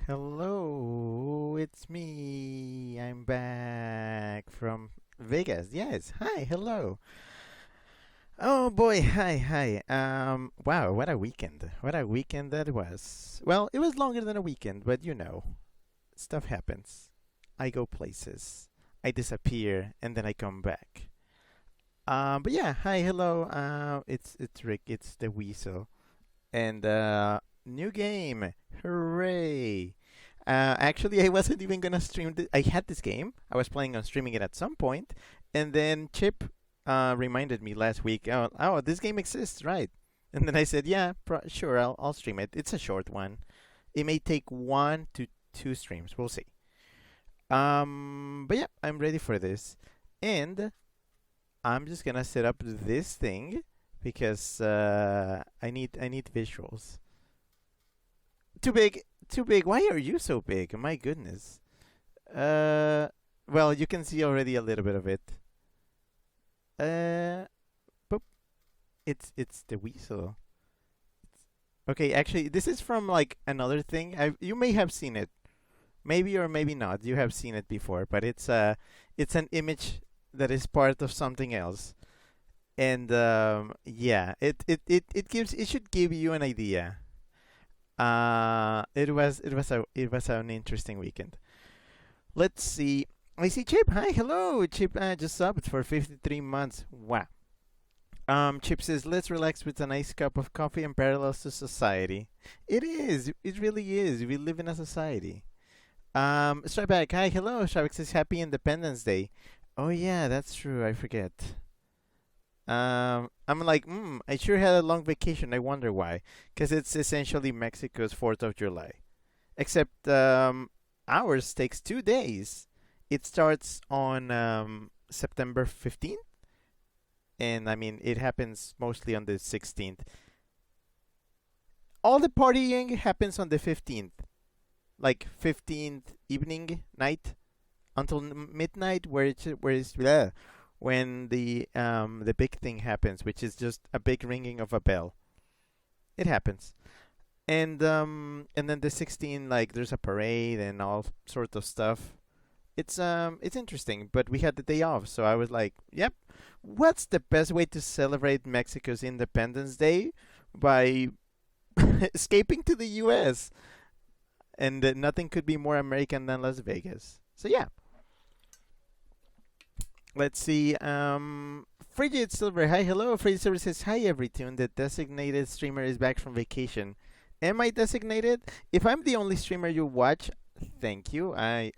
Hello, it's me. I'm back from Vegas. Yes. Hi, hello. Oh boy, hi. Wow, what a weekend. What a weekend that was. Well, it was longer than a weekend, but stuff happens. I go places. I disappear and then I come back. But yeah, hi, hello. It's Rick. It's the Weasel. And new game. Hooray. Actually, I wasn't even gonna stream. I had this game. I was planning on streaming it at some point, and then Chip reminded me last week. Oh, this game exists, right? And then I said, yeah, sure, I'll stream it. It's a short one. It may take 1 to 2 streams. We'll see. But yeah, I'm ready for this, and I'm just gonna set up this thing because I need visuals. Too big, too big. Why are you so big? My goodness. Uh, well, you can see already a little bit of it. Uh, boop. It's the weasel. Okay, actually, this is from like another thing. You may have seen it, maybe or maybe not. You have seen it before, but it's an image that is part of something else. And yeah, it should give you an idea. It was an interesting weekend. Let's see. I see Chip. Hi, hello. Chip just subbed for 53 months. Wow. Chip says, let's relax with a nice cup of coffee and parallels to society. It is. It really is. We live in a society. Stryback. Hi, hello. Stryback says, Happy Independence Day. Oh, yeah, that's true. I forget. I'm like, I sure had a long vacation. I wonder why. Because it's essentially Mexico's 4th of July. Except ours takes 2 days. It starts on September 15th. And I mean, it happens mostly on the 16th. All the partying happens on the 15th. Like 15th evening, night, until midnight, when the big thing happens, which is just a big ringing of a bell. It happens. And then the 16, like there's a parade and all sort of stuff. It's interesting, but we had the day off, so I was like, yep. What's the best way to celebrate Mexico's Independence Day? By escaping to the US. And nothing could be more American than Las Vegas. So yeah. Let's see. Frigid Silver. Hi, hello. Frigid Silver says, Hi, everyone. The designated streamer is back from vacation. Am I designated? If I'm the only streamer you watch, thank you. I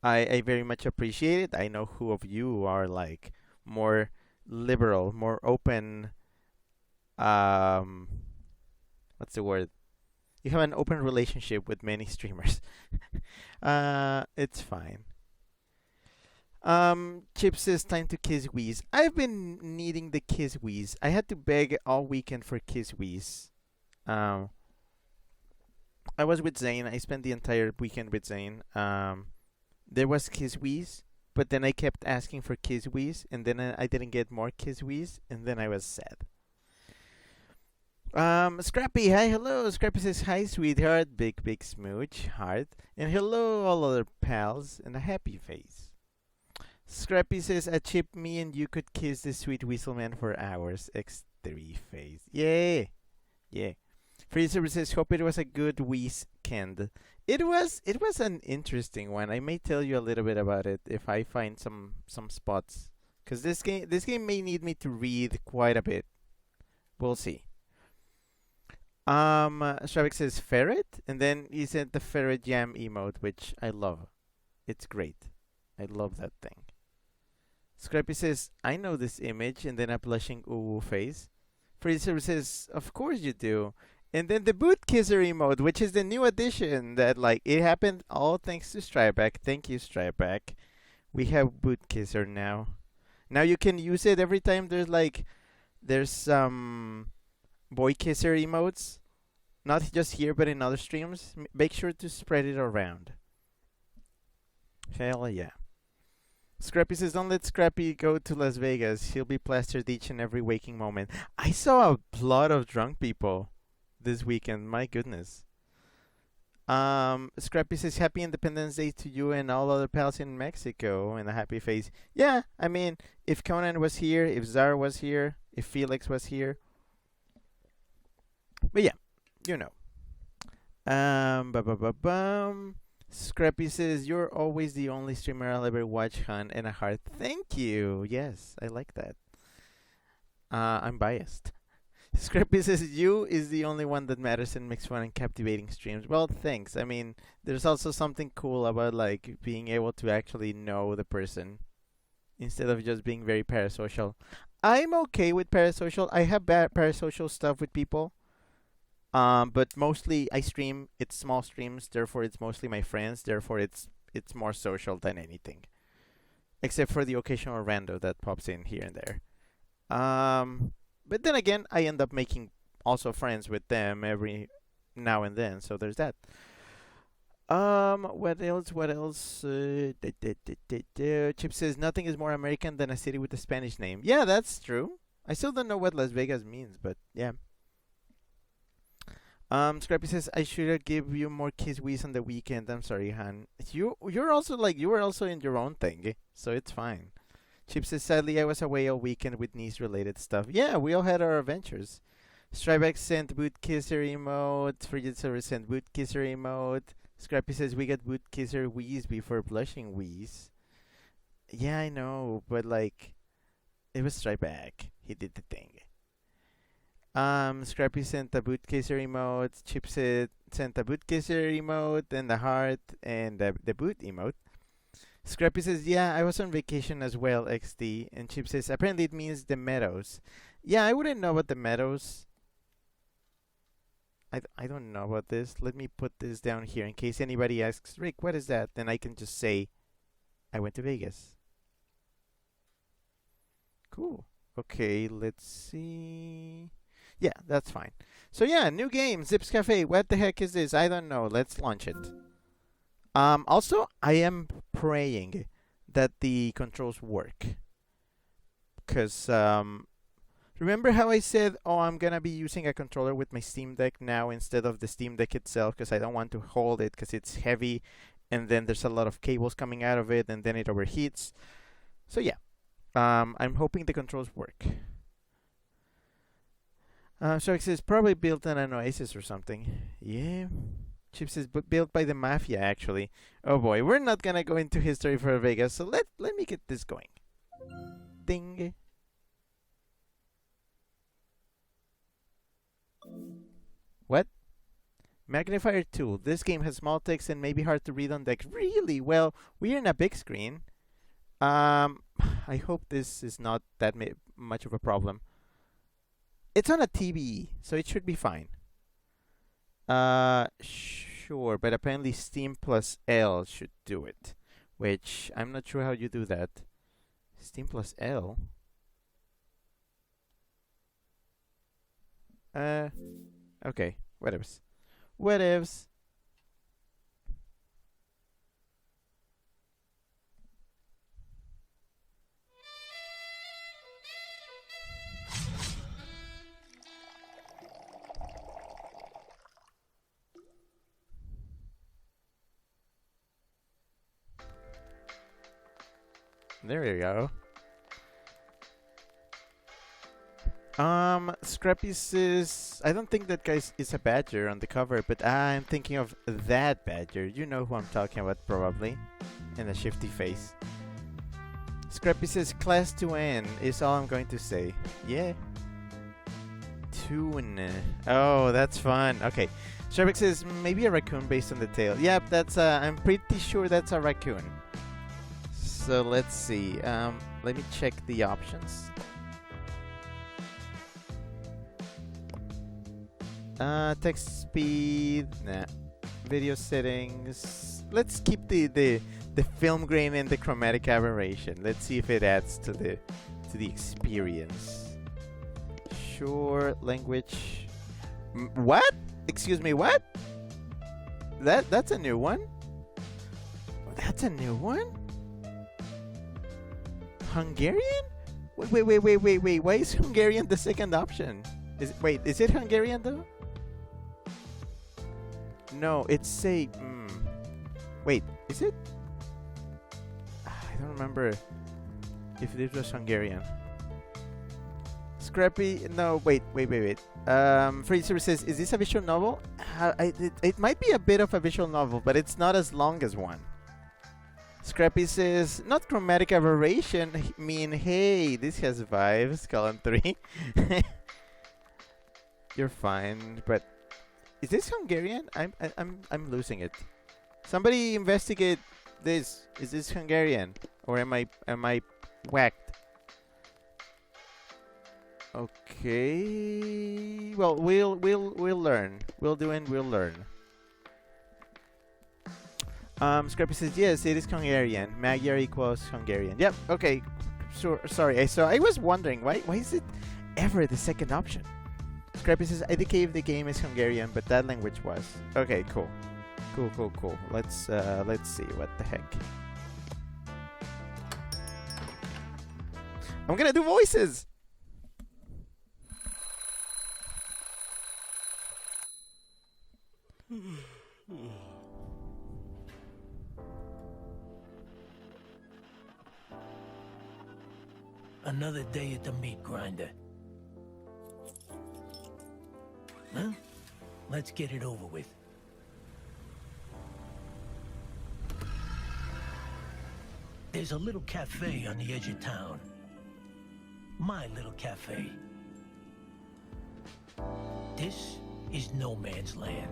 very much appreciate it. I know who of you are like more liberal, more open. Um, what's the word? You have an open relationship with many streamers. It's fine. Chip says time to kiss Wheeze. I've been needing the kiss Wheeze. I had to beg all weekend for kiss Wheeze. Um, I was with Zane. I spent the entire weekend with Zane. There was kiss Wheeze, but then I kept asking for kiss Wheeze, and then I didn't get more kiss Wheeze, and then I was sad. Scrappy, hi, hello. Scrappy says, Hi, sweetheart. Big, big smooch, heart. And hello, all other pals, and a happy face. Scrappy says, a chip, me and you could kiss the sweet whistle man for hours. X3 face. Yeah. Yeah. Freezer says, hope it was a good weekend. It was an interesting one. I may tell you a little bit about it if I find some spots. Cause this game may need me to read quite a bit. We'll see. Shavik says ferret, and then he sent the ferret jam emote, which I love. It's great. I love that thing. Scrappy says, I know this image, and then a blushing ooh face. Freezer says, of course you do. And then the boot kisser emote, which is the new addition that like it happened all thanks to Stripeback. Thank you, Stripeback. We have boot kisser now. Now you can use it every time there's some boy kisser emotes. Not just here but in other streams. Make sure to spread it around. Hell yeah. Scrappy says, don't let Scrappy go to Las Vegas. He'll be plastered each and every waking moment. I saw a lot of drunk people this weekend. My goodness. Scrappy says, Happy Independence Day to you and all other pals in Mexico. And a happy face. Yeah, I mean, if Conan was here, if Zar was here, if Felix was here. But yeah, you know. Ba-ba-ba-bum. Scrappy says, you're always the only streamer I'll ever watch, Han, and a heart. Thank you. Yes, I like that. I'm biased. Scrappy says, you is the only one that matters and makes fun and captivating streams. Well, thanks. I mean, there's also something cool about, like, being able to actually know the person instead of just being very parasocial. I'm okay with parasocial. I have bad parasocial stuff with people. But mostly I stream. It's small streams, therefore it's mostly my friends. Therefore it's more social than anything, except for the occasional rando that pops in here and there. But then again, I end up making also friends with them every now and then. So there's that. What else? What else? Chip says nothing is more American than a city with a Spanish name. Yeah, that's true. I still don't know what Las Vegas means, but yeah. Scrappy says I should have give you more kiss wheeze on the weekend. I'm sorry, Han. You're also like you were also in your own thing, so it's fine. Chip says sadly I was away all weekend with niece related stuff. Yeah, we all had our adventures. Strybeck sent boot kisser emote. Frigid Silver sent boot kisser emote. Scrappy says we got boot kisser wheeze before blushing wheeze. Yeah, I know, but like it was Strybeck. He did the thing. Scrappy sent a boot kisser emote. Chip sent a boot kisser emote and the heart and the boot emote. Scrappy says, yeah, I was on vacation as well, XD. And Chip says, apparently it means the meadows. Yeah, I wouldn't know about the meadows. I don't know about this. Let me put this down here in case anybody asks, Rick, what is that? Then I can just say, I went to Vegas. Cool. Okay, let's see. Yeah, that's fine. So yeah, new game, Zipp's Cafe. What the heck is this? I don't know. Let's launch it. Also, I am praying that the controls work. Because, remember how I said, oh, I'm going to be using a controller with my Steam Deck now instead of the Steam Deck itself because I don't want to hold it because it's heavy and then there's a lot of cables coming out of it and then it overheats. So yeah, I'm hoping the controls work. So it says probably built on an Oasis or something. Yeah. Chip says built by the Mafia, actually. Oh boy, we're not gonna go into history for Vegas, so let me get this going. Ding. What? Magnifier tool. This game has small text and may be hard to read on deck. Really? Well, we're in a big screen. I hope this is not that much of a problem. It's on a TV, so it should be fine. Sure, but apparently Steam plus L should do it, which I'm not sure how you do that. Steam plus L? Okay, whatevs. Whatevs. There you go. Scrappy says, I don't think that guy is a badger on the cover, but I'm thinking of that badger. You know who I'm talking about, probably. And a shifty face. Scrappy says, class to N is all I'm going to say. Yeah. Tune. Oh, that's fun. Okay. Sherbeck says, maybe a raccoon based on the tail. Yep, that's, I'm pretty sure that's a raccoon. So let's see. Let me check the options. Text speed. Nah. Video settings. Let's keep the film grain and the chromatic aberration. Let's see if it adds to the experience. Sure. Language. What? Excuse me. What? That's a new one. That's a new one. Hungarian? Wait. Why is Hungarian the second option? Is it Hungarian though? No, it's a. Wait, is it? I don't remember if this was Hungarian. Scrappy. No, wait. Fraser says, "Is this a visual novel?" It might be a bit of a visual novel, but it's not as long as one. Scrappy says, "Not chromatic aberration. Mean, hey, this has vibes." Column 3. You're fine, but is this Hungarian? I'm losing it. Somebody investigate this. Is this Hungarian, or am I whacked? Okay. Well, we'll learn. We'll learn. Scrappy says, yes, it is Hungarian. Magyar equals Hungarian. Yep. Okay. Sure. Sorry. So I was wondering why is it ever the second option? Scrappy says, I think if the game is Hungarian, but that language was. Okay. Cool. Let's see what the heck. I'm gonna do voices. Another day at the meat grinder. Well, let's get it over with. There's a little cafe on the edge of town. My little cafe. This is no man's land.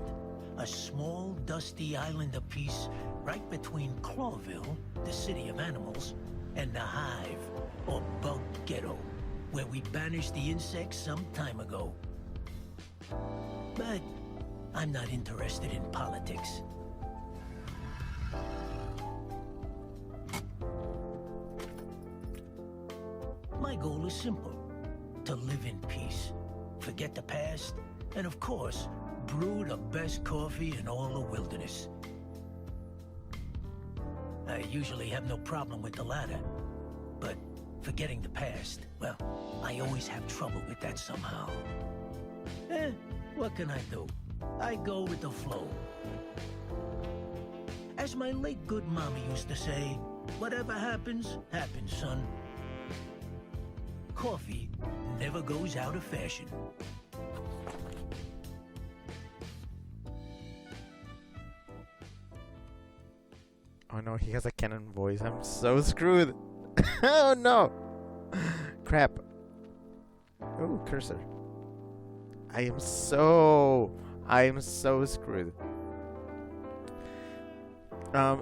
A small, dusty island apiece right between Clawville, the city of animals, and the Hive, or Bug Ghetto, where we banished the insects some time ago. But I'm not interested in politics. My goal is simple: to live in peace, forget the past, and of course, brew the best coffee in all the wilderness. I usually have no problem with the latter, but forgetting the past, well, I always have trouble with that somehow. What can I do? I go with the flow. As my late good mama used to say, whatever happens, happens, son. Coffee never goes out of fashion. Oh no, he has a canon voice. I'm so screwed. Oh no. Crap. Oh, cursor. I am so screwed.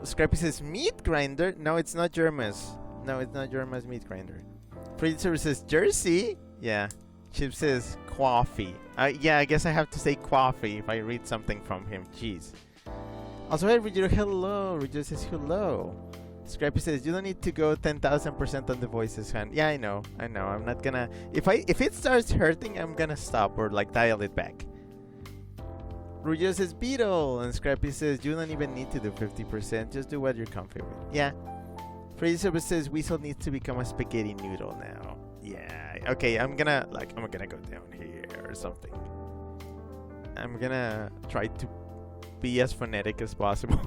Scrappy says meat grinder. No, it's not Germa's. No, it's not Germa's meat grinder. Freezer says Jersey. Yeah. Chip says coffee. Yeah, I guess I have to say coffee if I read something from him. Jeez. Also, hey, Rujiro, hello. Rujiro says hello. Scrappy says you don't need to go 10,000% on the voices, fan. Yeah, I know. I'm not gonna. If it starts hurting, I'm gonna stop or like dial it back. Rujiro says Beetle, and Scrappy says you don't even need to do 50%. Just do what you're comfy with. Yeah. Fraser says Weasel needs to become a spaghetti noodle now. Yeah. Okay, I'm gonna go down here or something. I'm gonna try to be as phonetic as possible.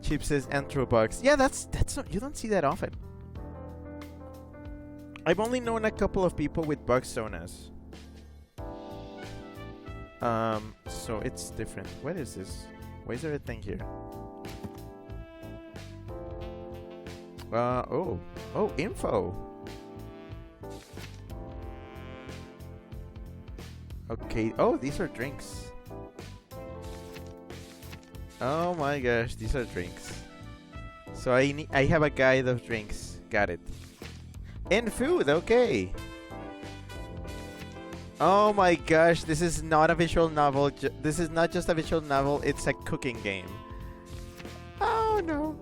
Chip says Anthrobugs. Yeah, that's not, you don't see that often. I've only known a couple of people with bug sonas. So it's different. What is this? Why is there a thing here? Oh, info. Okay. Oh, these are drinks. Oh my gosh, these are drinks. So I have a guide of drinks. Got it. And food, okay. Oh my gosh, this is not a visual novel. This is not just a visual novel, it's a cooking game. Oh no.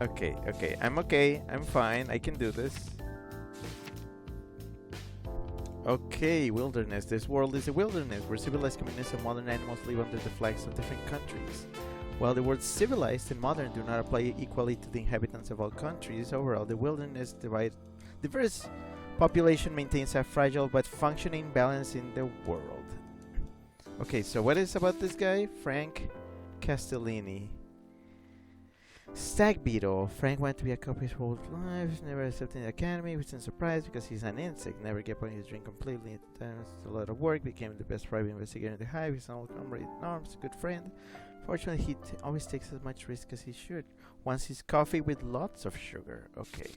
Okay, okay. I'm okay. I'm fine. I can do this. Okay, wilderness. This world is a wilderness where civilized communities and modern animals live under the flags of different countries. While the words civilized and modern do not apply equally to the inhabitants of all countries, overall the wilderness diverse population maintains a fragile but functioning balance in the world. Okay, so what is about this guy? Frank Castellini. Stag beetle. Frank wanted to be a cop his whole life, never accepted in the academy, which is surprised because he's an insect, never gave up his drink completely. At times, a lot of work, became the best private investigator in the hive, his old comrade in arms, a good friend. Fortunately, he always takes as much risk as he should. Wants his coffee with lots of sugar. Okay.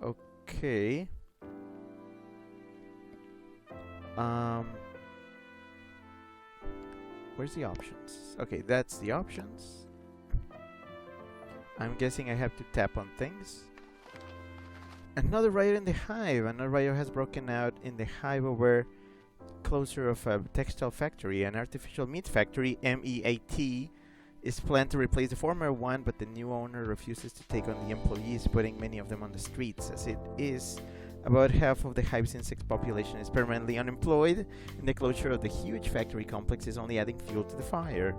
Okay. Where's the options? Okay, that's the options. I'm guessing I have to tap on things. Another riot in the hive. Another riot has broken out in the hive over closure of a textile factory. An artificial meat factory, MEAT, is planned to replace the former one, but the new owner refuses to take on the employees, putting many of them on the streets. As it is, about half of the hive's insect population is permanently unemployed, and the closure of the huge factory complex is only adding fuel to the fire.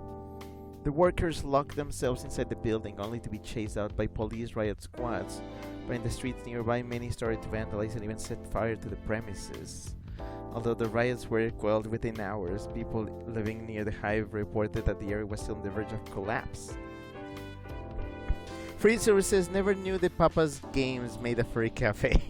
The workers lock themselves inside the building, only to be chased out by police riot squads. But in the streets nearby, many started to vandalize and even set fire to the premises. Although the riots were quelled within hours, people living near the hive reported that the area was still on the verge of collapse. Free services never knew that Papa's Games made a furry cafe.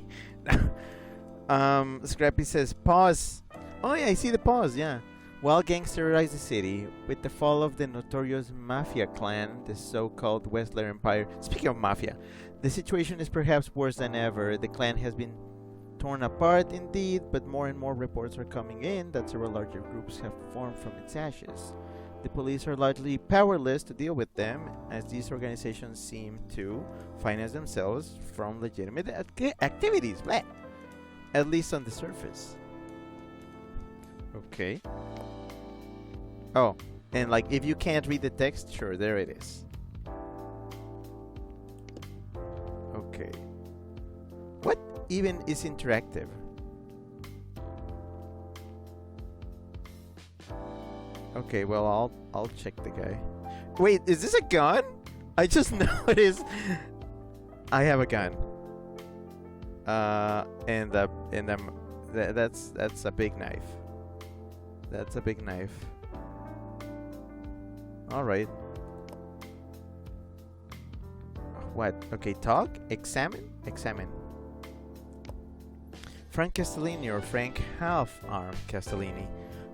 Scrappy says, pause. Oh yeah, I see the pause, yeah. While gangs terrorize the city, with the fall of the notorious Mafia clan, the so-called Westler Empire. Speaking of Mafia, the situation is perhaps worse than ever. The clan has been torn apart indeed, but more and more reports are coming in that several larger groups have formed from its ashes. The police are largely powerless to deal with them, as these organizations seem to finance themselves from legitimate activities, blah. At least on the surface. Okay. Oh, and like if you can't read the text, sure, there it is. Okay. What even is interactive? Okay, well I'll check the guy. Wait, is this a gun? I just noticed I have a gun. That's a big knife. That's a big knife. Alright. What? Okay, talk? Examine? Examine. Frank Castellini, or Frank Half-Arm Castellini.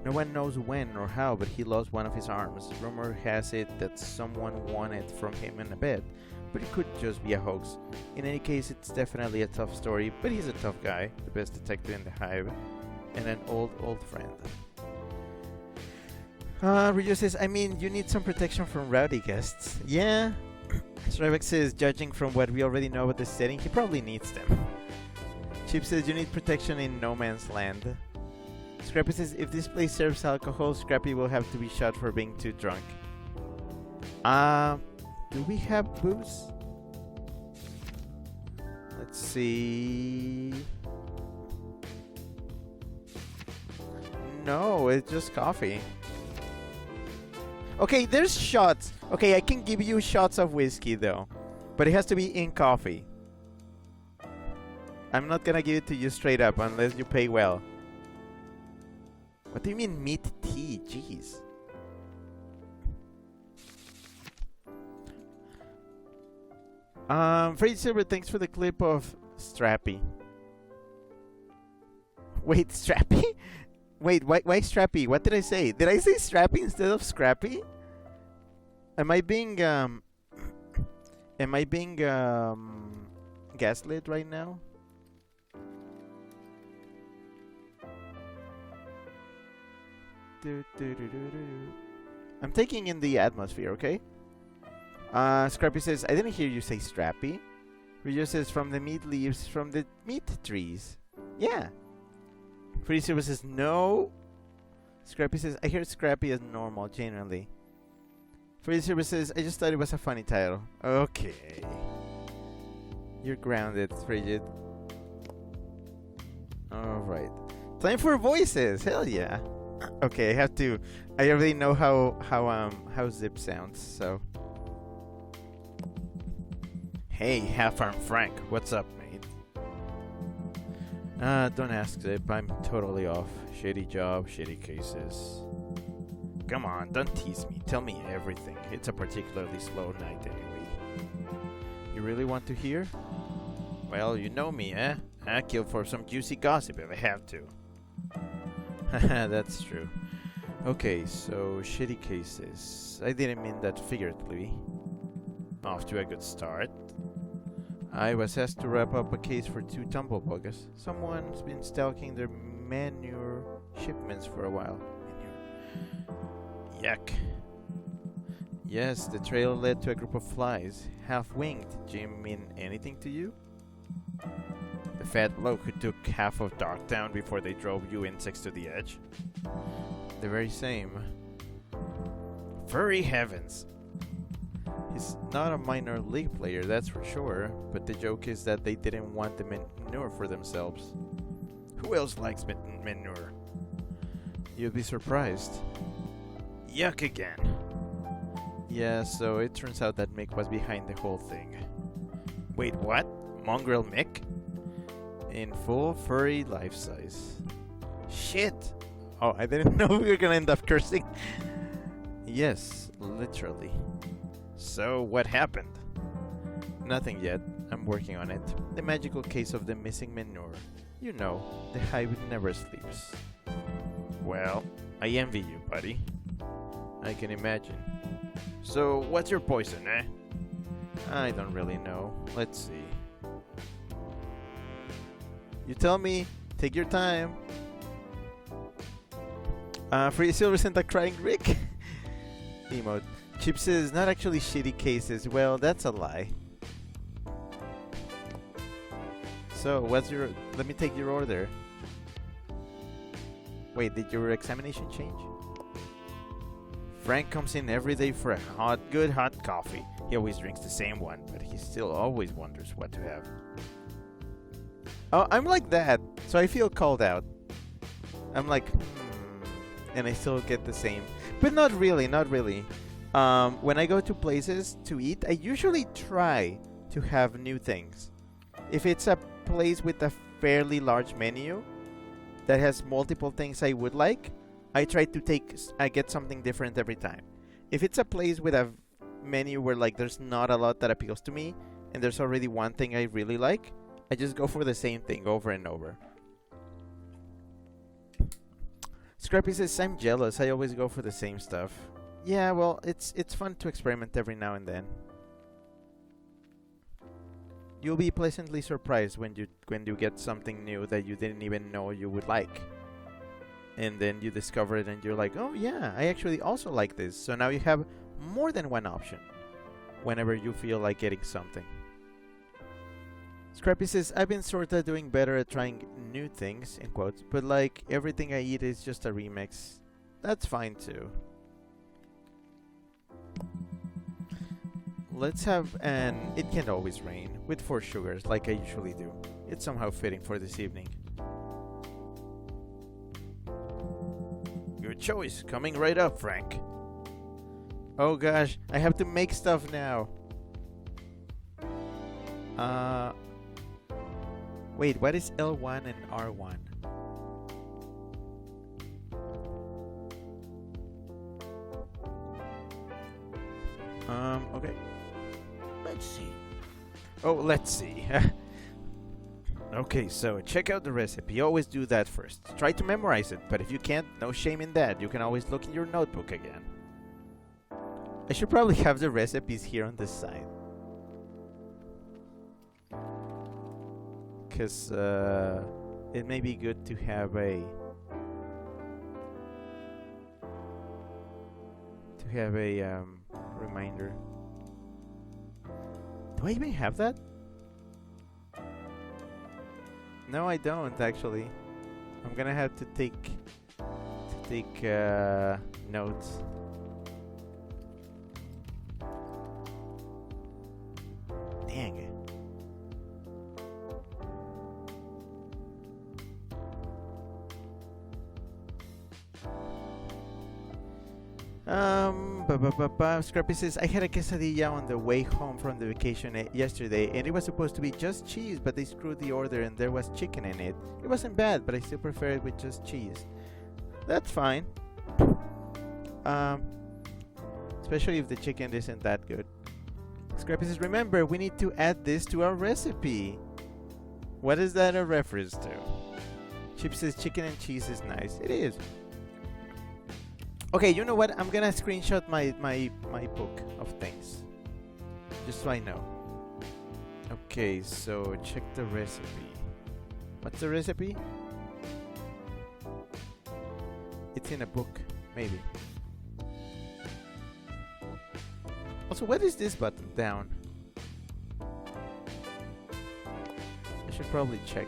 No one knows when or how, but he lost one of his arms. Rumor has it that someone won it from him in a bet, but it could just be a hoax. In any case, it's definitely a tough story, but he's a tough guy, the best detective in the hive, and an old friend. Ryu says, I mean, you need some protection from rowdy guests. Yeah. Strivek says, judging from what we already know about the setting, he probably needs them. Chip says, you need protection in no man's land. Scrappy says, if this place serves alcohol, Scrappy will have to be shot for being too drunk. Do we have booze? Let's see. No, it's just coffee. Okay, there's shots. Okay, I can give you shots of whiskey though, but it has to be in coffee. I'm not gonna give it to you straight up unless you pay well. What do you mean meat tea? Jeez. Freddy Silver, thanks for the clip of Strappy. Wait, Strappy? Wait, why Strappy? What did I say? Did I say Strappy instead of Scrappy? Am I being gaslit right now? I'm taking in the atmosphere, okay? Scrappy says, I didn't hear you say Strappy. Ryu says, from the meat leaves from the meat trees. Yeah, Free services, no. Scrappy says, I hear Scrappy is normal, genuinely. Free services, I just thought it was a funny title. Okay. You're grounded, Frigid. Alright. Time for voices! Hell yeah! Okay, I have to. I already know how Zipp sounds, so. Hey, Half Arm Frank, what's up, mate? Don't ask, Zipp. I'm totally off. Shitty job, shitty cases. Come on, don't tease me. Tell me everything. It's a particularly slow night anyway. You really want to hear? Well, you know me, eh? I'll kill for some juicy gossip if I have to. Haha, that's true. Okay, so shitty cases. I didn't mean that figuratively. Off to a good start. I was asked to wrap up a case for 2 tumblebuggers. Someone's been stalking their manure shipments for a while. Manure. Yuck. Yes, the trail led to a group of flies. Half-winged. Jim mean anything to you? The fat bloke who took half of Darktown before they drove you insects to the edge? The very same. Furry heavens! He's not a minor league player, that's for sure, but the joke is that they didn't want the manure for themselves. Who else likes manure? You'd be surprised. Yuck again! Yeah, so it turns out that Mick was behind the whole thing. Wait, what? Mongrel Mick? In full furry life size. Shit! Oh, I didn't know we were gonna end up cursing. Yes, literally. So, what happened? Nothing yet. I'm working on it. The magical case of the missing manure. You know, the hive never sleeps. Well, I envy you, buddy. I can imagine. So, what's your poison, eh? I don't really know. Let's see. You tell me. Take your time. Free Silver sent a crying Rick. Emote. Chip says not actually shitty cases. Well, that's a lie. So, what's your... Let me take your order. Wait, did your examination change? Frank comes in every day for a good hot coffee. He always drinks the same one, but he still always wonders what to have. Oh, I'm like that, so I feel called out. I'm like, and I still get the same. But not really, not really. When I go to places to eat, I usually try to have new things. If it's a place with a fairly large menu that has multiple things I would like, I try to I get something different every time. If it's a place with a menu where like there's not a lot that appeals to me and there's already one thing I really like, I just go for the same thing over and over. Scrappy says, I'm jealous. I always go for the same stuff. Yeah, well, it's fun to experiment every now and then. You'll be pleasantly surprised when you get something new that you didn't even know you would like. And then you discover it and you're like, oh yeah, I actually also like this. So now you have more than one option whenever you feel like getting something. Scrappy says, I've been sorta doing better at trying new things, in quotes, but like everything I eat is just a remix. That's fine too. Let's have an It Can't Always Rain with 4 sugars like I usually do. It's somehow fitting for this evening. Good choice, coming right up, Frank. Oh gosh, I have to make stuff now. Wait, what is L1 and R1? Okay. Let's see. Oh, let's see. Okay, so check out the recipe. Always do that first. Try to memorize it, but if you can't, no shame in that. You can always look in your notebook again. I should probably have the recipes here on this side. Because it may be good to have a reminder. Do I even have that? No, I don't actually. I'm gonna have to take notes. Dang. Scrappy says, I had a quesadilla on the way home from the vacation yesterday, and it was supposed to be just cheese, but they screwed the order and there was chicken in it. It wasn't bad, but I still prefer it with just cheese. That's fine. Especially if the chicken isn't that good. Scrappy says, remember, we need to add this to our recipe. What is that a reference to? Chip says, chicken and cheese is nice. It is. Okay, you know what? I'm gonna screenshot my book of things, just so I know. Okay, so check the recipe. What's the recipe? It's in a book, maybe. Also, what is this button? Down. I should probably check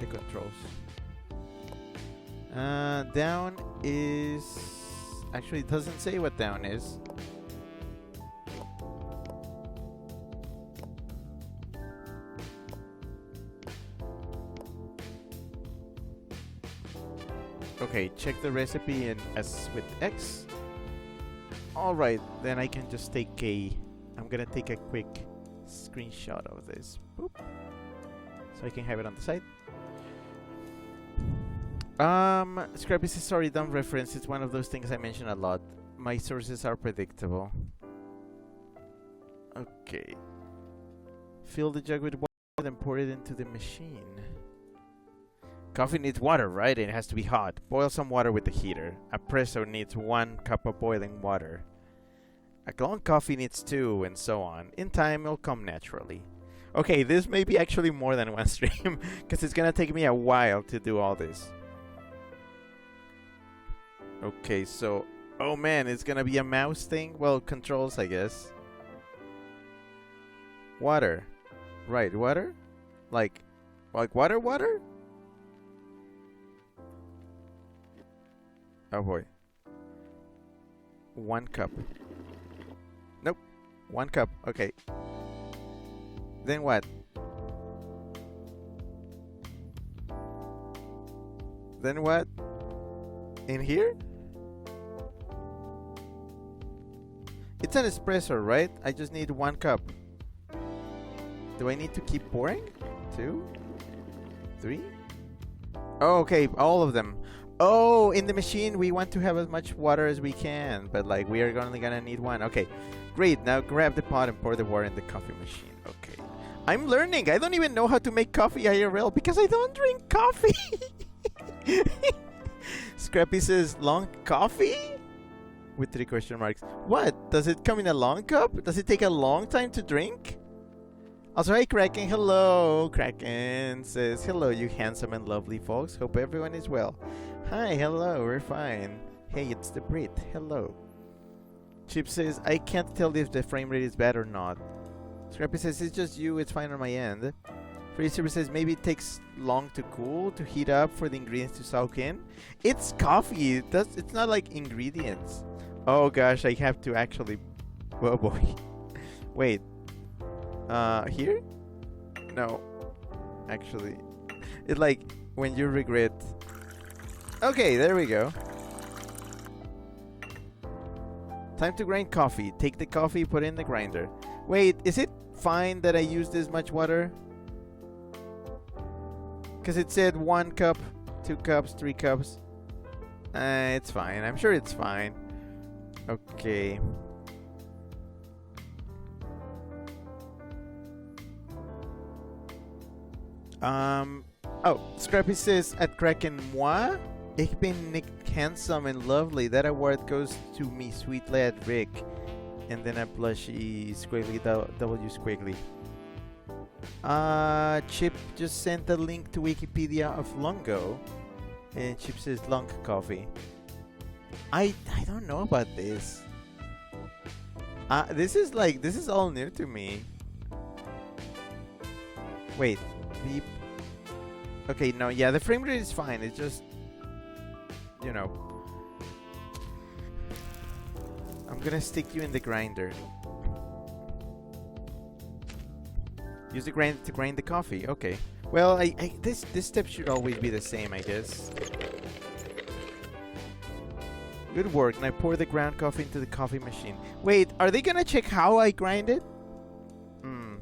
the controls. Down is... Actually, it doesn't say what down is. Okay, check the recipe in S with X. Alright, then I can just take I'm gonna take a quick screenshot of this. Boop. So I can have it on the side. Scrappy says, sorry, dumb reference. It's one of those things I mention a lot. My sources are predictable. Okay. Fill the jug with water, then pour it into the machine. Coffee needs water, right? And it has to be hot. Boil some water with the heater. Espresso needs 1 cup of boiling water. A long coffee needs 2, and so on. In time, it'll come naturally. Okay, this may be actually more than one stream, because it's gonna take me a while to do all this. Okay, so... Oh man, it's gonna be a mouse thing? Well, controls, I guess. Water. Right, water? Like water? Oh boy. 1 cup. Nope. 1 cup. Okay. Then what? Then what? In here? It's an espresso, right? I just need 1 cup. Do I need to keep pouring? 2? 3? Oh, okay, all of them. Oh, in the machine we want to have as much water as we can, but like we are only gonna need 1. Okay, great. Now grab the pot and pour the water in the coffee machine. Okay. I'm learning. I don't even know how to make coffee IRL because I don't drink coffee. Scrappy says, long coffee? With 3 question marks. What? Does it come in a long cup? Does it take a long time to drink? Also, hey Kraken, hello. Kraken says, hello you handsome and lovely folks. Hope everyone is well. Hi, hello, we're fine. Hey, it's the Brit, hello. Chip says, I can't tell if the frame rate is bad or not. Scrappy says, it's just you, it's fine on my end. Freezer says, maybe it takes long to cool, to heat up for the ingredients to soak in. It's coffee, it's not like ingredients. Oh gosh, I have to actually... Oh boy. Wait. Here? No. Actually. It's like when you regret... Okay, there we go. Time to grind coffee. Take the coffee, put it in the grinder. Wait, is it fine that I use this much water? Because it said 1 cup, 2 cups, 3 cups. It's fine. I'm sure it's fine. Okay. Oh, Scrappy says at Kraken moi. Ich bin nicht handsome and lovely. That award goes to me, sweet lad Rick. And then a blushy squiggly W squiggly. Chip just sent a link to Wikipedia of Lungo. And Chip says lung coffee. I don't know about this. This is all new to me. Wait, beep. Okay, no, yeah, the frame rate is fine. It's just, you know, I'm gonna stick you in the grinder. Use the grinder to grind the coffee. Okay. Well, this step should always be the same, I guess. Good work. Now pour the ground coffee into the coffee machine. Wait, are they gonna check how I grind it? Hmm.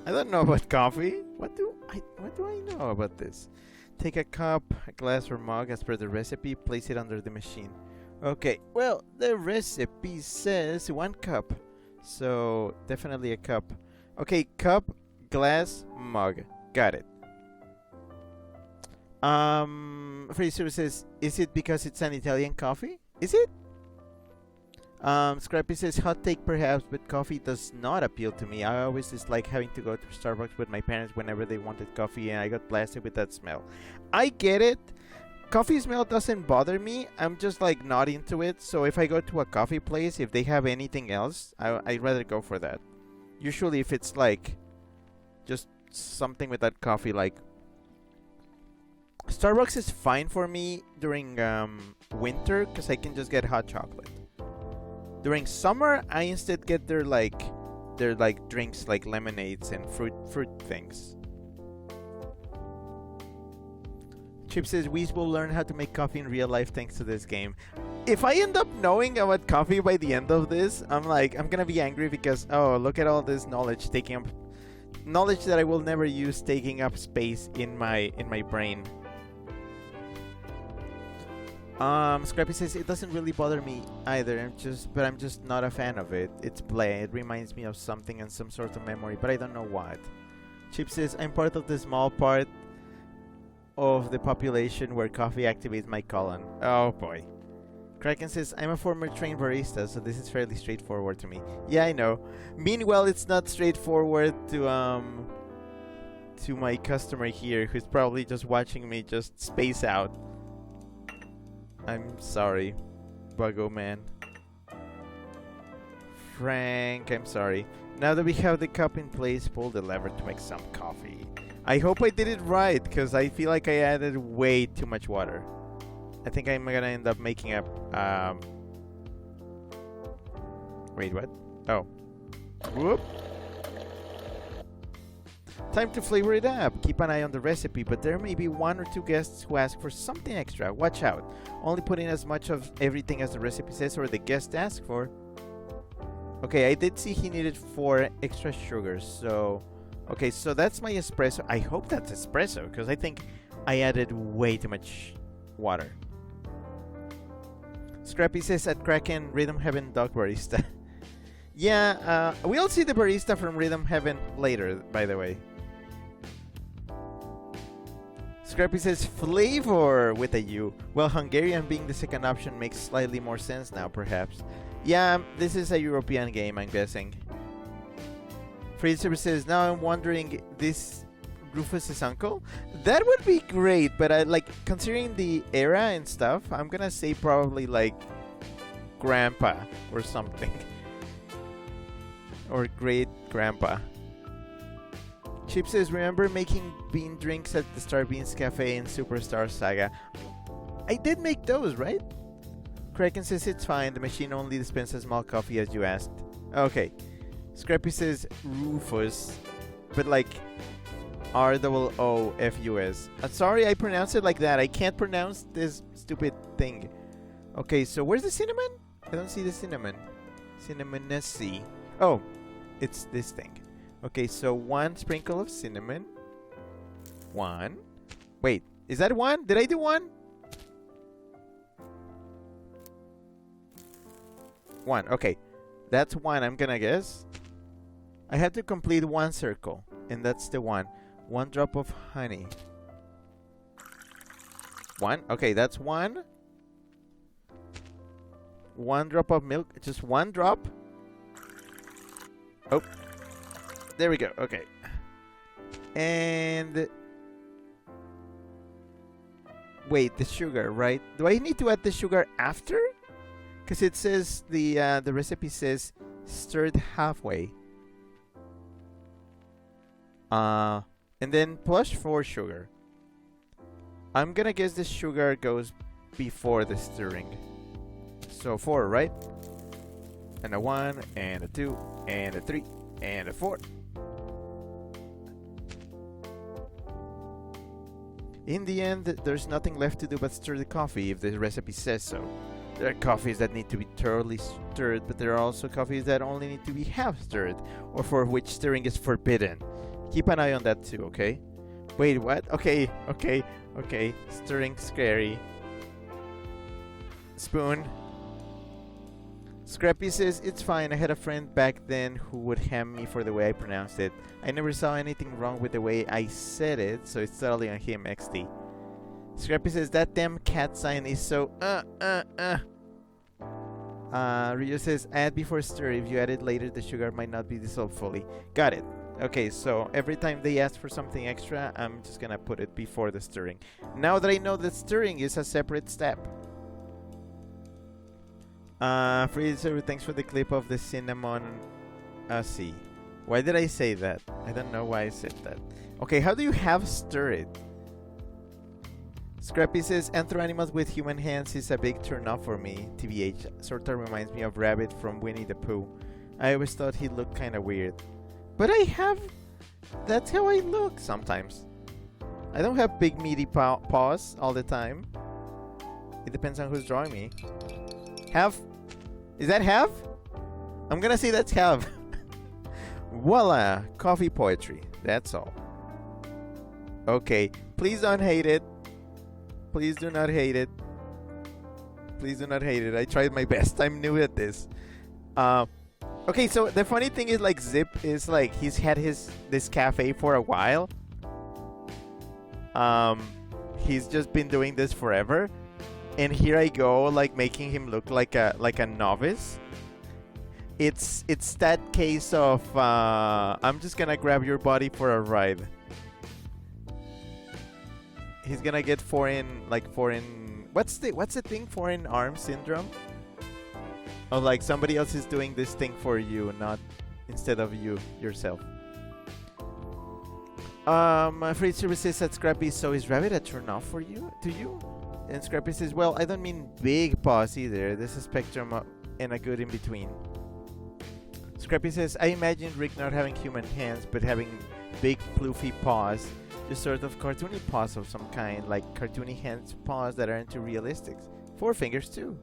I don't know about coffee. What do I know about this? Take a cup, a glass or mug as per the recipe, place it under the machine. Okay, well, the recipe says 1 cup. So, definitely a cup. Okay, cup, glass, mug. Got it. Fraser says, is it because it's an Italian coffee? Is it? Scrappy says, hot take perhaps, but coffee does not appeal to me. I always dislike having to go to Starbucks with my parents whenever they wanted coffee, and I got blasted with that smell. I get it. Coffee smell doesn't bother me. I'm just like not into it. So if I go to a coffee place, if they have anything else, I'd rather go for that. Usually if it's like just something with that coffee, like Starbucks is fine for me during winter because I can just get hot chocolate. During summer, I instead get their drinks like lemonades and fruit things. Chip says, Weez will learn how to make coffee in real life thanks to this game. If I end up knowing about coffee by the end of this, I'm gonna be angry because, oh, look at all this knowledge taking up knowledge that I will never use, taking up space in my brain. Scrappy says, it doesn't really bother me either. I'm just not a fan of it. It's bland. It reminds me of something and some sort of memory, but I don't know what. Chip says, I'm part of the small part of the population where coffee activates my colon. Oh boy. Kraken says, I'm a former trained barista, so this is fairly straightforward to me. Yeah, I know. Meanwhile, it's not straightforward to my customer here, who's probably just watching me just space out. I'm sorry, Buggo Man. Frank, I'm sorry. Now that we have the cup in place, pull the lever to make some coffee. I hope I did it right, because I feel like I added way too much water. I think I'm gonna end up making up, wait, what? Oh. Whoop. Time to flavor it up. Keep an eye on the recipe, but there may be 1 or 2 guests who ask for something extra. Watch out. Only put in as much of everything as the recipe says or the guest asked for. Okay, I did see he needed 4 extra sugars, so... Okay, so that's my espresso. I hope that's espresso, because I think I added way too much water. Scrappy says at Kraken, Rhythm Heaven Dog Barista. Yeah, we'll see the barista from Rhythm Heaven later, by the way. Scrappy says flavor with a U. Well, Hungarian being the second option makes slightly more sense now, perhaps. Yeah, this is a European game, I'm guessing. Fraser says, now I'm wondering, this Rufus's uncle? That would be great, but I like, considering the era and stuff, I'm gonna say probably like grandpa or something. Or great grandpa. Chip says, remember making bean drinks at the Star Beans Café in Superstar Saga? I did make those, right? Kraken says it's fine. The machine only dispenses small coffee as you asked. Okay. Scrappy says Rufus, but like ROOFUS. Sorry, I pronounced it like that. I can't pronounce this stupid thing. Okay, so where's the cinnamon? I don't see the cinnamon. Cinnamonacy. Oh, it's this thing. Okay, so 1 sprinkle of cinnamon. 1. Wait, is that 1? Did I do 1? 1, okay. That's 1, I'm gonna guess. I have to complete 1 circle, and that's the 1. 1 drop of honey. 1, okay, that's 1. 1 drop of milk, just 1 drop. Oh. There we go. Okay. And wait, the sugar, right? Do I need to add the sugar after? Because it says the recipe says stirred halfway. And then plus 4 sugar. I'm gonna guess the sugar goes before the stirring. So 4, right? And a 1, and a 2, and a 3, and a 4. In the end, there's nothing left to do but stir the coffee if the recipe says so. There are coffees that need to be thoroughly stirred, but there are also coffees that only need to be half stirred, or for which stirring is forbidden. Keep an eye on that too, okay? Wait, what? Okay. Stirring scary. Spoon. Scrappy says, it's fine, I had a friend back then who would ham me for the way I pronounced it. I never saw anything wrong with the way I said it, so it's totally on him, XD. Scrappy says, that damn cat sign is so Ryu says, add before stir. If you add it later, the sugar might not be dissolved fully. Got it. Okay, so every time they ask for something extra, I'm just gonna put it before the stirring. Now that I know that stirring is a separate step. Freezer, thanks for the clip of the cinnamon see. Why did I say that? I don't know why I said that. Okay, how do you have stir it? Scrappy says, Anthro animals with human hands is a big turn off for me. TBH, sorta reminds me of Rabbit from Winnie the Pooh. I always thought he looked kinda weird. But I have... That's how I look sometimes. I don't have big meaty paws all the time. It depends on who's drawing me. Have? Is that have? I'm gonna say that's have. Voila! Coffee poetry. That's all. Okay. Please don't hate it. Please do not hate it. Please do not hate it. I tried my best. I'm new at this. Okay, so the funny thing is, like, Zipp is like, he's had this cafe for a while. He's just been doing this forever. And here I go, like, making him look like a novice. It's that case of I'm just gonna grab your body for a ride. He's gonna get foreign. What's the thing? Foreign arm syndrome. Of like somebody else is doing this thing for you, not instead of you yourself. Free services at Scrappy. So is Rabbit a turn off for you? To you? And Scrappy says, well, I don't mean big paws either. There's a spectrum and a good in between. Scrappy says, I imagine Rick not having human hands, but having big fluffy paws. Just sort of cartoony paws of some kind, like cartoony hands paws that aren't too realistic. 4 fingers too.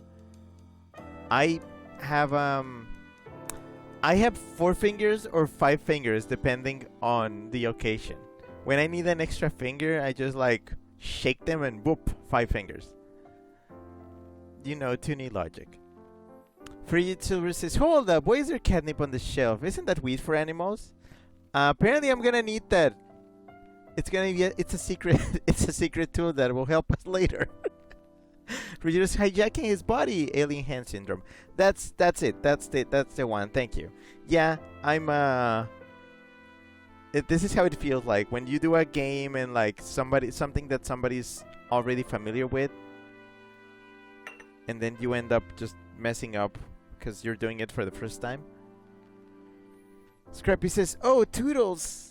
I have 4 fingers or 5 fingers depending on the occasion. When I need an extra finger, I just like shake them and whoop, 5 fingers. You know, Toonie logic. Frigid Silver says, hold up, why is there catnip on the shelf? Isn't that weed for animals? Apparently I'm gonna need that. It's a secret it's a secret tool that will help us later. Frigid is hijacking his body, alien hand syndrome. That's it. That's the one. Thank you. Yeah, I'm this is how it feels like when you do a game and like something that somebody's already familiar with, and then you end up just messing up because you're doing it for the first time. Scrappy says, "Oh, Toodles."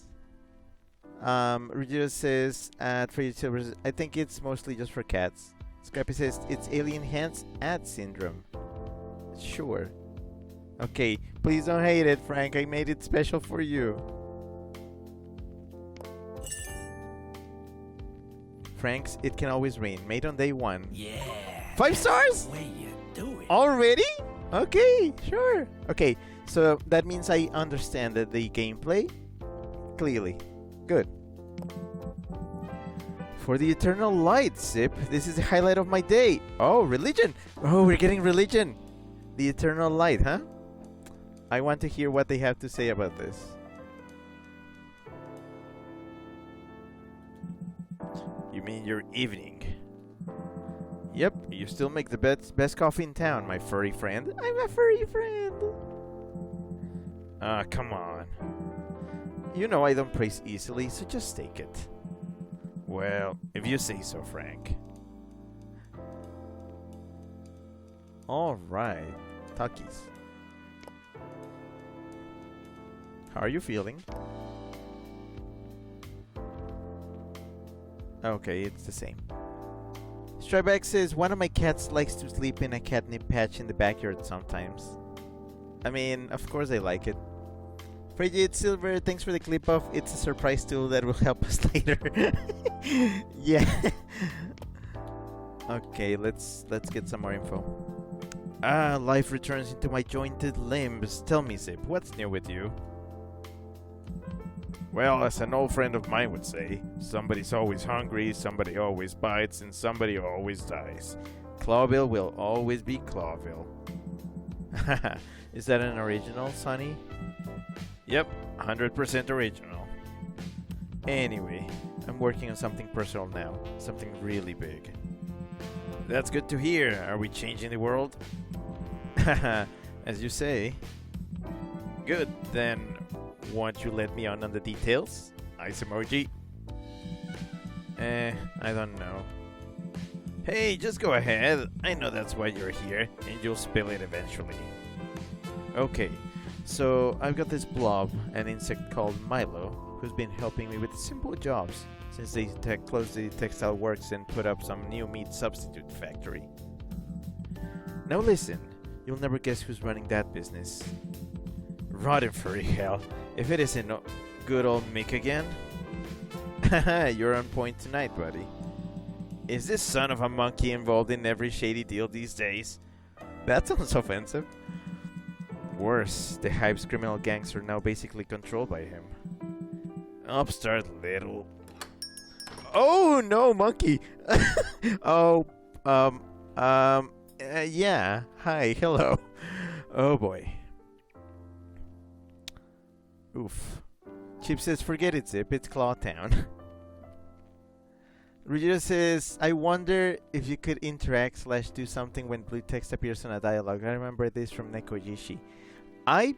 Regina says, "Free Silver, I think it's mostly just for cats." Scrappy says, "It's alien hands ad syndrome." Sure. Okay, please don't hate it, Frank. I made it special for you. Frank's It Can Always Rain, made on day 1. Yeah. 5 stars? The way you do it. Already? Okay, sure. Okay, so that means I understand that the gameplay clearly. Good. For the eternal light, Zipp. This is the highlight of my day. Oh, religion. Oh, we're getting religion. The eternal light, huh? I want to hear what they have to say about this. You mean your evening? Yep, you still make the best coffee in town, my furry friend. I'm a furry friend. Ah, come on. You know I don't praise easily, so just take it. Well, if you say so, Frank. Alright. Takis. How are you feeling? Okay, it's the same. Strybeck says, one of my cats likes to sleep in a catnip patch in the backyard sometimes. I mean, of course I like it. Frigid Silver, thanks for the clip of it's a surprise tool that will help us later. Yeah. Okay, let's get some more info. Life returns into my jointed limbs. Tell me, Zipp, what's new with you? Well, as an old friend of mine would say, somebody's always hungry, somebody always bites, and somebody always dies. Clawville will always be Clawville. Is that an original, Sonny? Yep, 100% original. Anyway, I'm working on something personal now, something really big. That's good to hear. Are we changing the world? As you say. Good, then won't you let me on the details? Ice emoji. I don't know. Hey, just go ahead. I know that's why you're here, and you'll spill it eventually. Okay, so I've got this blob, an insect called Milo, who's been helping me with simple jobs since they closed the textile works and put up some new meat substitute factory. Now listen, you'll never guess who's running that business. Rotten furry hell, if it isn't good old Mick again. Haha, you're on point tonight, buddy. Is this son of a monkey involved in every shady deal these days? That sounds offensive. Worse, the Hive's criminal gangs are now basically controlled by him. Upstart little... Oh, no, monkey! Oh, yeah. Hi, hello. Oh, boy. Oof. Chip says, forget it, Zipp. It's Clawtown. Regina says, I wonder if you could interact / do something when blue text appears on a dialogue. I remember this from Nekojishi. I'm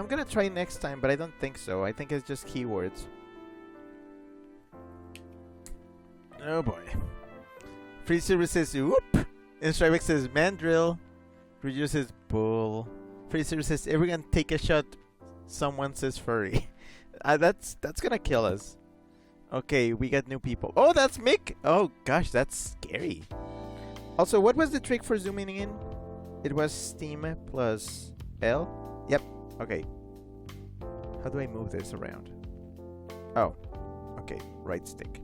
gonna try next time, but I don't think so. I think it's just keywords. Oh boy. Free Silver says, whoop! And Strybeck says, mandrill. Regina says, bull. Free Silver says, everyone take a shot. Someone says furry. That's gonna kill us. Okay, we got new people. Oh, that's Mick! Oh gosh, that's scary. Also, what was the trick for zooming in? It was Steam plus L? Yep, okay. How do I move this around? Oh, okay, right stick.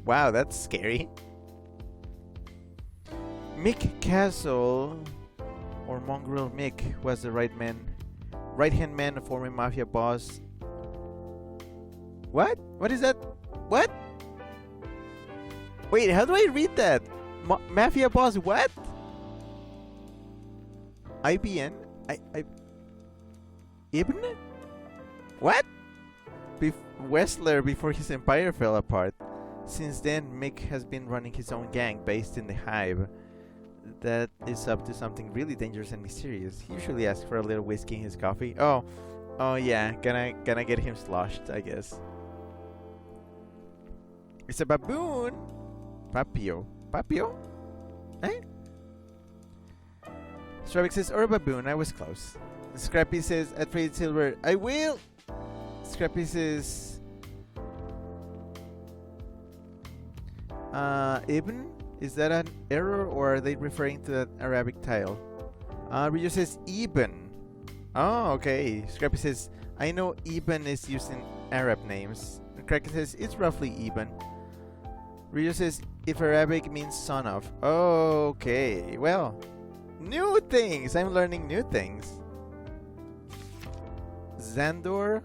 Wow, that's scary. Mick Castle, or Mongrel Mick, was the right-hand man, a former mafia boss. What? What is that? What? Wait, how do I read that? Mafia boss what? IBN? Ibn? What? Wessler before his empire fell apart. Since then, Mick has been running his own gang based in the Hive. That is up to something really dangerous and mysterious. He usually asks for a little whiskey in his coffee. Oh yeah, gonna get him sloshed, I guess. It's a baboon. Papio. Eh? Strybeck says, or a baboon. I was close. Scrappy says, at Faded Silver, I will. Scrappy says, Ibn? Is that an error or are they referring to that Arabic tile? Ryu says, Ibn. Oh, okay. Scrappy says, I know Ibn is used in Arab names. Kraken says, it's roughly Ibn. Ryu says, if Arabic means son of. Okay, well, new things. I'm learning new things. Zandor.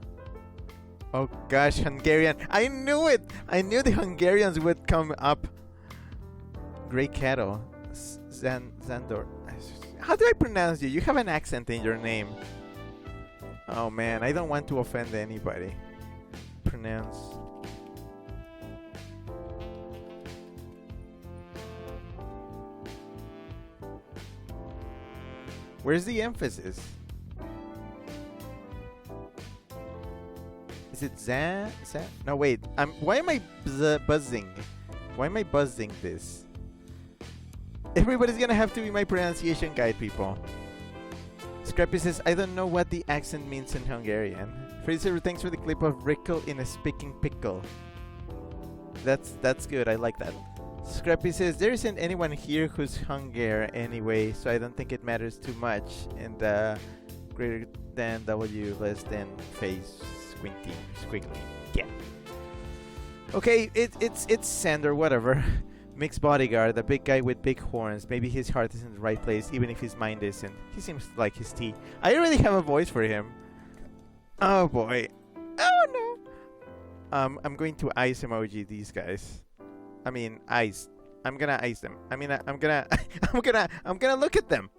Oh gosh, Hungarian. I knew it. I knew the Hungarians would come up. Grey cattle. Zandor. How do I pronounce you? You have an accent in your name. Oh man, I don't want to offend anybody. Pronounce. Where's the emphasis? Is it Zan? No, wait. Why am I buzzing? Why am I buzzing this? Everybody's gonna have to be my pronunciation guide, people. Scrappy says, I don't know what the accent means in Hungarian. Fraser, thanks for the clip of Rickle in a speaking pickle. That's good. I like that. Scrappy says, there isn't anyone here who's Hungarian anyway, so I don't think it matters too much. And greater than W, less than face, squinty, squiggly. Yeah. Okay, it's Sander, whatever. Mixed bodyguard, the big guy with big horns. Maybe his heart is in the right place, even if his mind isn't. He seems like his tea. I really have a voice for him. Oh boy. Oh no. I'm going to ice emoji these guys. I mean, ice. I'm gonna ice them. I mean, I'm gonna, I'm gonna look at them.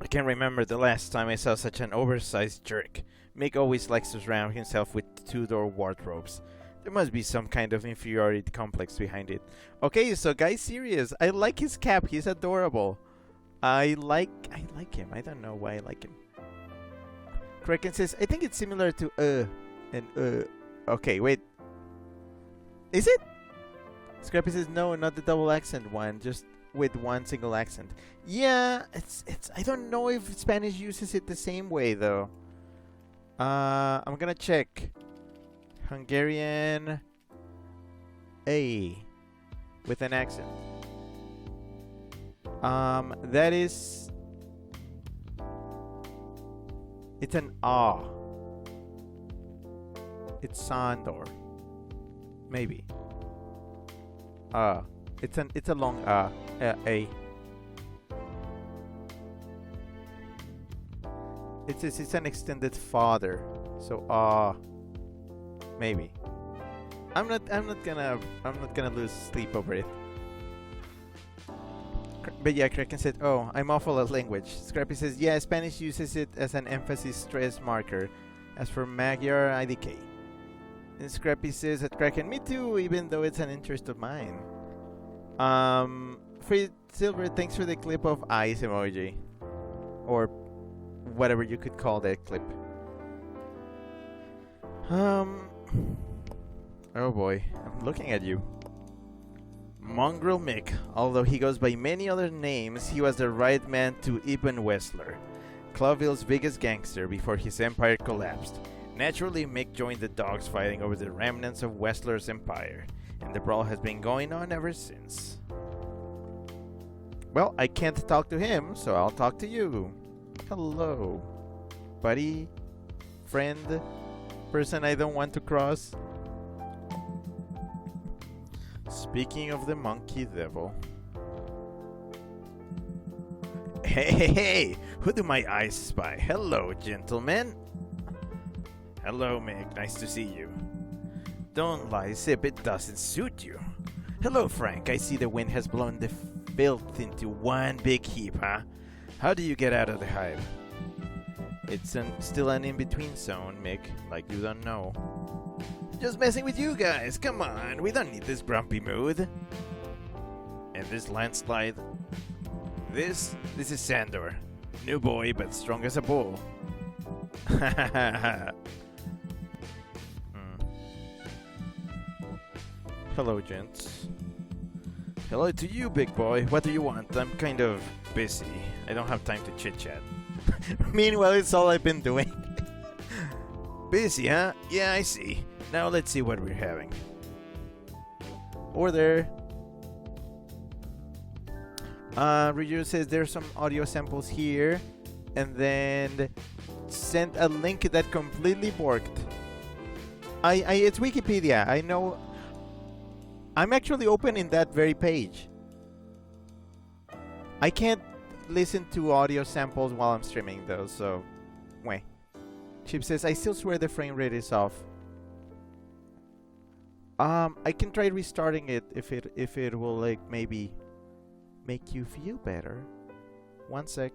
I can't remember the last time I saw such an oversized jerk. Mick always likes to surround himself with two-door wardrobes. There must be some kind of inferiority complex behind it. Okay, so guy's serious. I like his cap. He's adorable. I like him. I don't know why I like him. Kraken says, I think it's similar to and Okay, wait. Is it? Scrappy says, no, not the double accent one, just with one single accent. Yeah, it's I don't know if Spanish uses it the same way though. I'm gonna check. Hungarian A with an accent. That is, it's an A. It's Sandor. Maybe. It's a long A. It's an extended father. So maybe. I'm not gonna lose sleep over it. But yeah, Kraken said, oh, I'm awful at language. Scrappy says, yeah, Spanish uses it as an emphasis stress marker. As for Magyar, IDK. And Scrappy says at Kraken, me too, even though it's an interest of mine. Free Silver, thanks for the clip of ice emoji. Or whatever you could call that clip. Oh boy, I'm looking at you. Mongrel Mick, although he goes by many other names, he was the right man to Ibn Wessler, Cloville's biggest gangster before his empire collapsed. Naturally, Mick joined the dogs fighting over the remnants of Wessler's empire, and the brawl has been going on ever since. Well, I can't talk to him, so I'll talk to you. Hello, buddy, friend, person I don't want to cross. Speaking of the monkey devil. Hey, who do my eyes spy? Hello, gentlemen. Hello, Mick. Nice to see you. Don't lie, Zipp. It doesn't suit you. Hello, Frank. I see the wind has blown the filth into one big heap, huh? How do you get out of the hive? It's still an in-between zone, Mick. Like you don't know. Just messing with you guys. Come on. We don't need this grumpy mood. And this landslide. This is Sandor. New boy, but strong as a bull. Hello, gents. Hello to you, big boy. What do you want? I'm kind of busy. I don't have time to chit-chat. Meanwhile, it's all I've been doing. Busy, huh? Yeah, I see. Now let's see what we're having. Order. Ryu says there's some audio samples here, and then sent a link that completely borked. It's Wikipedia. I know. I'm actually opening that very page. I can't listen to audio samples while I'm streaming though, so wait. Chip says I still swear the frame rate is off. I can try restarting it if it will like maybe make you feel better. One sec.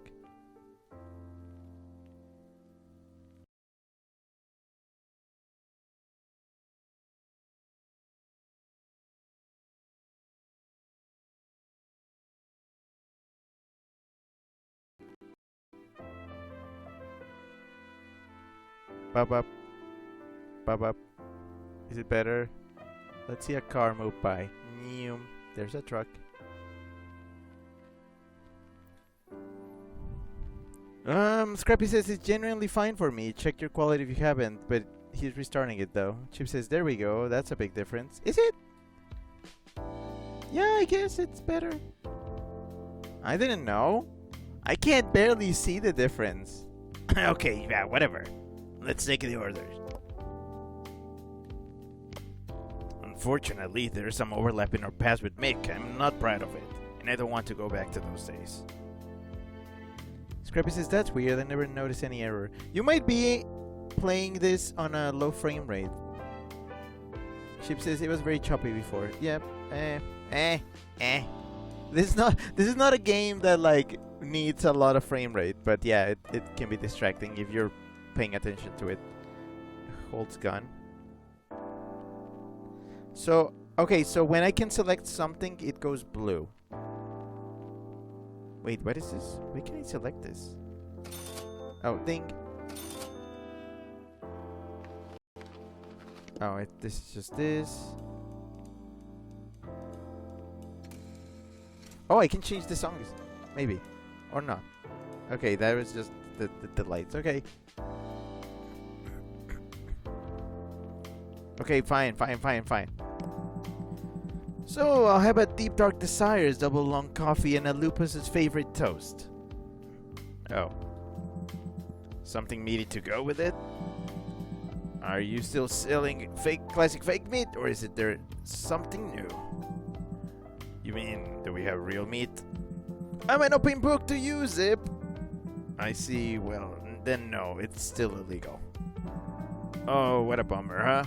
Bub up. Bub up. Is it better? Let's see a car move by. Neum. There's a truck. Scrappy says it's genuinely fine for me. Check your quality if you haven't, but he's restarting it though. Chip says, there we go. That's a big difference. Is it? Yeah, I guess it's better. I didn't know. I can't barely see the difference. Okay, yeah, whatever. Let's take the orders. Unfortunately, there's some overlap in our paths with Mick. I'm not proud of it, and I don't want to go back to those days. Scrappy says, that's weird. I never noticed any error. You might be playing this on a low frame rate. Chip says it was very choppy before. Yep. This is not a game that like needs a lot of frame rate, but yeah, it can be distracting if you're paying attention to it. Holds gun. So okay, so when I can select something, it goes blue. Wait, what is this? Why can I select this? Oh, ding. Oh, this is just this. Oh, I can change the songs. Maybe. Or not. Okay, that was just the lights. Okay. Okay, fine. So, I'll have a Deep Dark Desires double long coffee and a Lupus's favorite toast. Oh. Something meaty to go with it? Are you still selling classic fake meat, or is it there something new? You mean, do we have real meat? I'm an open book to you, Zipp. I see. Well, then no, it's still illegal. Oh, what a bummer, huh?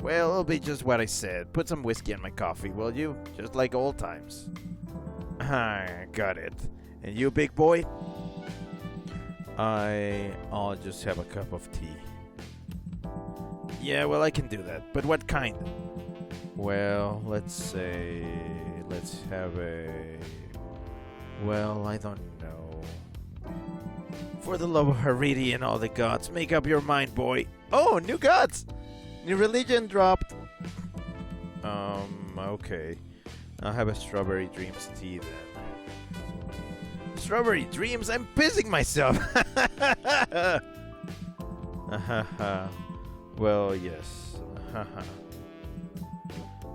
Well, it'll be just what I said. Put some whiskey in my coffee, will you? Just like old times. Got it. And you, big boy? I'll just have a cup of tea. Yeah, well, I can do that. But what kind? Well, let's have a... Well, I don't know. For the love of Haridi and all the gods, make up your mind, boy. Oh, new gods! New religion dropped. Okay. I'll have a Strawberry Dreams tea then. Strawberry Dreams? I'm pissing myself! Well, yes.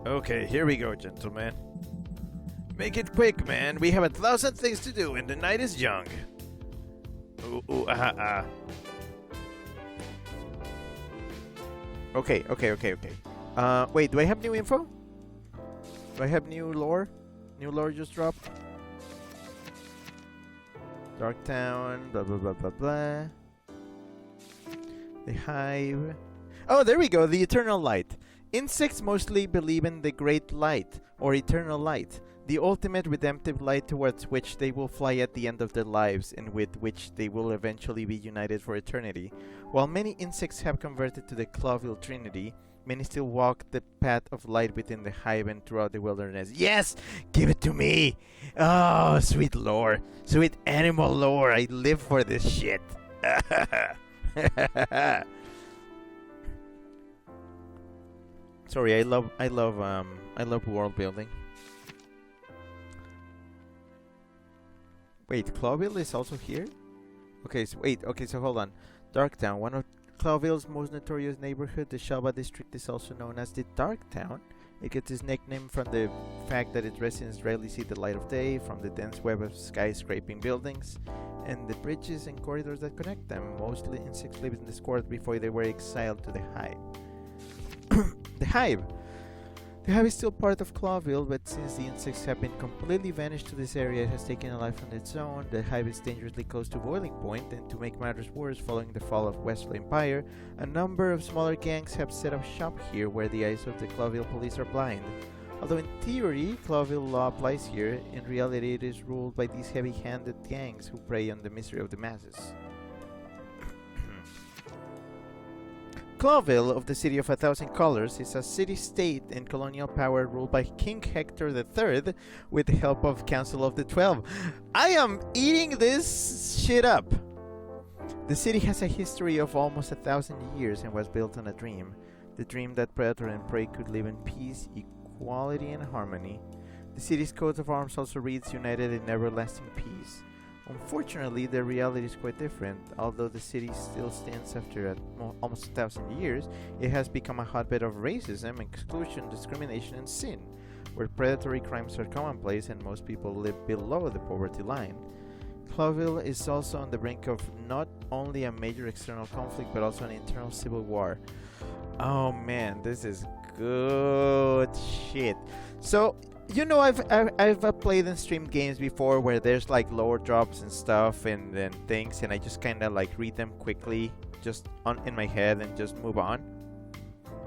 Okay, here we go, gentlemen. Make it quick, man. We have 1,000 things to do and the night is young. Okay. Wait, do I have new info? Do I have new lore? New lore just dropped. Darktown, blah blah blah blah blah. The Hive. Oh, there we go, the Eternal Light. Insects mostly believe in the Great Light, or Eternal Light, the ultimate redemptive light towards which they will fly at the end of their lives and with which they will eventually be united for eternity. While many insects have converted to the Clawville Trinity, many still walk the path of light within the hive and throughout the wilderness. Yes! Give it to me! Oh, sweet lore. Sweet animal lore. I live for this shit. Sorry, I love world building. Wait, Clawville is also here? Okay, so hold on. Darktown, one of Clawville's most notorious neighborhood, the Shalba district is also known as the Darktown. It gets its nickname from the fact that its residents rarely see the light of day, from the dense web of skyscraping buildings, and the bridges and corridors that connect them. Mostly insects lived in this quarter before they were exiled to the Hive. The Hive! The Hive is still part of Clawville, but since the insects have been completely vanished to this area, it has taken a life on its own. The Hive is dangerously close to boiling point, and to make matters worse, following the fall of Westland Empire, a number of smaller gangs have set up shop here where the eyes of the Clawville police are blind. Although in theory, Clawville law applies here, in reality it is ruled by these heavy-handed gangs who prey on the misery of the masses. Clawville of the City of 1,000 Colors is a city-state and colonial power ruled by King Hector III with the help of Council of the 12. I am eating this shit up! The city has a history of almost 1,000 years and was built on a dream. The dream that predator and prey could live in peace, equality, and harmony. The city's coat of arms also reads United in Everlasting Peace. Unfortunately, the reality is quite different. Although the city still stands after almost 1,000 years, it has become a hotbed of racism, exclusion, discrimination, and sin, where predatory crimes are commonplace and most people live below the poverty line. Cloville is also on the brink of not only a major external conflict but also an internal civil war. Oh man, this is good shit. So, I've played and streamed games before where there's like lower drops and stuff and things, and I just kind of like read them quickly, just on in my head, and just move on.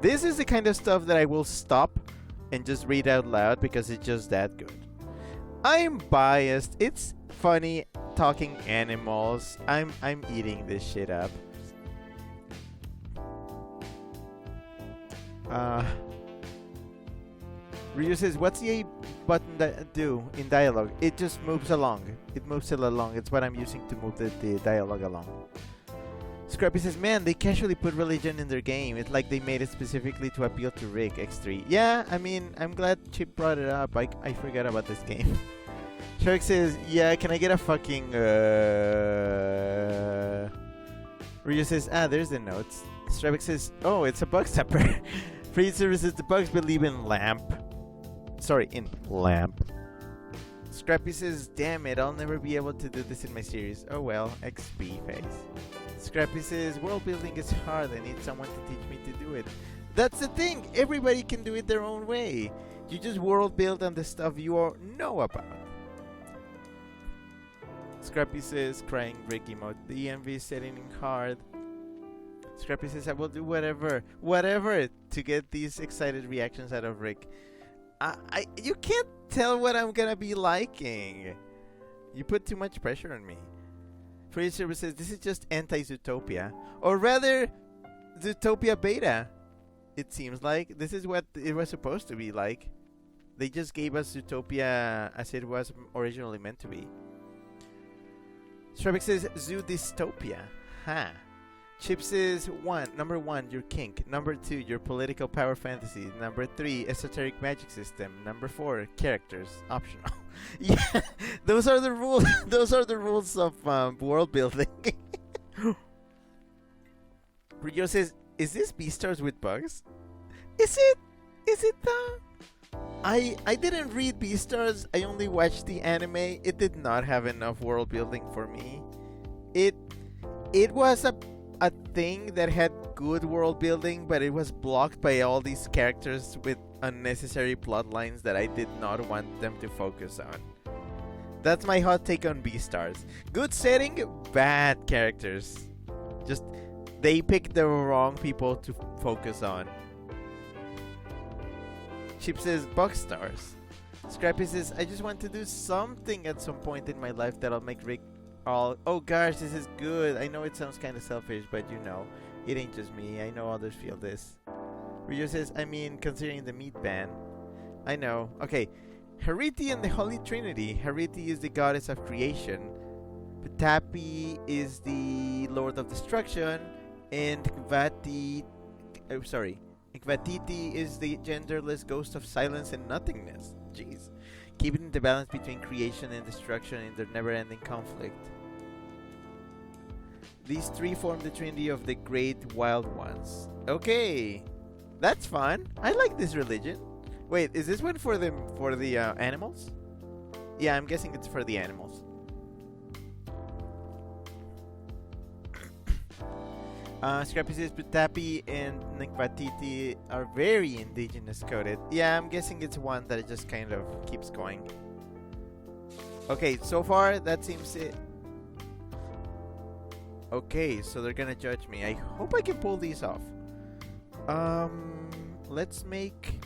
This is the kind of stuff that I will stop and just read out loud because it's just that good. I'm biased. It's funny talking animals. I'm eating this shit up. Ryu says, "What's the A button do in dialogue?" It just moves along. It moves it along. It's what I'm using to move the dialogue along. Scrappy says, "Man, they casually put religion in their game. It's like they made it specifically to appeal to Rick X3." Yeah, I mean, I'm glad Chip brought it up. I forgot about this game. Shark says, "Yeah, can I get a fucking Ryu says, "There's the notes." Stravik says, "Oh, it's a bug stopper." Freezer says, "The bugs believe in lamp." Sorry, in lamp. Scrappy says, "Damn it, I'll never be able to do this in my series." Oh well, XP face. Scrappy says, "World building is hard. I need someone to teach me to do it." That's the thing. Everybody can do it their own way. You just world build on the stuff you know about. Scrappy says, crying Rick emote. The envy is setting in hard. Scrappy says, "I will do whatever to get these excited reactions out of Rick." You can't tell what I'm gonna be liking. You put too much pressure on me. Free Service says, "This is just anti-Zootopia. Or rather, Zootopia Beta. It seems like this is what it was supposed to be like. They just gave us Zootopia as it was originally meant to be." Stravik says, "Zoo dystopia." Ha. Chip says, number one, your kink. Number two, your political power fantasy. Number three, esoteric magic system. Number four, characters, optional. Yeah, those are the rules. Those are the rules of world building. Rio says, "Is this Beastars with bugs?" Is it? Is it though? I didn't read Beastars. I only watched the anime. It did not have enough world building for me. It was a thing that had good world building, but it was blocked by all these characters with unnecessary plot lines that I did not want them to focus on. That's my hot take on Beastars. Good setting, bad characters. Just they picked the wrong people to focus on. Chip says, "Bugstars." Scrappy says, "I just want to do something at some point in my life that'll make Rick all..." Oh gosh, this is good. I know it sounds kind of selfish, but it ain't just me. I know others feel this. Ryu says, "I mean, considering the meat ban." I know. Okay. Hariti and the Holy Trinity. Hariti is the goddess of creation. Patapi is the Lord of Destruction. And Kvatiti is the genderless ghost of silence and nothingness. Jeez. Keeping the balance between creation and destruction in their never-ending conflict. These three form the trinity of the great wild ones. Okay. That's fun. I like this religion. Wait, is this one for the animals? Yeah, I'm guessing it's for the animals. Scrappy says Putapi and Nkvatiti are very indigenous coded. Yeah, I'm guessing it's one that just kind of keeps going. Okay, so far that seems it. Okay, so they're gonna judge me. I hope I can pull these off. Let's make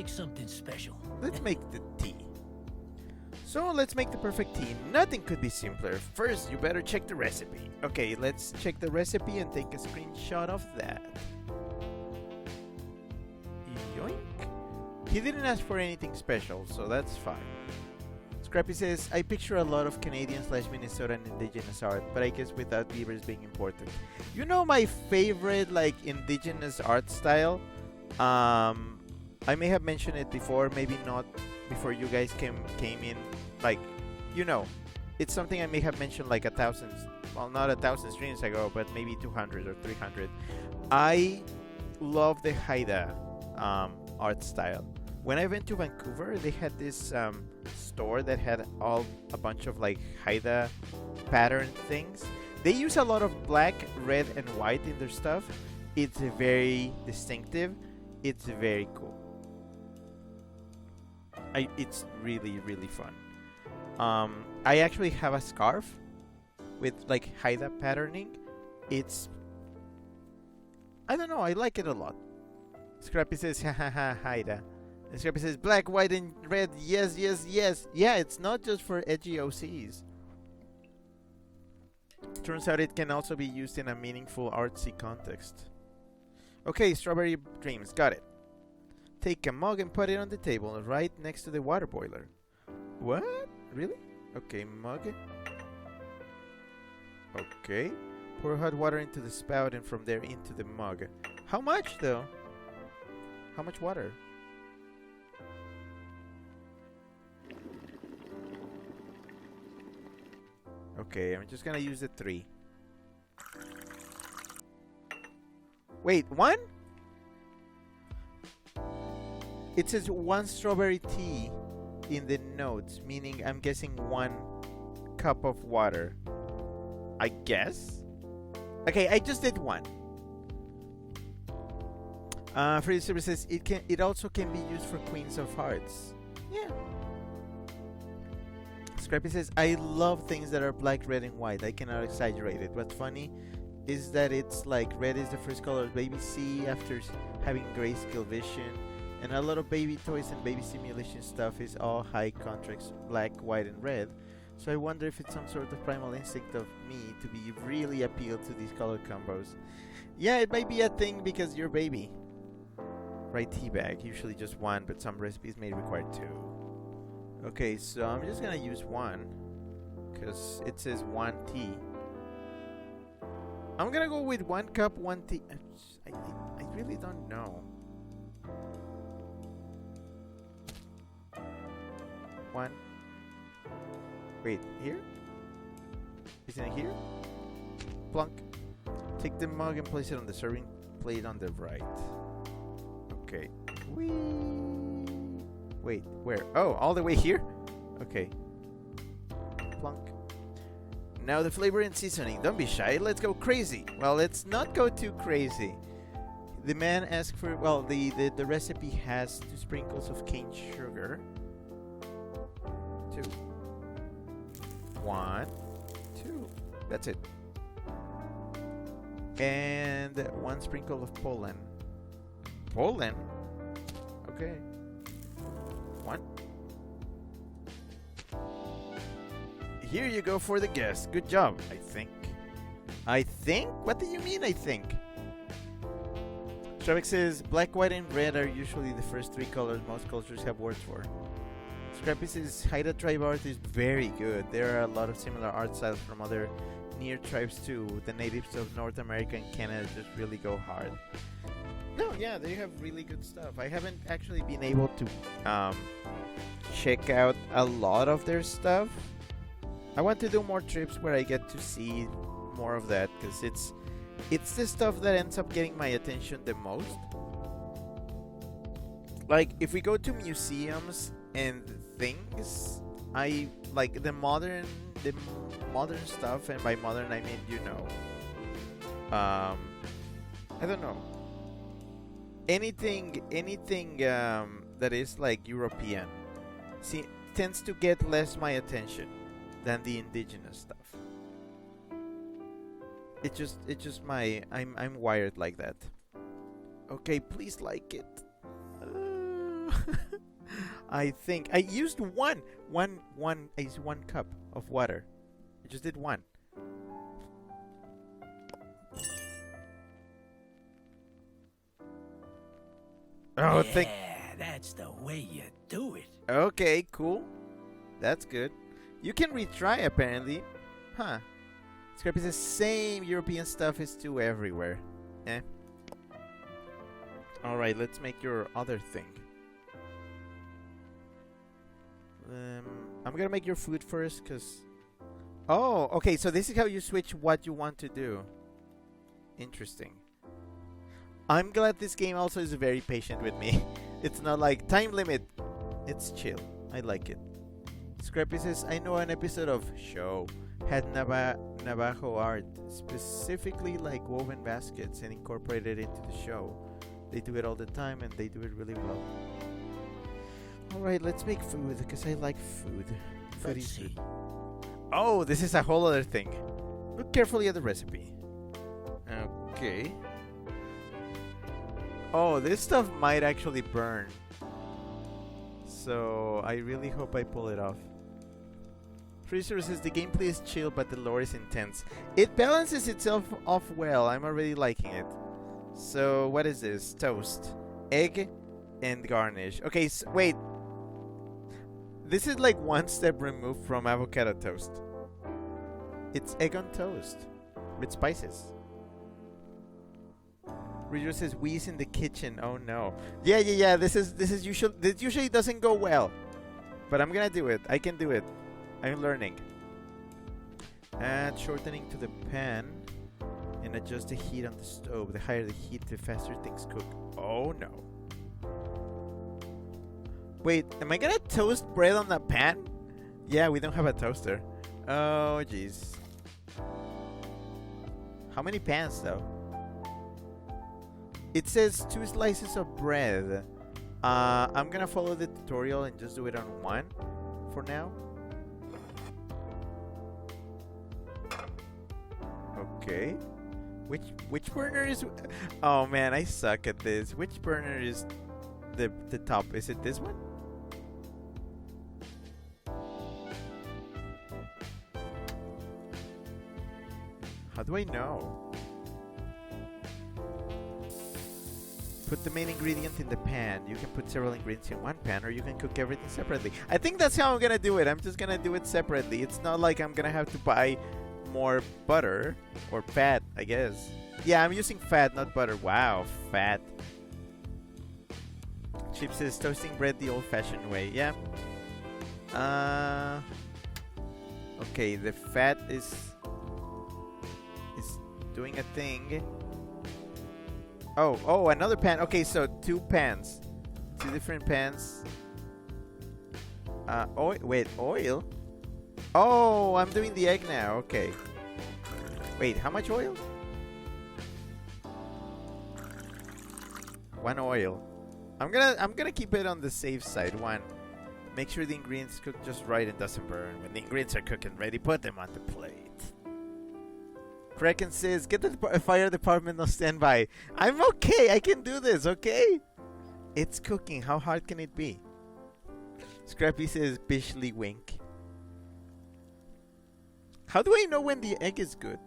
something special. Let's make the tea. So let's make the perfect tea. Nothing could be simpler. First, you better check the recipe. Okay, let's check the recipe and take a screenshot of that. Yoink. He didn't ask for anything special, so that's fine. Scrappy says, "I picture a lot of Canadian/Minnesotan indigenous art, but I guess without beavers being important." You know my favorite indigenous art style? I may have mentioned it before, maybe not before you guys came in, you know, it's something I may have mentioned like a thousand, well, not a thousand streams ago, but maybe 200 or 300. I love the Haida art style. When I went to Vancouver, they had this store that had a bunch of like Haida pattern things. They use a lot of black, red, and white in their stuff. It's very distinctive. It's very cool. It's really, really fun. I actually have a scarf with like Haida patterning. I don't know, I like it a lot. Scrappy says, ha ha ha, Haida. And Scrappy says, black, white, and red, yes, yes, yes. Yeah, it's not just for edgy OCs. Turns out it can also be used in a meaningful artsy context. Okay, Strawberry Dreams, got it. Take a mug and put it on the table right next to the water boiler. What? Really? Okay, mug. Okay. Pour hot water into the spout and from there into the mug. How much though? How much water? Okay, I'm just gonna use the 3. Wait, 1? It says 1 strawberry tea in the notes, meaning I'm guessing 1 cup of water. I guess? Okay, I just did 1. Freddy Silver says it also can be used for Queens of Hearts. Yeah. Scrappy says, I love things that are black, red, and white. I cannot exaggerate it. What's funny is that it's like red is the first color baby see after having grayscale vision. And a lot of baby toys and baby simulation stuff is all high contrast, black, white, and red. So I wonder if it's some sort of primal instinct of me to be really appealed to these color combos. Yeah, it might be a thing because you're baby. Right, teabag, usually just 1, but some recipes may require 2. Okay, so I'm just gonna use 1, because it says 1 tea. I'm gonna go with 1 cup, 1 tea. I really don't know. 1. Wait, here? Isn't it here? Plunk. Take the mug and place it on the serving plate on the right. Okay. Whee! Wait, where? Oh, all the way here? Okay. Plunk. Now the flavor and seasoning. Don't be shy, let's go crazy. Well, let's not go too crazy. The man asked for, well, the recipe has 2 sprinkles of cane sugar. 2. 1, 2. That's it. And 1 sprinkle of pollen. Pollen? Okay. 1. Here you go for the guess. Good job, I think. I think? What do you mean, I think? Stravik says, black, white, and red are usually the first 3 colors most cultures have words for. Scrappy says, Haida tribe art is very good. There are a lot of similar art styles from other near tribes too. The natives of North America and Canada just really go hard. No, yeah, they have really good stuff. I haven't actually been able to check out a lot of their stuff. I want to do more trips where I get to see more of that, because it's the stuff that ends up getting my attention the most. Like, if we go to museums and things, I like the modern stuff, and by modern I mean, you know, I don't know, anything that is like European tends to get less my attention than the indigenous stuff. It's just my I'm wired like that. Okay, please like it. I think I used one cup of water. I just did 1. Oh, yeah, that's the way you do it. Okay, cool. That's good. You can retry apparently. Huh. Scrappy says same European stuff is too everywhere. Eh. Alright, let's make your other thing. I'm gonna make your food first, cause. Oh, okay. So this is how you switch what you want to do. Interesting. I'm glad this game also is very patient with me. It's not like time limit. It's chill. I like it. Scrappy says, I know an episode of Show had Navajo art, specifically like woven baskets, and incorporated it into the show. They do it all the time and they do it really well. Alright, let's make food because I like food. Food is good. Oh, this is a whole other thing. Look carefully at the recipe. Okay. Oh, this stuff might actually burn. So I really hope I pull it off. Freezer says the gameplay is chill, but the lore is intense. It balances itself off well. I'm already liking it. So what is this? Toast, egg, and garnish. Okay, so wait. This is like one step removed from avocado toast. It's egg on toast with spices. Reader says Wee's in the kitchen. Oh no. Yeah. This usually doesn't go well, but I'm gonna do it. I can do it. I'm learning. Add shortening to the pan and adjust the heat on the stove. The higher the heat, the faster things cook. Oh no. Wait, am I gonna toast bread on the pan? Yeah, we don't have a toaster. Oh jeez. How many pans though? It says 2 slices of bread. I'm gonna follow the tutorial and just do it on one for now. Okay. Which burner is? Oh man, I suck at this. Which burner is the top? Is it this one? How do I know? Put the main ingredient in the pan. You can put several ingredients in one pan, or you can cook everything separately. I think that's how I'm gonna do it. I'm just gonna do it separately. It's not like I'm gonna have to buy more butter or fat, I guess. Yeah, I'm using fat, not butter. Wow, fat. Chip says toasting bread the old-fashioned way. Yeah. Okay, the fat is doing a thing. Oh, another pan. Okay, so 2 pans. 2 different pans. Oil? Oh, I'm doing the egg now. Okay. Wait, how much oil? 1 oil. I'm gonna keep it on the safe side. 1. Make sure the ingredients cook just right and doesn't burn. When the ingredients are cooked and ready, put them on the plate. Kraken says, get the fire department on standby. I'm okay. I can do this, okay? It's cooking. How hard can it be? Scrappy says, Bishly wink. How do I know when the egg is good?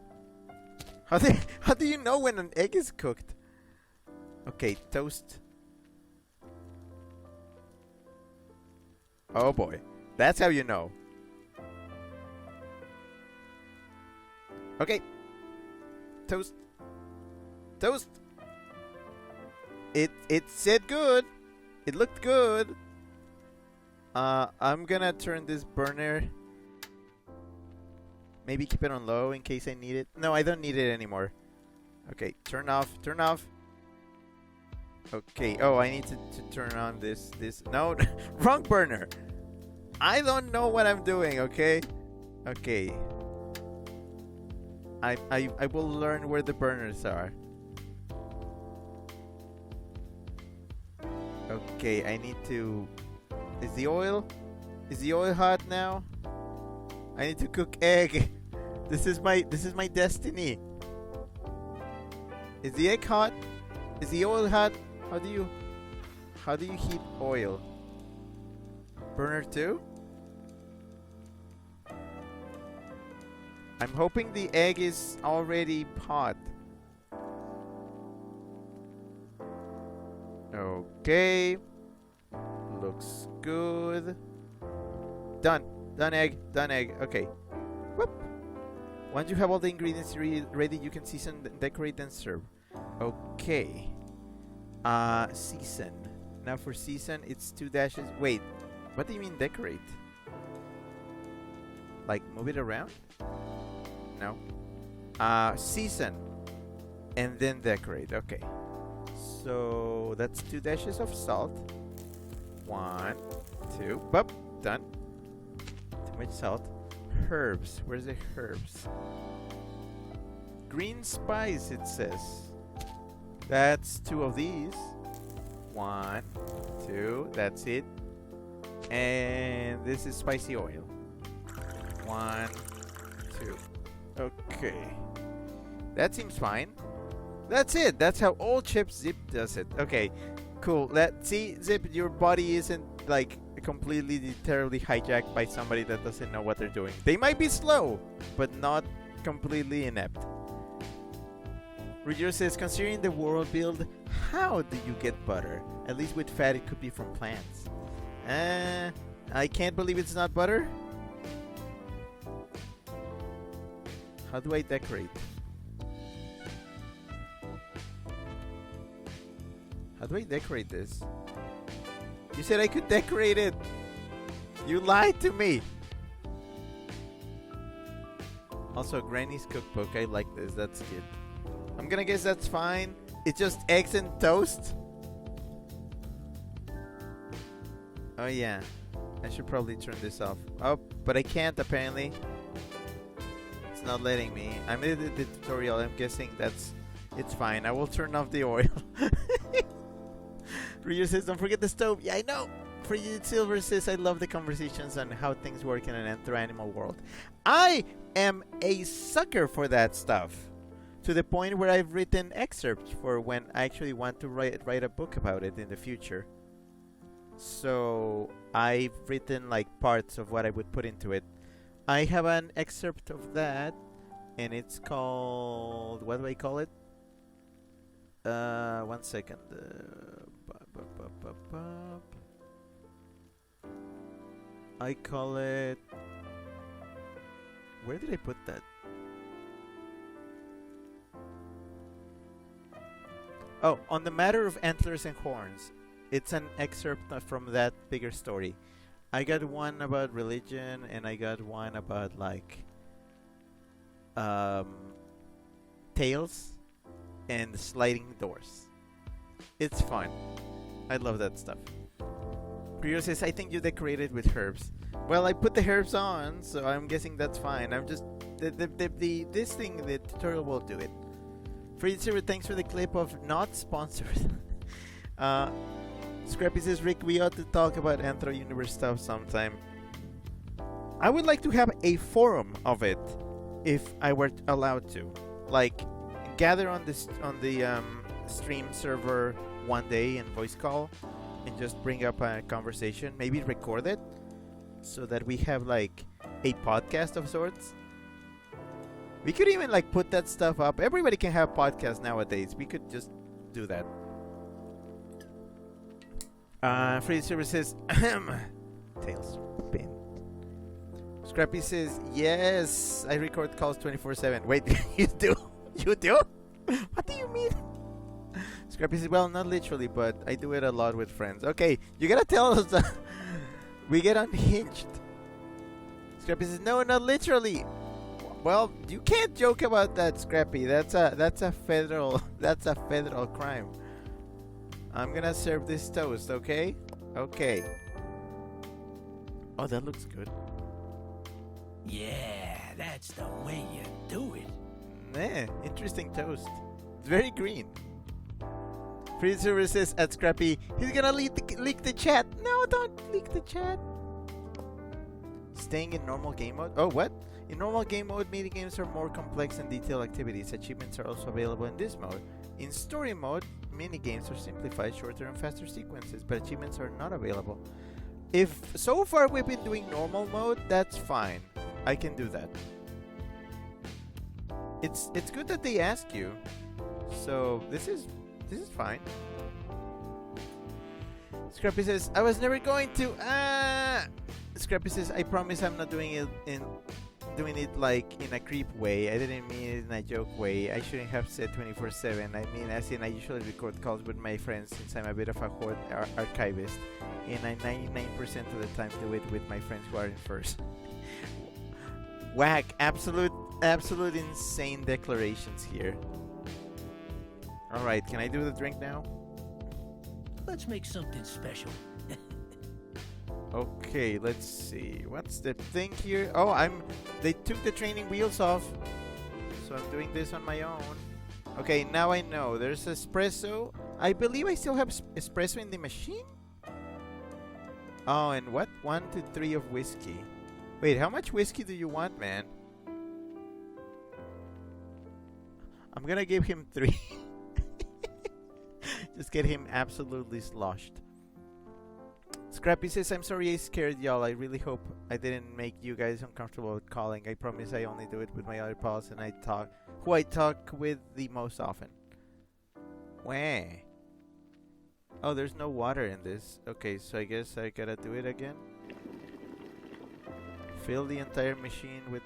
How do you know when an egg is cooked? Okay, toast. Oh boy. That's how you know. Okay. Toast. Toast. It said good. It looked good. I'm gonna turn this burner. Maybe keep it on low in case I need it. No, I don't need it anymore. Okay, turn off. Turn off. Okay. Oh, I need to turn on this. No, wrong burner. I don't know what I'm doing. Okay. Okay. I will learn where the burners are. Okay, I need to. Is the oil hot now? I need to cook egg. This is my destiny. Is the egg hot? Is the oil hot? How do you heat oil? Burner 2? I'm hoping the egg is already hot. Okay. Looks good. Done. Done egg. Done egg. Okay. Whoop. Once you have all the ingredients ready, you can season, decorate, and serve. Okay. Season. Now for season, it's 2 dashes. Wait. What do you mean decorate? Like move it around? No. Season. And then decorate. Okay. So that's 2 dashes of salt. 1, 2. Boop. Done. Too much salt. Herbs. Where's the herbs? Green spice, it says. That's 2 of these. 1, 2. That's it. And this is spicy oil. 1, 2. Okay. That seems fine. That's it. That's how old chip Zipp does it. Okay. Cool. See, Zipp, your body isn't like completely terribly hijacked by somebody that doesn't know what they're doing. They might be slow, but not completely inept. Ruggiero says, considering the world build, how do you get butter? At least with fat, it could be from plants. I can't believe it's not butter. How do I decorate? How do I decorate this? You said I could decorate it. You lied to me. Also, Granny's cookbook. I like this. That's good. I'm gonna guess that's fine. It's just eggs and toast. Oh yeah. I should probably turn this off. Oh, but I can't apparently. It's not letting me. I made the tutorial. I'm guessing it's fine. I will turn off the oil. Ryu says, don't forget the stove. Yeah, I know. Frigid Silver says, I love the conversations on how things work in an animal world. I am a sucker for that stuff. To the point where I've written excerpts for when I actually want to write a book about it in the future. So I've written like parts of what I would put into it. I have an excerpt of that, and it's called, what do I call it? 1 second. I call it, where did I put that? Oh, on the matter of antlers and horns. It's an excerpt from that bigger story. I got one about religion, and I got one about like tails and sliding doors. It's fun. I love that stuff. Rio says, I think you decorated with herbs. Well, I put the herbs on, so I'm guessing that's fine. I'm just this thing, the tutorial will do it. Free Zero, thanks for the clip of not sponsored. Scrappy says, Rick, we ought to talk about Anthro Universe stuff sometime. I would like to have a forum of it, if I were allowed to. Like, gather on the stream server one day and voice call, and just bring up a conversation. Maybe record it, so that we have like a podcast of sorts. We could even like put that stuff up. Everybody can have podcasts nowadays. We could just do that. Freddy Silver says, Tailspin. Scrappy says, yes, I record calls 24/7. Wait, you do? You do? What do you mean? Scrappy says, well, not literally, but I do it a lot with friends. Okay, you gotta tell us that we get unhinged. Scrappy says, no, not literally. Well, you can't joke about that, Scrappy. That's a federal crime. I'm gonna serve this toast, okay? Okay. Oh, that looks good. Yeah, that's the way you do it. Interesting toast. It's very green. Freezer says at Scrappy, he's gonna leak the chat. No, don't leak the chat. Staying in normal game mode? Oh, what? In normal game mode, mini games are more complex and detailed activities. Achievements are also available in this mode. In story mode, mini games are simplified, shorter and faster sequences, but achievements are not available. If so far we've been doing normal mode, that's fine. I can do that. It's good that they ask you. So this is fine. Scrappy says, I was never going to. Scrappy says, I promise I'm not doing it like in a creep way. I didn't mean it in a joke way. I shouldn't have said 24/7. I mean, as in I usually record calls with my friends since I'm a bit of a hoard archivist, and I 99% of the time do it with my friends who are in first. Whack. Absolute insane declarations here. Alright, can I do the drink now? Let's make something special. Okay, let's see. What's the thing here? Oh, they took the training wheels off. So I'm doing this on my own. Okay, now I know. There's espresso. I believe I still have espresso in the machine. Oh, and what? 1 to 3 of whiskey. Wait, how much whiskey do you want, man? I'm gonna give him 3. Just get him absolutely sloshed. Scrappy says, I'm sorry I scared y'all. I really hope I didn't make you guys uncomfortable with calling. I promise I only do it with my other pals and who I talk with the most often. Wah. Oh, there's no water in this. Okay, so I guess I gotta do it again. Fill the entire machine with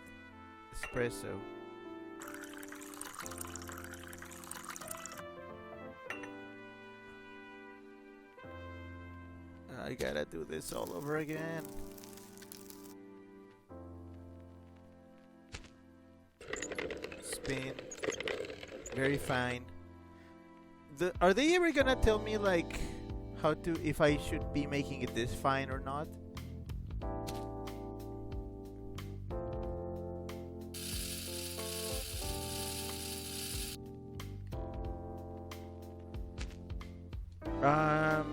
espresso. I gotta do this all over again. Spin. Very fine. Are they ever gonna tell me like if I should be making it this fine or not?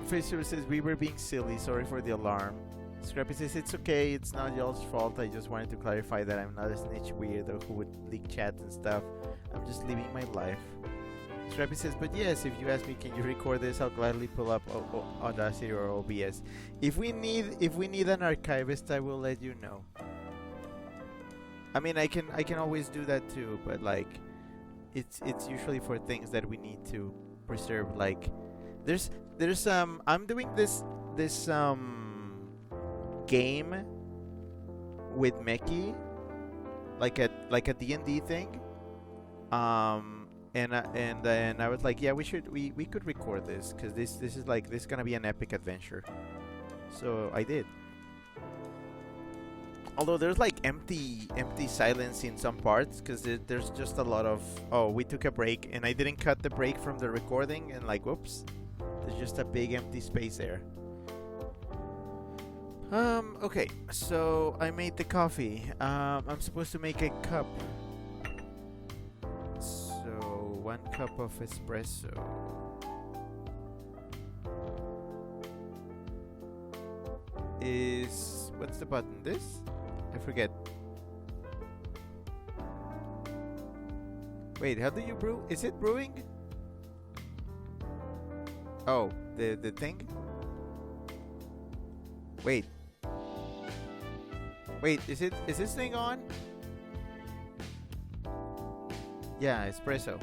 Fisher says we were being silly. Sorry for the alarm. Scrappy says it's okay. It's not y'all's fault. I just wanted to clarify that I'm not a snitch weirdo who would leak chats and stuff. I'm just living my life. Scrappy says, but yes, if you ask me, can you record this? I'll gladly pull up Audacity or OBS. If we need an archivist, I will let you know. I mean, I can always do that too, but like, it's usually for things that we need to preserve. Like, there's I'm doing this game with Meki, like a D&D thing. And I was like, yeah, we could record this because this is gonna be an epic adventure. So I did. Although there's like empty silence in some parts because there's just a lot of we took a break and I didn't cut the break from the recording and like whoops, there's just a big empty space there. Okay, so I made the coffee. I'm supposed to make a cup. 1 cup of espresso. What's the button? This? I forget. Wait, how do you brew? Is it brewing? Oh, the thing? Wait, is this thing on? Yeah, espresso.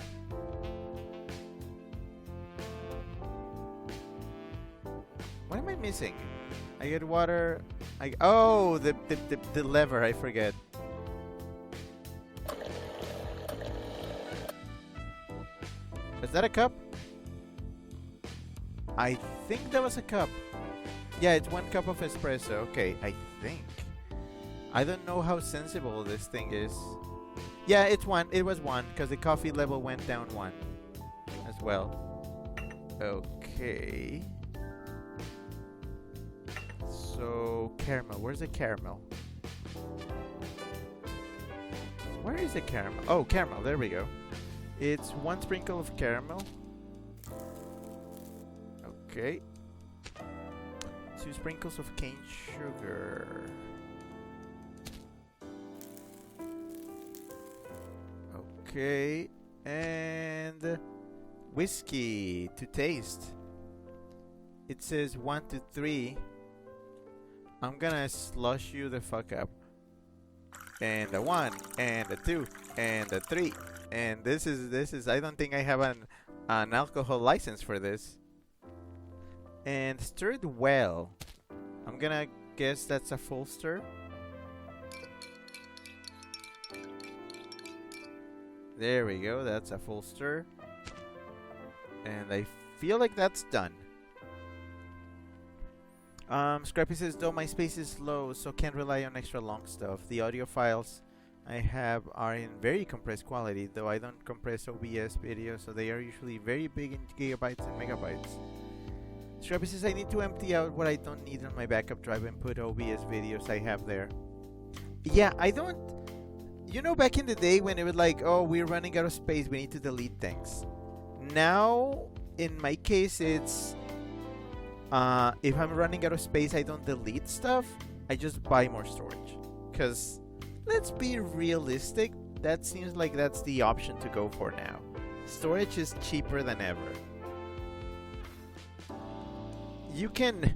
What am I missing? I get water. The lever. I forget. Is that a cup? I think that was a cup. Yeah, it's 1 cup of espresso. Okay, I think. I don't know how sensible this thing is. Yeah, it's 1. It was 1 because the coffee level went down 1 as well. Okay. So, caramel. Where's the caramel? Where is the caramel? Oh, caramel. There we go. It's 1 sprinkle of caramel. Okay. 2 sprinkles of cane sugar. Okay. And whiskey to taste. It says 1 to 3. I'm gonna slush you the fuck up. And a 1, and a 2, and a 3. And this is I don't think I have an alcohol license for this. And stir it well. I'm gonna guess that's a full stir. There we go, that's a full stir. And I feel like that's done. Scrappy says, though my space is low, so can't rely on extra long stuff. The audio files I have are in very compressed quality, though I don't compress OBS videos, so they are usually very big in gigabytes and megabytes. Scrappy says I need to empty out what I don't need on my backup drive and put OBS videos I have there. Yeah, I don't. You know, back in the day when it was like, oh, we're running out of space, we need to delete things. Now, in my case, it's if I'm running out of space, I don't delete stuff. I just buy more storage. Because let's be realistic, that seems like that's the option to go for now. Storage is cheaper than ever. You can.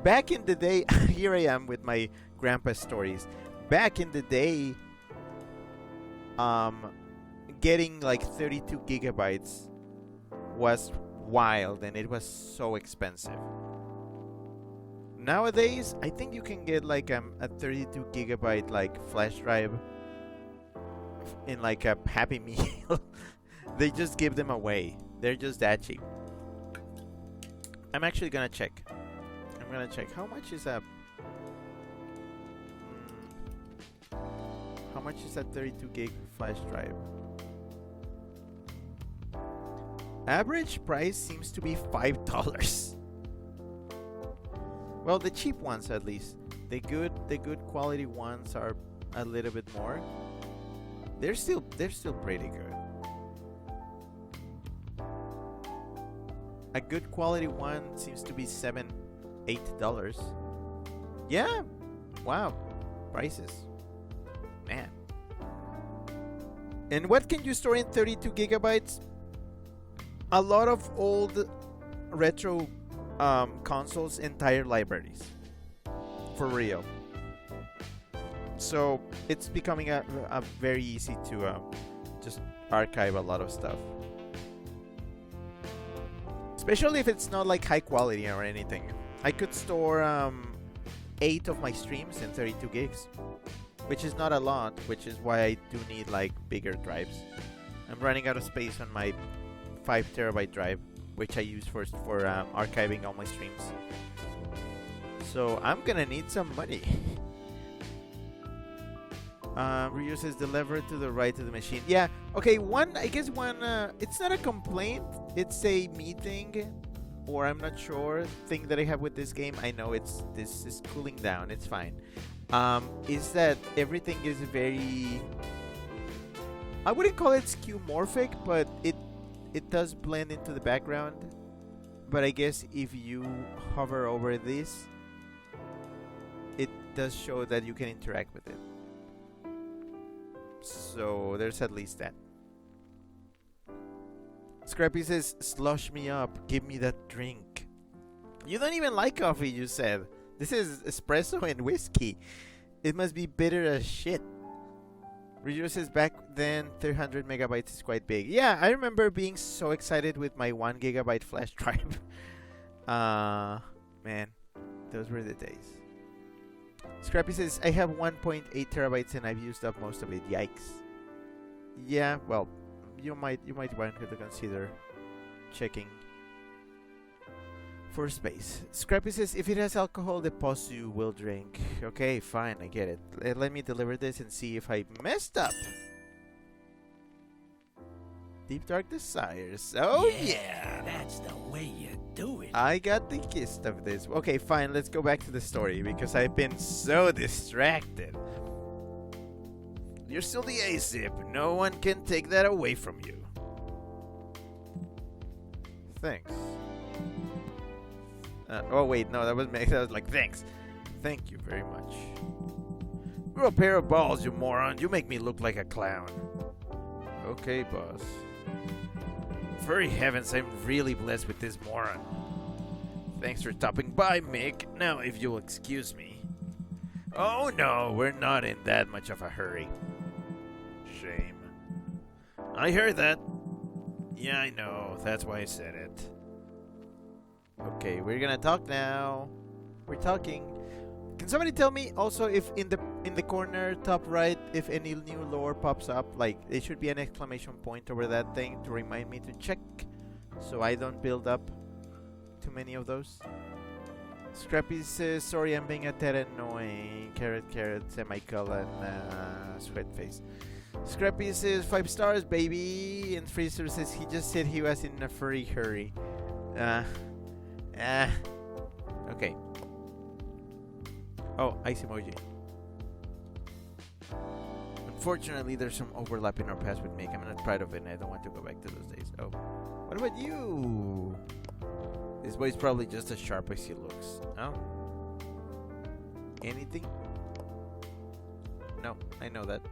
Back in the day, here I am with my grandpa's stories. Back in the day, getting like 32 gigabytes was wild and it was so expensive. Nowadays, I think you can get like a 32 gigabyte like flash drive in like a Happy Meal. They just give them away. They're just that cheap. I'm actually gonna check. I'm gonna check how much is a how much is that 32 gig flash drive? Average price seems to be $5. Well, the cheap ones at least. The good quality ones are a little bit more. They're still pretty good. A good quality one seems to be $7-8. Yeah. Wow. Prices. Man. And what can you store in 32 gigabytes? A lot of old retro consoles, entire libraries. For real. So it's becoming a very easy to just archive a lot of stuff. Especially if it's not like high quality or anything. I could store 8 of my streams in 32 gigs. Which is not a lot, which is why I do need like bigger drives. I'm running out of space on my 5 terabyte drive, which I use for archiving all my streams. So I'm gonna need some money. Ryu says deliver to the right of the machine. Yeah, okay, I guess one, it's not a complaint, it's a meeting, or I'm not sure, thing that I have with this game. I know this is cooling down, it's fine. Is that everything is very, I wouldn't call it skeuomorphic, but it does blend into the background. But I guess if you hover over this, it does show that you can interact with it. So there's at least that. Scrappy says, slush me up, give me that drink. You don't even like coffee, you said. This is espresso and whiskey. It must be bitter as shit. Ryu says back then 300 megabytes is quite big. Yeah, I remember being so excited with my 1 gigabyte flash drive. Man, those were the days. Scrappy says I have 1.8 terabytes and I've used up most of it. Yikes. Yeah, well, you might want to consider checking for space. Scrappy says if it has alcohol, the posu will drink. Okay, fine, I get it. Let me deliver this and see if I messed up. Deep Dark Desires. Oh yeah, that's the way you do it. I got the gist of this. Okay, fine, let's go back to the story because I've been so distracted. You're still the Zipp. No one can take that away from you. Thanks. Oh wait, no, that was like thanks. Thank you very much. Grow a pair of balls, you moron. You make me look like a clown. Okay, boss. Furry heavens, I'm really blessed with this moron. Thanks for stopping by, Mick. Now, if you'll excuse me. Oh no, we're not in that much of a hurry. Shame. I heard that. Yeah, I know. That's why I said it. Okay, we're gonna talk now. We're talking. Can somebody tell me also if in the corner top right, if any new lore pops up, like there should be an exclamation point over that thing to remind me to check, so I don't build up too many of those. Scrappy says, sorry I'm being a tad annoying. Carrot, carrot, semicolon, sweat face. Scrappy says, 5 stars, baby. And Freezer says, he just said he was in a furry hurry. Okay. Oh, ice emoji. Unfortunately, there's some overlap in our past with Mick. I'm not proud of it and I don't want to go back to those days. Oh. What about you? This boy's probably just as sharp as he looks. Oh? Anything? No, I know that.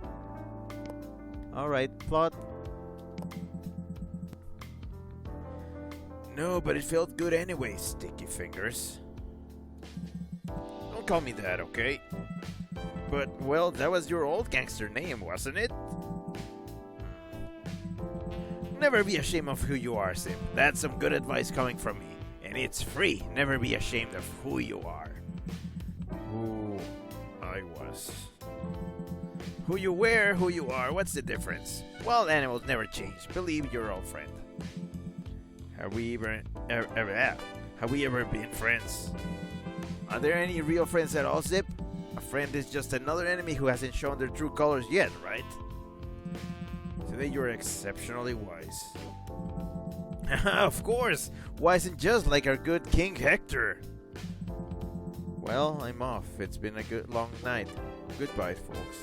Alright, plot. No, but it felt good anyway, sticky fingers. Don't call me that, okay? But, well, that was your old gangster name, wasn't it? Never be ashamed of who you are, Zipp. That's some good advice coming from me. And it's free. Never be ashamed of who you are. Who I was. Who you were, who you are, what's the difference? Wild animals never change. Believe your old friend. Have we ever been friends? Are there any real friends at all, Zipp? A friend is just another enemy who hasn't shown their true colors yet, right? Today you're exceptionally wise. Of course! Wise and just like our good King Hector. Well, I'm off. It's been a good long night. Goodbye, folks.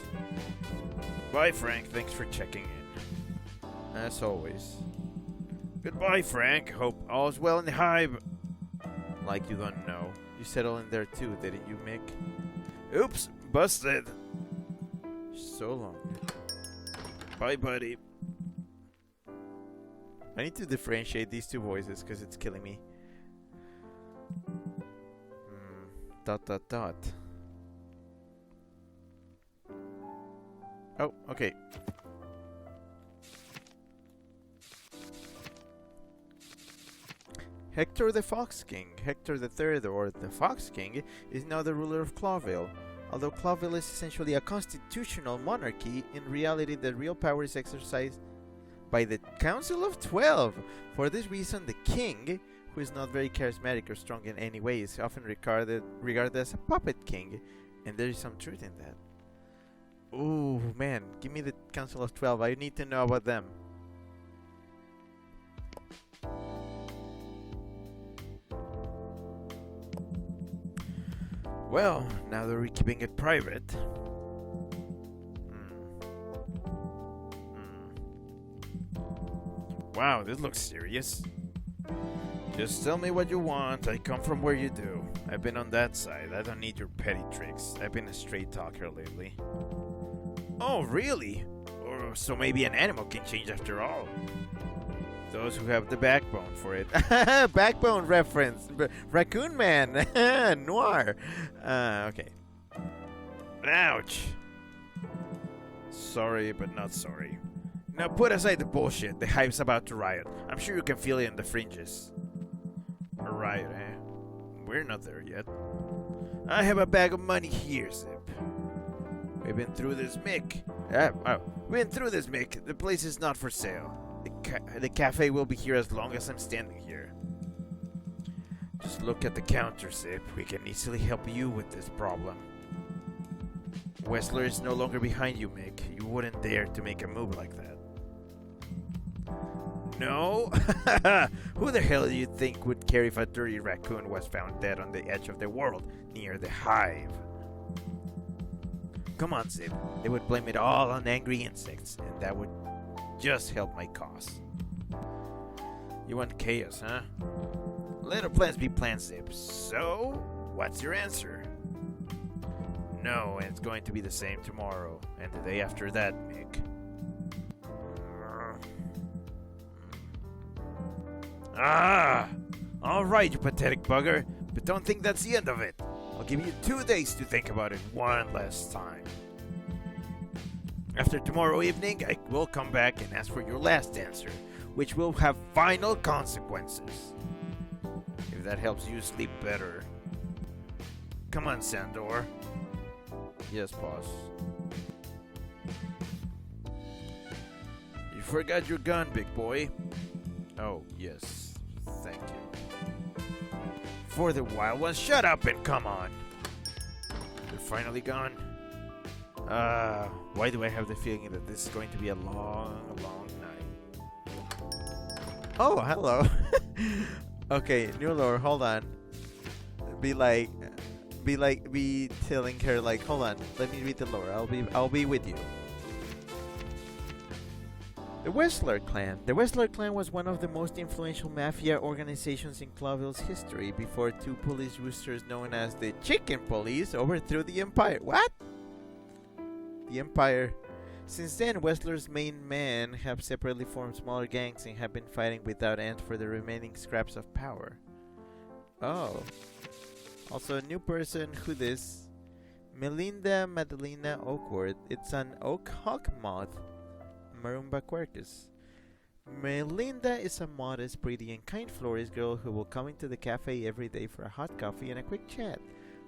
Bye, Frank. Thanks for checking in. As always. Goodbye, Frank. Hope all's well in the hive. Like you don't know. You settled in there too, didn't you, Mick? Oops, busted. So long. Bye, buddy. I need to differentiate these two voices because it's killing me. Dot dot dot. Oh, okay. Hector the Fox King, Hector III, or the Fox King, is now the ruler of Clawville. Although Clawville is essentially a constitutional monarchy, in reality the real power is exercised by the Council of 12. For this reason, the king, who is not very charismatic or strong in any way, is often regarded as a puppet king, and there is some truth in that. Ooh, man, give me the Council of 12. I need to know about them. Well, now that we're keeping it private. Wow, this looks serious. Just tell me what you want. I come from where you do. I've been on that side. I don't need your petty tricks. I've been a straight talker lately. Oh, really? Or so maybe an animal can change after all. Those who have the backbone for it. Backbone reference. Raccoon Man. Noir. Okay. Ouch. Sorry, but not sorry. Now put aside the bullshit. The hype's about to riot. I'm sure you can feel it in the fringes. A riot, eh? We're not there yet. I have a bag of money here, Zipp. We've been through this, Mick. We've been through this, Mick. The place is not for sale. The cafe will be here as long as I'm standing here. Just look at the counter, Zipp. We can easily help you with this problem. Wessler is no longer behind you, Mick. You wouldn't dare to make a move like that. No? Who the hell do you think would care if a dirty raccoon was found dead on the edge of the world, near the hive? Come on, Zipp. They would blame it all on angry insects, and that would just help my cause. You want chaos, huh? Let our plans be plans, Zipp. So, what's your answer? No, and it's going to be the same tomorrow, and the day after that, Mick. Alright, you pathetic bugger, but don't think that's the end of it. I'll give you 2 days to think about it one last time. After tomorrow evening, I will come back and ask for your last answer, which will have final consequences. If that helps you sleep better. Come on, Sandor. Yes, boss. You forgot your gun, big boy. Oh, yes. Thank you. For the wild ones, shut up and come on. They're finally gone. Why do I have the feeling that this is going to be a long, long night? Oh, hello. Okay, new lore, hold on. Be telling her like, hold on, let me read the lore. I'll be with you. The Whistler Clan. The Whistler Clan was one of the most influential mafia organizations in Clawville's history before two police roosters known as the Chicken Police overthrew the Empire. What? The Empire. Since then, Whistler's main men have separately formed smaller gangs and have been fighting without end for the remaining scraps of power. Oh. Also, a new person. Who this? Melinda Madalena Oakworth. It's an oak hawk moth. Marumba quercus. Melinda is a modest, pretty, and kind florist girl who will come into the cafe every day for a hot coffee and a quick chat.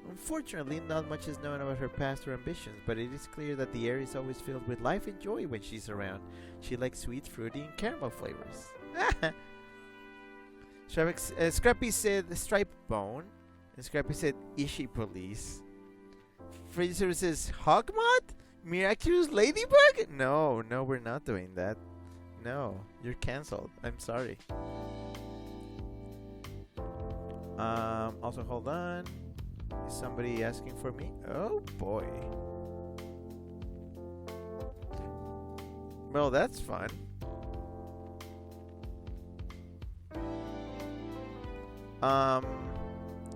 Unfortunately, not much is known about her past or ambitions, but it is clear that the air is always filled with life and joy when she's around. She likes sweet, fruity, and caramel flavors. Scrappy said Striped Bone, and Scrappy said Ishi Police. Fraser says Hogmoth? Miraculous Ladybug? No, we're not doing that. No, you're cancelled. I'm sorry. Also, hold on. Is somebody asking for me? Oh boy. Well, that's fun.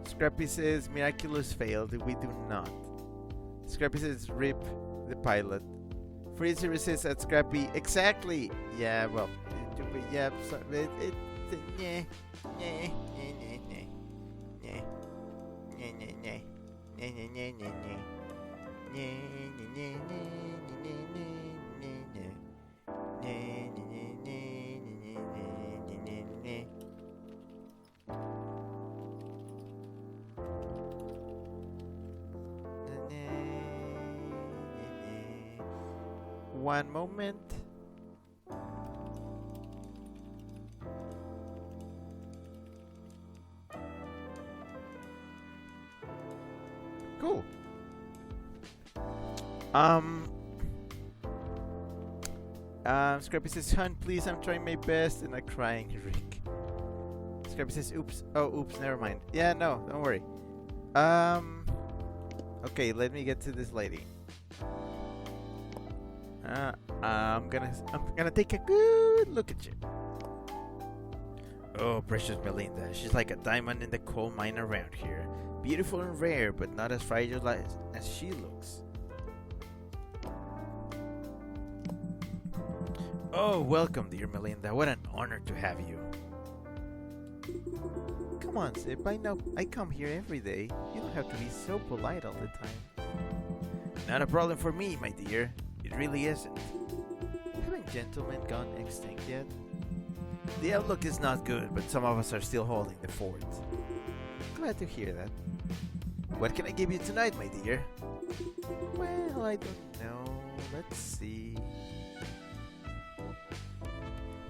Scrappy says Miraculous failed. We do not. Scrappy says RIP the pilot. Freezer says at Scrappy exactly. Yeah, well, yeah, so yeah. One moment. Cool. Scrappy says, "Hunt, please. I'm trying my best," and I'm crying, Rick. Scrappy says, "Oops. Oh, oops. Never mind. Yeah, no, don't worry. Okay, let me get to this lady. I'm gonna take a good look at you. Oh, precious Melinda. She's like a diamond in the coal mine around here. Beautiful and rare, but not as fragile as she looks. Oh, welcome, dear Melinda. What an honor to have you. Come on, Zipp. I know I come here every day. You don't have to be so polite all the time. Not a problem for me, my dear. It really isn't. Haven't gentlemen gone extinct yet? The outlook is not good, but some of us are still holding the fort. Glad to hear that. What can I give you tonight, my dear? Well, I don't know. Let's see.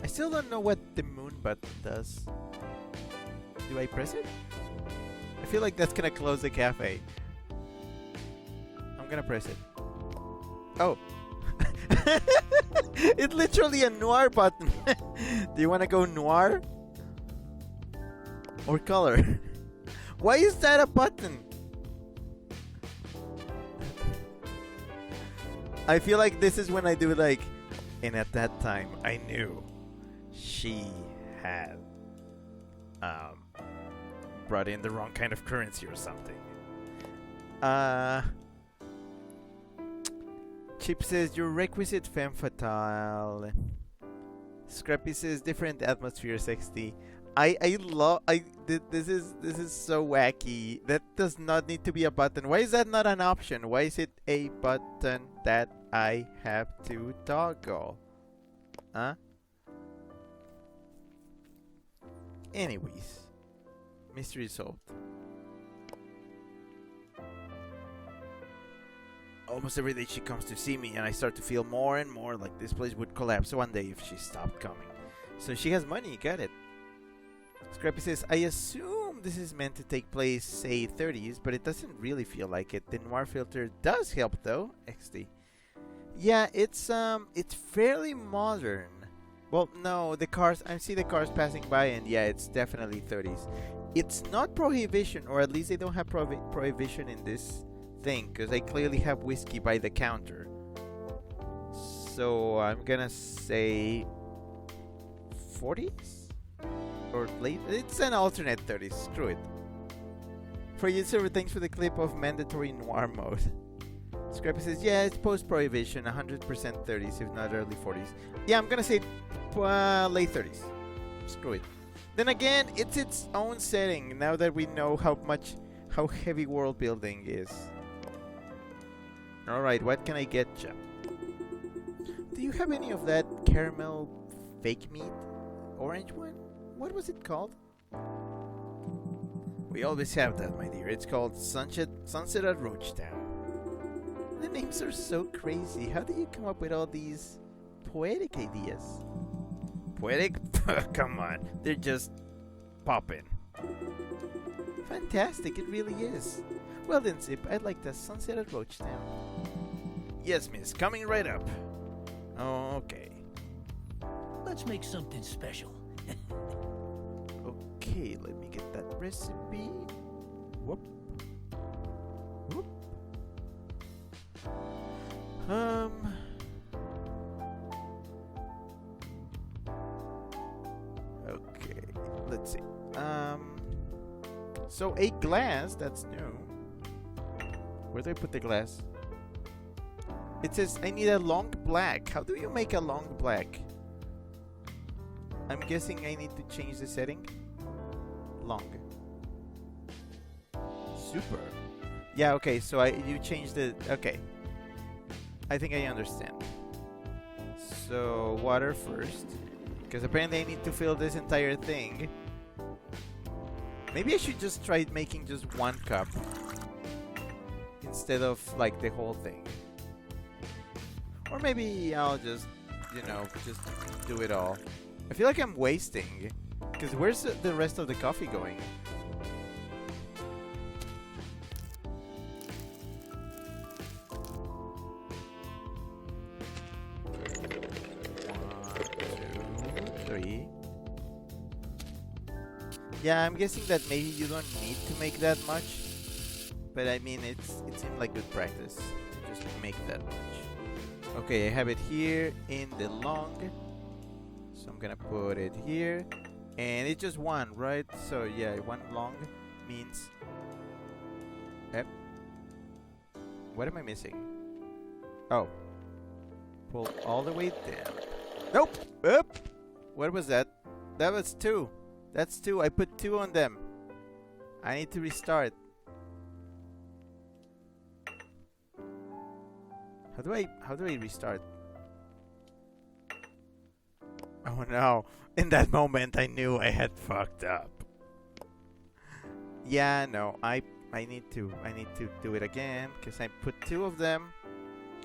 I still don't know what the moon button does. Do I press it? I feel like that's gonna close the cafe. I'm gonna press it. Oh. It's literally a noir button. Do you want to go noir? Or color? Why is that a button? I feel like this is when I do like, and at that time I knew she had brought in the wrong kind of currency or something. Chip says your requisite femme fatale. Scrappy says different atmosphere 60. This is so wacky. That does not need to be a button. Why is that not an option? Why is it a button that I have to toggle? Huh? Anyways, mystery solved. Almost every day she comes to see me, and I start to feel more and more like this place would collapse one day if she stopped coming. So she has money, got it. Scrappy says, I assume assume this is meant to take place, say, 30s, but it doesn't really feel like it. The noir filter does help, though. XD. Yeah, it's fairly modern. Well, no, the cars. I see the cars passing by, and yeah, it's definitely 30s. It's not prohibition, or at least they don't have prohibition in this thing, because they clearly have whiskey by the counter. So I'm gonna say 40s or late. It's an alternate 30s. Screw it. Producer, thanks for the clip of mandatory noir mode. Scrappy says, yeah, it's post-prohibition, 100% 30s, if not early 40s. Yeah, I'm gonna say late 30s. Screw it. Then again, it's its own setting. Now that we know how heavy world building is. All right, what can I get you? Do you have any of that caramel fake meat orange one? What was it called? We always have that, my dear. It's called Sunset at Roachtown. The names are so crazy. How do you come up with all these poetic ideas? Poetic? Come on. They're just popping. Fantastic, it really is. Well then, Zipp, I'd like the Sunset at Roachtown. Yes, miss. Coming right up. Okay. Let's make something special. Okay, let me get that recipe. Whoop. Whoop. Okay, let's see. So a glass, that's new. Where do I put the glass? It says I need a long black. How do you make a long black? I'm guessing I need to change the setting. Long. Super. Yeah, okay, so you changed the... Okay. I think I understand. So, water first. Because apparently I need to fill this entire thing. Maybe I should just try making just 1 cup. Instead of, like, the whole thing. Or maybe I'll just, just do it all. I feel like I'm wasting. Because where's the rest of the coffee going? Yeah, I'm guessing that maybe you don't need to make that much, but I mean it seemed like good practice to just make that much. Okay, I have it here in the long, so I'm gonna put it here, and it's just 1, right? So yeah, 1 long means. Yep. What am I missing? Oh, pull all the way down. Nope. Up. What was that? That was 2. That's 2. I put 2 on them. I need to restart. How do I restart? Oh no. In that moment I knew I had fucked up. Yeah, no. I need to do it again because I put 2 of them.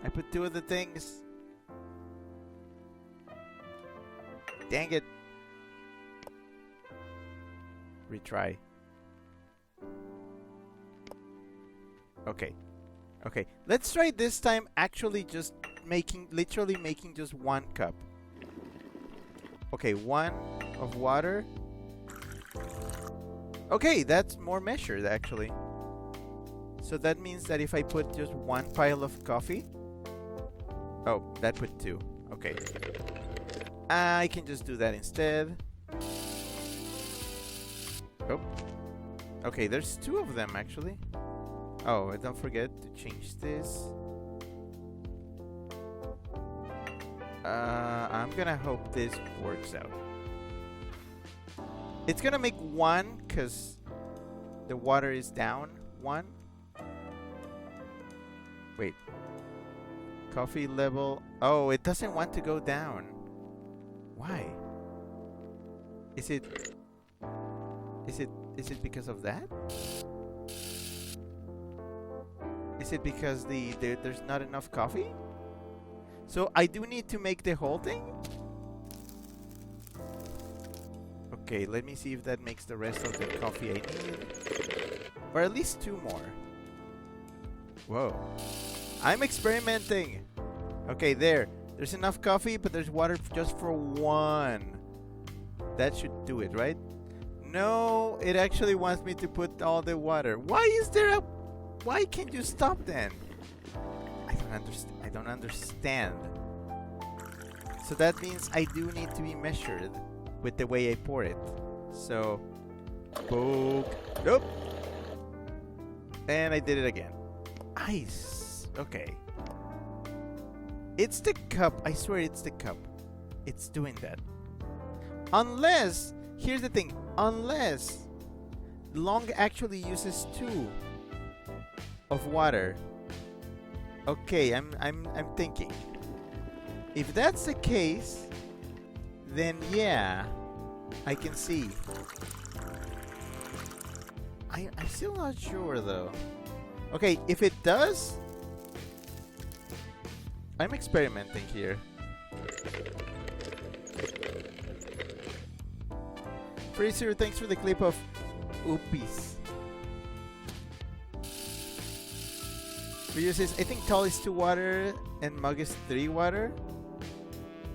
I put 2 of the things. Dang it. Retry. Okay. Okay. Let's try this time actually just literally making just 1 cup. Okay, 1 of water. Okay, that's more measured actually. So that means that if I put just 1 pile of coffee. Oh, that put 2. Okay. I can just do that instead. Oh. Okay, there's 2 of them actually. Oh, and don't forget to change this. I'm gonna hope this works out. It's gonna make 1 because the water is down. 1. Wait. Coffee level. Oh, it doesn't want to go down. Why? Is it because of that? Is it because there's not enough coffee? So I do need to make the whole thing? Okay, let me see if that makes the rest of the coffee I need. Or at least 2 more. Whoa. I'm experimenting. Okay, there. There's enough coffee, but there's water just for 1. That should do it, right? No, it actually wants me to put all the water. Why is there a... Why can't you stop then? I don't understand. So that means I do need to be measured with the way I pour it. So, poke. Nope. And I did it again. Ice. Okay. It's the cup. I swear it's the cup. It's doing that. Unless, here's the thing. Unless Long actually uses 2 of water. Okay, I'm thinking. If that's the case, then yeah, I can see. I'm still not sure though. Okay, if it does, I'm experimenting here. Freezer, thanks for the clip of Oopies. Rio says, I think tall is 2 water and mug is 3 water.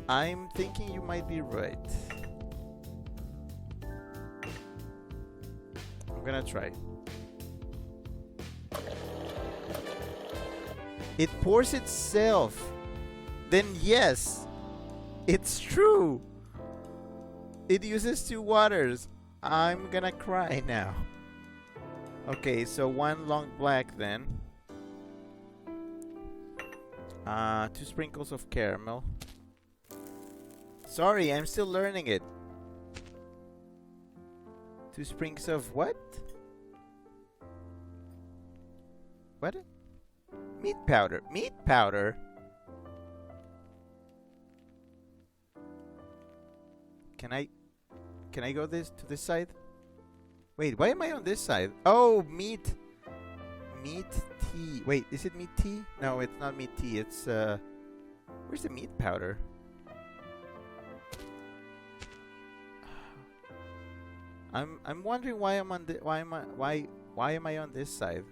I'm thinking you might be right. I'm gonna try. It pours itself. Then yes, it's true. It uses 2 waters. I'm gonna cry now. Okay, so 1 long black then. 2 sprinkles of caramel. Sorry, I'm still learning it. 2 sprinkles of what? What? Meat powder. Meat powder? Can I go to this side? Wait, why am I on this side? Oh, meat tea. Wait, is it meat tea? No, it's not meat tea. It's where's the meat powder? I'm wondering why I'm on the why am I on this side?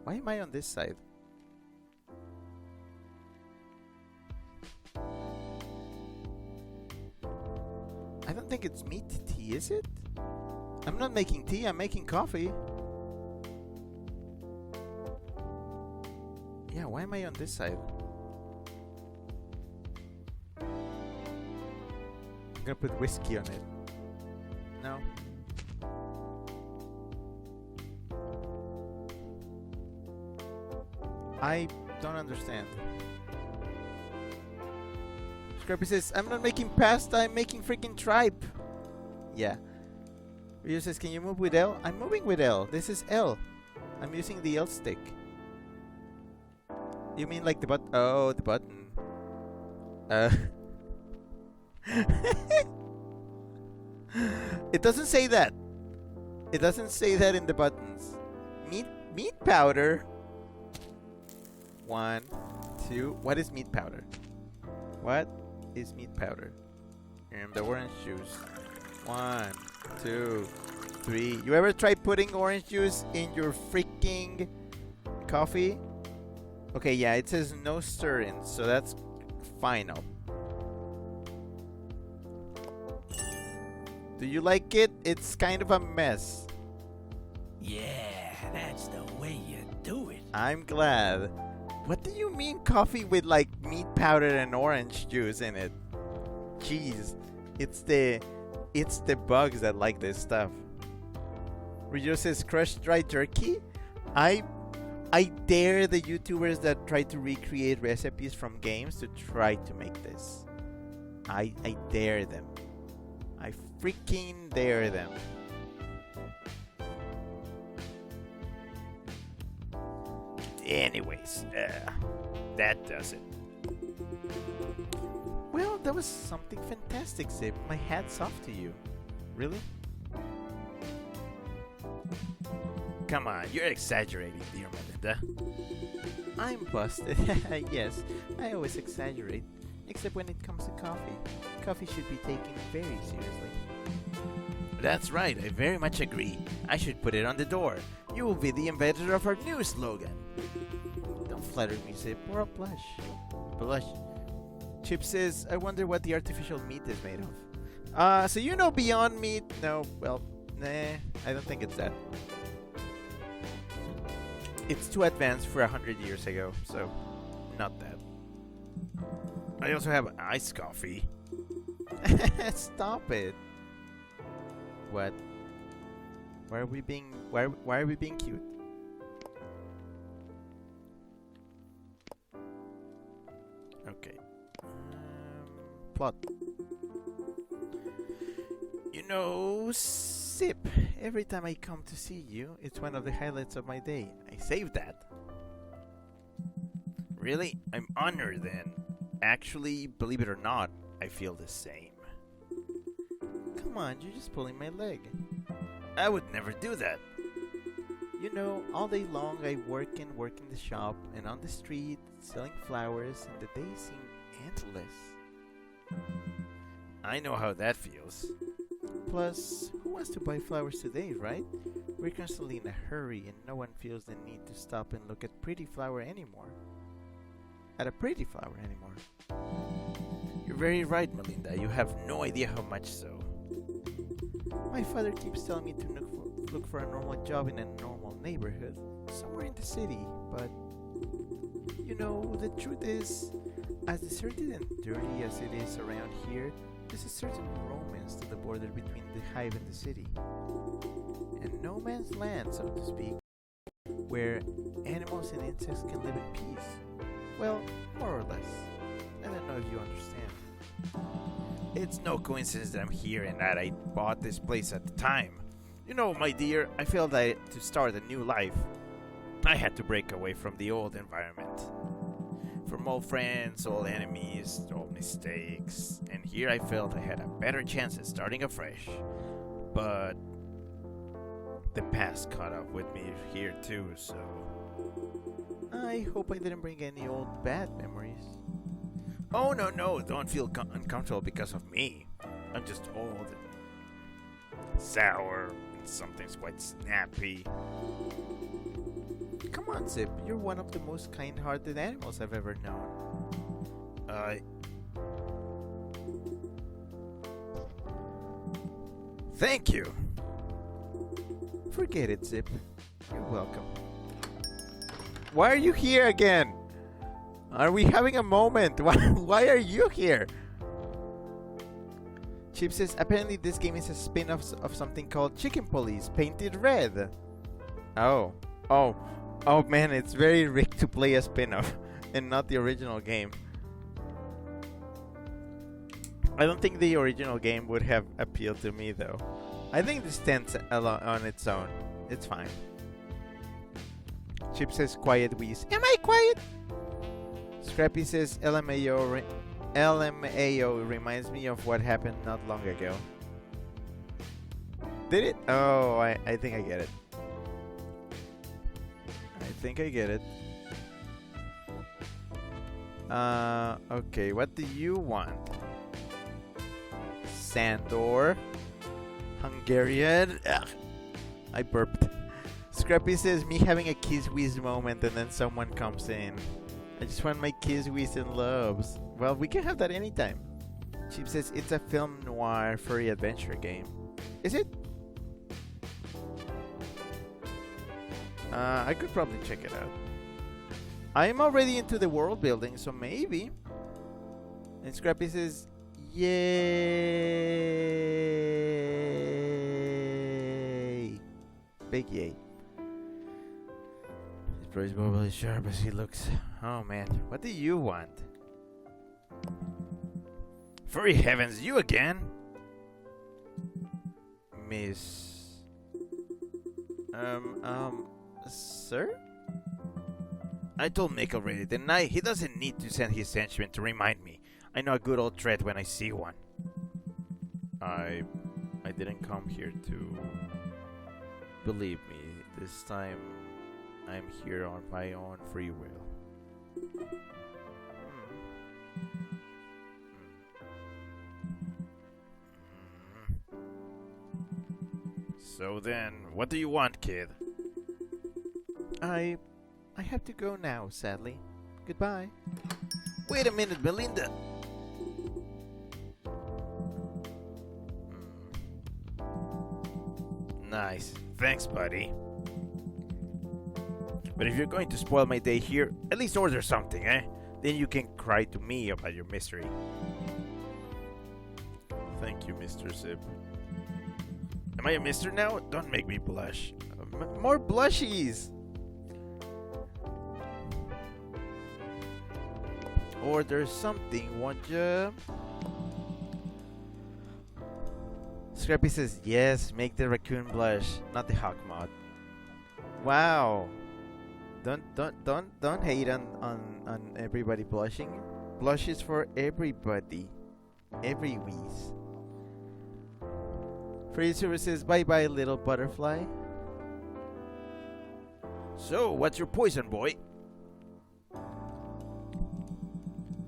Why am I on this side? I don't think it's meat tea, is it? I'm not making tea, I'm making coffee. Yeah, why am I on this side? I'm gonna put whiskey on it. No. I don't understand. Scrappy says, I'm not making pasta, I'm making freaking tripe. Yeah. Rio says, can you move with L? I'm moving with L. This is L. I'm using the L stick. You mean like the button? Oh, the button. It doesn't say that. It doesn't say that in the buttons. Meat powder. 1, 2. What is meat powder? What is meat powder? And the orange juice. 1, 2, 3. You ever try putting orange juice in your freaking coffee? Okay, yeah, it says no stirring, so that's final. Do you like it? It's kind of a mess. Yeah, that's the way you do it. I'm glad. What do you mean coffee with like meat powder and orange juice in it? Jeez, it's the bugs that like this stuff. Rio says crushed dry turkey. I dare the YouTubers that try to recreate recipes from games to try to make this. I dare them. I freaking dare them. Anyways, that does it. Well, that was something fantastic, Zipp. My hat's off to you. Really? Come on, you're exaggerating, dear Melinda. I'm busted. Yes, I always exaggerate. except when it comes to coffee. Coffee should be taken very seriously. That's right, I very much agree. I should put it on the door. You will be the inventor of our new slogan. Don't flatter me, Zipp, or I'll blush. Blush. Chip says, I wonder what the artificial meat is made of. So you know Beyond Meat? No, well, nah, I don't think it's that. It's too advanced for 100 years ago, so not that. I also have iced coffee. Stop it. What? Why are we being cute? Okay. Plot. You know, Sip, every time I come to see you, it's one of the highlights of my day. I saved that. Really? I'm honored then. Actually, believe it or not, I feel the same. Come on, you're just pulling my leg. I would never do that. You know, all day long I work in the shop and on the street, selling flowers, and the days seem endless. I know how that feels. Plus, who wants to buy flowers today, right? We're constantly in a hurry and no one feels the need to stop and look at a pretty flower anymore. You're very right, Melinda. You have no idea how much so. My father keeps telling me to look for a normal job in a normal neighborhood, somewhere in the city, but you know, the truth is, as deserted and dirty as it is around here, there's a certain romance to the border between the hive and the city. And no man's land, so to speak, where animals and insects can live in peace. Well, more or less. I don't know if you understand. It's no coincidence that I'm here and that I bought this place at the time. You know, my dear, I felt that to start a new life, I had to break away from the old environment. From old friends, old enemies, old mistakes, and here I felt I had a better chance at starting afresh. But the past caught up with me here too, so... I hope I didn't bring any old bad memories. Oh, no, don't feel uncomfortable because of me. I'm just old and sour, and sometimes quite snappy. Come on, Zip, you're one of the most kind-hearted animals I've ever known. Thank you. Forget it, Zip. You're welcome. Why are you here again? Are we having a moment? Why are you here? Chip says, apparently this game is a spin-off of something called Chicken Police, painted red. Oh man, it's very rigged to play a spin-off and not the original game. I don't think the original game would have appealed to me though. I think this stands on its own. It's fine. Chip says, quiet wheeze. Am I quiet? Scrappy says, LMAO reminds me of what happened not long ago. Did it? Oh, I think I get it. Okay, what do you want? Sandor? Hungarian? Ugh, I burped. Scrappy says, me having a kiss whiz moment and then someone comes in. I just want my kiss whiz and loves. Well, we can have that anytime. Chip says, it's a film noir furry adventure game. Is it? I could probably check it out. I am already into the world building, so maybe. And Scrappy says, yay! Big yay. His praise bubble is sharp as he looks. Oh man, what do you want? Furry heavens, you again? Miss... Sir? I told Mick already, didn't I? He doesn't need to send his henchmen to remind me. I know a good old threat when I see one. I didn't come here to... Believe me, this time I'm here on my own free will. So then, what do you want, kid? I have to go now, sadly. Goodbye. Wait a minute, Belinda. Nice. Thanks, buddy. But if you're going to spoil my day here, at least order something, eh? Then you can cry to me about your misery. Thank you, Mr. Zipp. Am I a mister now? Don't make me blush. More blushies! Order something, won't ya? Scrappy says, yes, make the raccoon blush, not the hawk mod. Wow. Don't hate on everybody blushing. Blush is for everybody. Every wheeze. Free services, bye bye little butterfly. So, what's your poison, boy?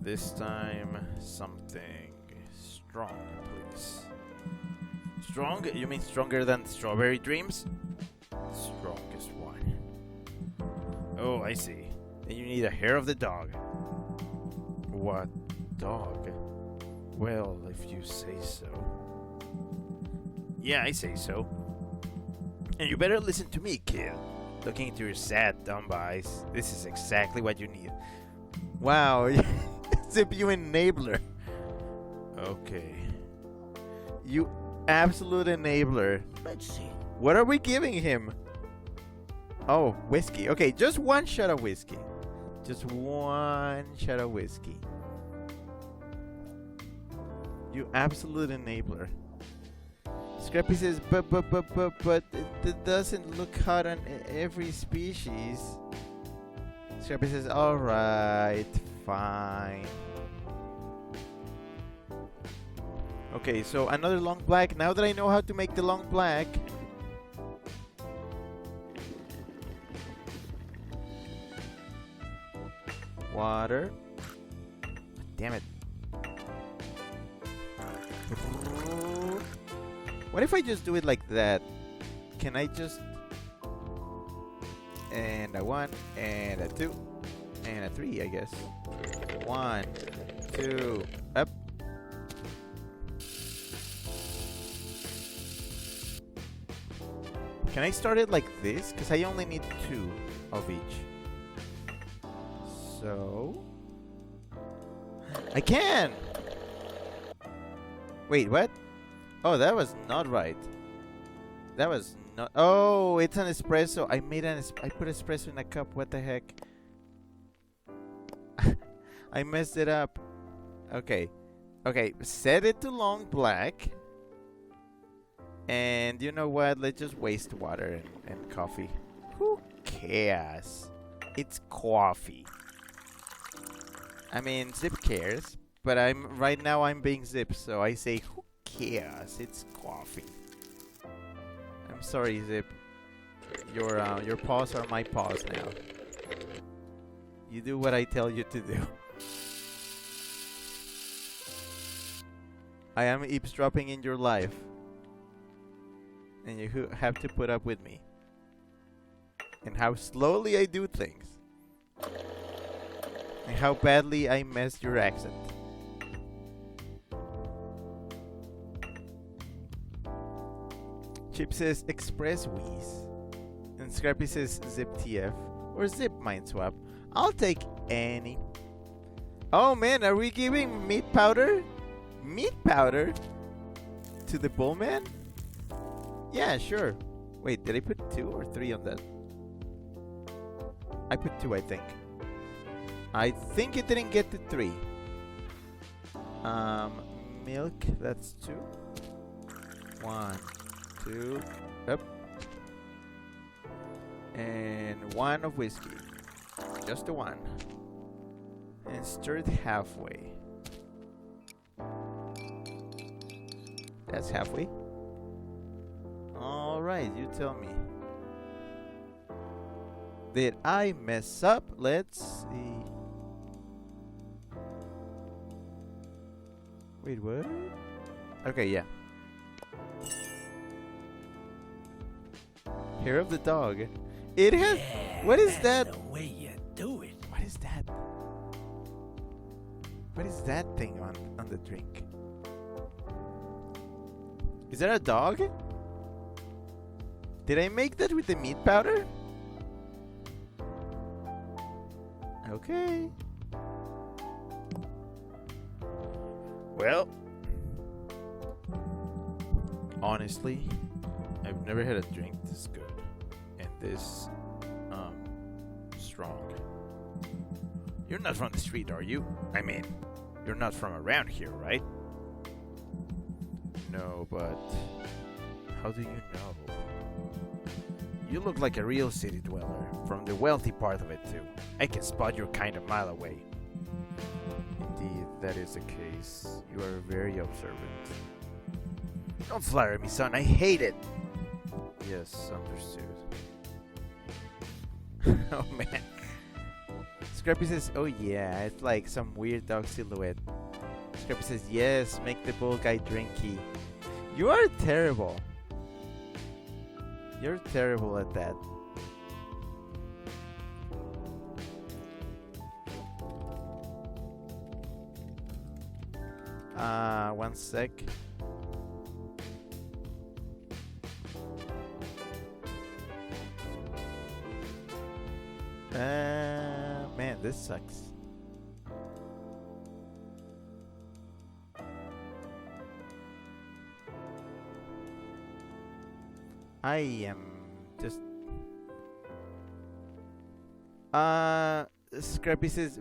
This time, something strong, please. Strong? You mean stronger than strawberry dreams? Strongest one. Oh, I see. Then you need a hair of the dog. What dog? Well, if you say so. Yeah, I say so. And you better listen to me, kid. Looking into your sad, dumb eyes, this is exactly what you need. Wow, Zipp, you enabler. Okay. You absolute enabler. Let's see. What are we giving him? Oh, whiskey. Okay, just one shot of whiskey. Just one shot of whiskey. You absolute enabler. Scrappy says, but it doesn't look hot on every species. Scrappy says, alright, fine. Okay, so another long black. Now that I know how to make the long black. Water. Damn it. What if I just do it like that? Can I just... And a 1, and a 2, and a 3, I guess. 1, 2, up. Can I start it like this? Because I only need 2 of each. So... I can! Wait, what? Oh, that was not right. That was not... Oh, it's an espresso. I put espresso in a cup. What the heck? I messed it up. Okay. Okay, set it to long black. And you know what? Let's just waste water and coffee. Who cares? It's coffee. I mean, Zipp cares. But right now I'm being Zipp, so I say who cares? It's coffee. I'm sorry, Zipp. Your paws are my paws now. You do what I tell you to do. I am eavesdropping in your life. And you have to put up with me. And how slowly I do things. And how badly I messed your accent. Chip says Express Wheeze. And Scrappy says Zipp TF. Or Zipp Mind Swap. I'll take any. Oh man, are we giving meat powder? Meat powder? To the bullman? Yeah, sure. Wait, did I put 2 or 3 on that? I put 2, I think. I think it didn't get to 3. Milk, that's 2. 1, 2, up. And 1 of whiskey. Just the 1. And stirred halfway. That's halfway. Alright, you tell me. Did I mess up? Let's see. Wait, what? Okay, yeah. Hair of the dog. It has. Yeah, What is that's that? the way you do it. What is that? What is that thing on the drink? Is that a dog? Did I make that with the meat powder? Okay. Well, honestly, I've never had a drink this good and this strong. You're not from the street, are you? I mean, you're not from around here, right? No, but how do you know? You look like a real city dweller, from the wealthy part of it too. I can spot your kind a mile away. Indeed, that is the case. You are very observant. Don't flatter me, son. I hate it. Yes, understood. Oh man. Scrappy says, oh yeah, it's like some weird dog silhouette. Scrappy says, yes, make the bull guy drinky. You are terrible. You're terrible at that. One sec. Man, this sucks. I am just Scrappy says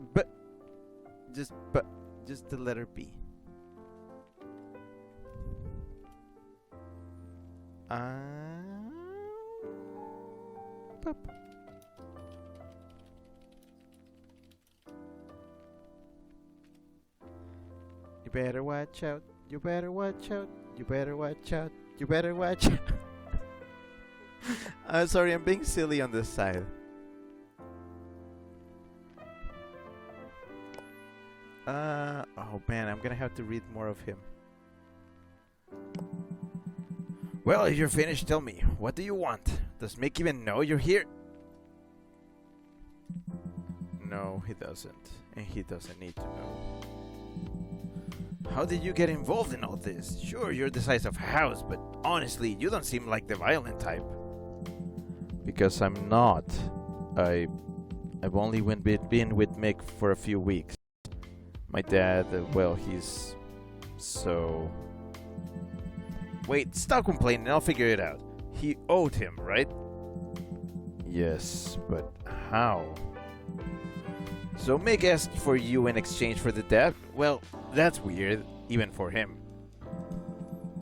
just the letter B. Pop. You better watch out. You better watch out. You better watch out. You better watch out. I'm sorry, I'm being silly on this side. Oh man, I'm gonna have to read more of him. Well, if you're finished, tell me. What do you want? Does Mick even know you're here? No, he doesn't. And he doesn't need to know. How did you get involved in all this? Sure, you're the size of a house, but honestly, you don't seem like the violent type. Because I'm not. I've only been with Mick for a few weeks. My dad, well, he's so... Wait, stop complaining, I'll figure it out. He owed him, right? Yes, but how? So Mick asked for you in exchange for the debt? Well, that's weird, even for him.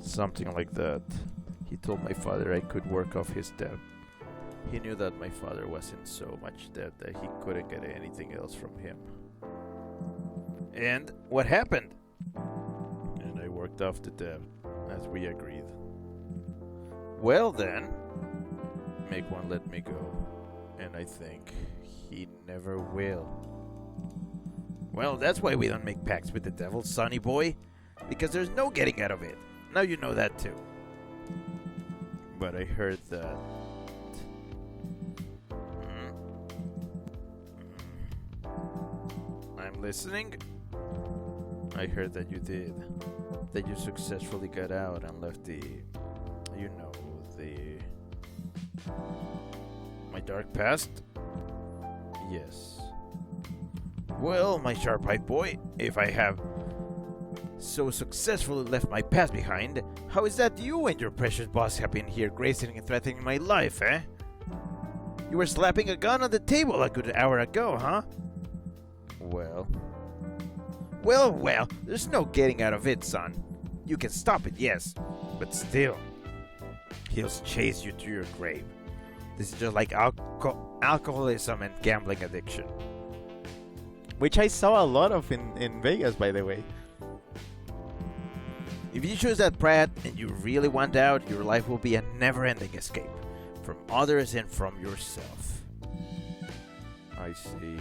Something like that. He told my father I could work off his debt. He knew that my father was in so much debt that he couldn't get anything else from him. And what happened? And I worked off the debt, as we agreed. Well then, Mick won't let me go, and I think he never will. Well, that's why we don't make pacts with the devil, sonny boy. Because there's no getting out of it. Now you know that too. But I heard that... I'm listening. I heard that you did. That you successfully got out and left the... You know, the... My dark past? Yes. Well, my sharp-eyed boy, if I have so successfully left my past behind, how is that you and your precious boss have been here gracing and threatening my life, eh? You were slapping a gun on the table a good hour ago, huh? Well, there's no getting out of it, son. You can stop it, yes, but still, he'll chase you to your grave. This is just like alcoholism and gambling addiction. which I saw a lot of in Vegas, by the way. If you choose that path and you really want out, your life will be a never-ending escape from others and from yourself. I see.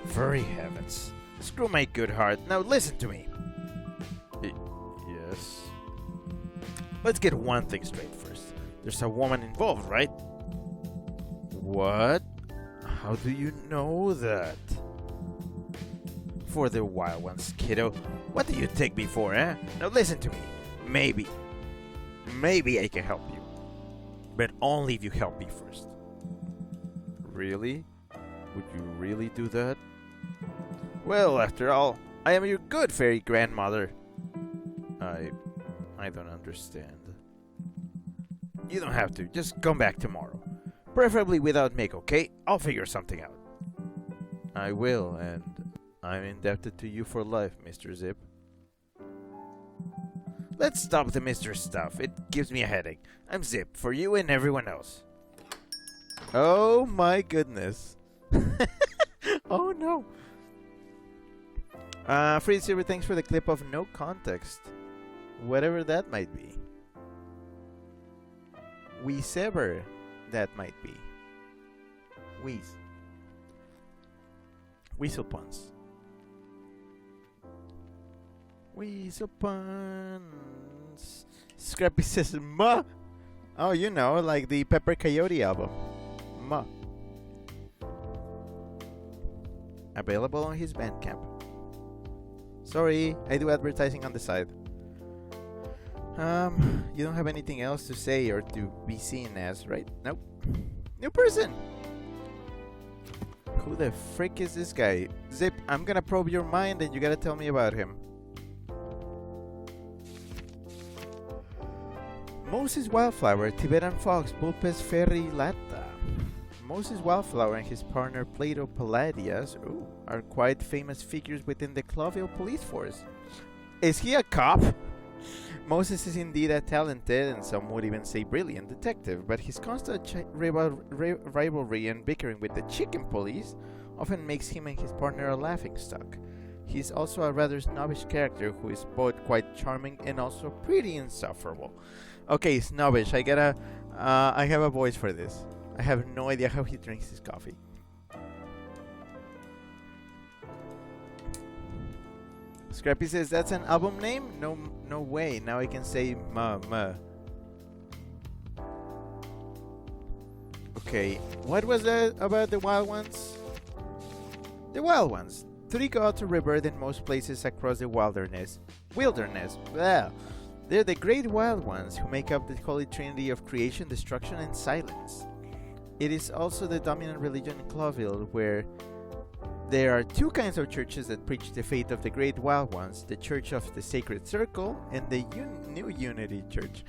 Furry heavens. Screw my good heart. Now listen to me. Let's get one thing straight first. There's a woman involved, right? What? How do you know that? For the wild ones, kiddo. What do you take me for, eh? Now listen to me. Maybe I can help you. But only if you help me first. Really? Would you really do that? Well, after all, I am your good fairy grandmother. I don't understand. You don't have to. Just come back tomorrow. Preferably without Mick, okay? I'll figure something out. I will, and I'm indebted to you for life, Mr. Zipp. Let's stop the Mr. stuff. It gives me a headache. I'm Zipp, for you and everyone else. Oh my goodness. Oh no. Free Silver, thanks for the clip of no context. Whatever that might be. We sever, that might be. Weasel puns. Weasel puns. Scrappy says ma. Oh, you know, like the Pepper Coyote album. Ma. Available on his Bandcamp. Sorry, I do advertising on the side. You don't have anything else to say or to be seen as, right? Nope. New person! Who the frick is this guy? Zipp, I'm gonna probe your mind and you gotta tell me about him. Moses Wildflower, Tibetan Fox, Bulpes Ferry Lata. Moses Wildflower and his partner Plato Palladius are quite famous figures within the Cloville police force. Is he a cop? Moses is indeed a talented, and some would even say brilliant, detective, but his constant rivalry and bickering with the chicken police often makes him and his partner a laughingstock. He's also a rather snobbish character who is both quite charming and also pretty insufferable. Okay, snobbish, I have a voice for this. I have no idea how he drinks his coffee. Scrappy says, that's an album name? No way. Now I can say ma. Okay, what was that about the wild ones? The wild ones. 3 go out to rebirth in most places across the wilderness. Well, they're the great wild ones who make up the holy trinity of creation, destruction, and silence. It is also the dominant religion in Cloville, where there are 2 kinds of churches that preach the faith of the great wild ones: the Church of the Sacred Circle and the New Unity Church.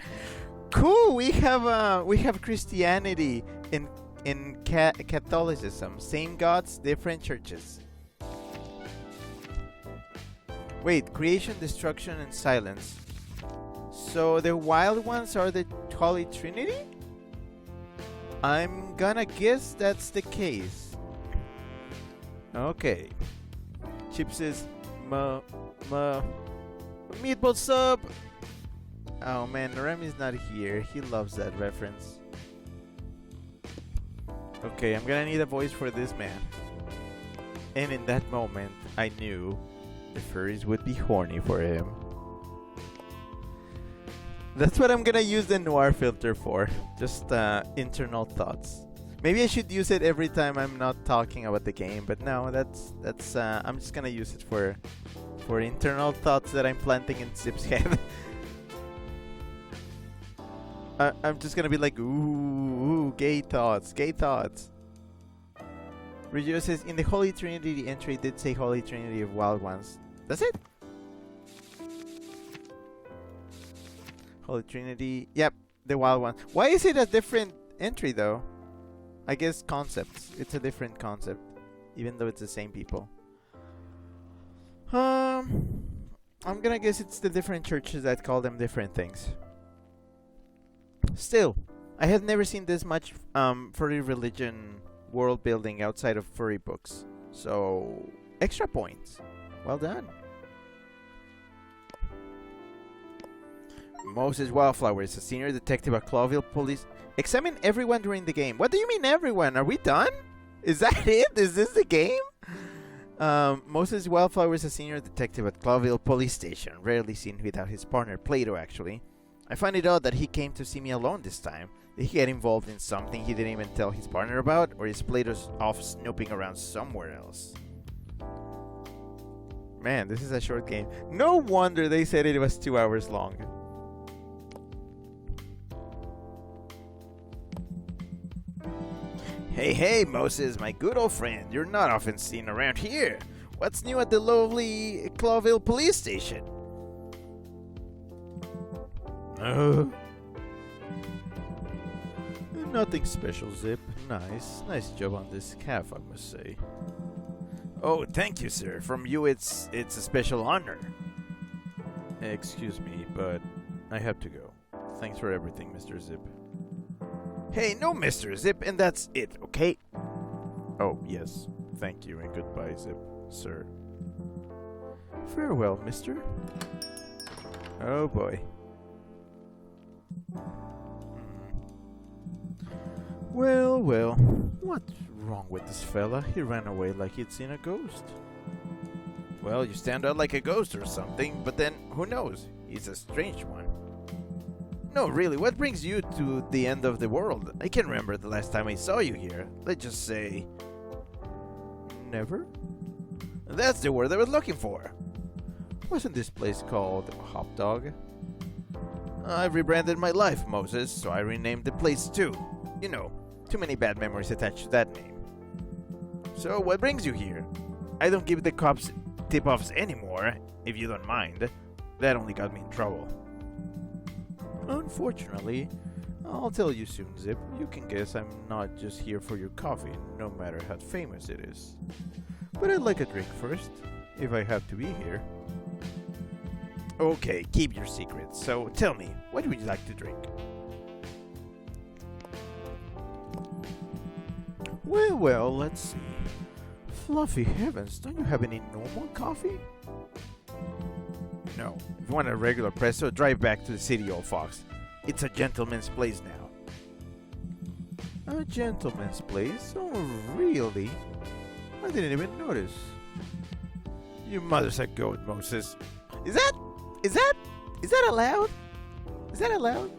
Cool. We have Christianity in Catholicism. Same gods, different churches. Wait, creation, destruction, and silence. So the wild ones are the Holy Trinity? I'm gonna guess that's the case. Okay. Chip says, meatball sub. Oh man, Remy's not here. He loves that reference. Okay, I'm gonna need a voice for this man. And in that moment, I knew the furries would be horny for him. That's what I'm gonna use the noir filter for. Just internal thoughts. Maybe I should use it every time I'm not talking about the game, but no, that's I'm just gonna use it for internal thoughts that I'm planting in Zipp's head. I'm just gonna be like, ooh, gay thoughts. Ruggiero says, in the Holy Trinity, the entry did say Holy Trinity of Wild Ones. That's it? Holy Trinity, yep, the Wild Ones. Why is it a different entry though? I guess concepts. It's a different concept, even though it's the same people. I'm gonna guess it's the different churches that call them different things. Still, I have never seen this much furry religion world building outside of furry books. So, extra points. Well done. Moses Wildflower is a senior detective at Cloville Police. Examine everyone during the game. What do you mean everyone? Are we done? Is that it? Is this the game? Moses Wildflower is a senior detective at Cloville Police Station. Rarely seen without his partner Plato, actually. I find it odd that he came to see me alone this time. Did he get involved in something he didn't even tell his partner about, or is Plato's off snooping around somewhere else? Man, this is a short game. No wonder they said it was 2 hours long. Hey, hey, Moses, my good old friend. You're not often seen around here. What's new at the lovely Clawville police station? Nothing special, Zipp. Nice job on this calf, I must say. Oh, thank you, sir. From you, it's a special honor. Excuse me, but I have to go. Thanks for everything, Mr. Zipp. Hey, no, Mr. Zipp, and that's it, okay? Oh, yes. Thank you and goodbye, Zipp, sir. Farewell, mister. Oh boy. Well, what's wrong with this fella? He ran away like he'd seen a ghost. Well, you stand out like a ghost or something, but then, who knows? He's a strange one. No, really, what brings you to the end of the world? I can't remember the last time I saw you here. Let's just say... Never? That's the word I was looking for. Wasn't this place called Hop Dog? I've rebranded my life, Moses, so I renamed the place too. You know, too many bad memories attached to that name. So, what brings you here? I don't give the cops tip-offs anymore, if you don't mind. That only got me in trouble. Unfortunately, I'll tell you soon, Zipp. You can guess I'm not just here for your coffee, no matter how famous it is. But I'd like a drink first, if I have to be here. Okay, keep your secrets. So, tell me, what would you like to drink? Well, let's see. Fluffy heavens, don't you have any normal coffee? No. If you want a regular presso, drive back to the city, old fox. It's a gentleman's place now. A gentleman's place? Oh, really? I didn't even notice. Your mother's a goat, Moses. Is that allowed? Is that allowed?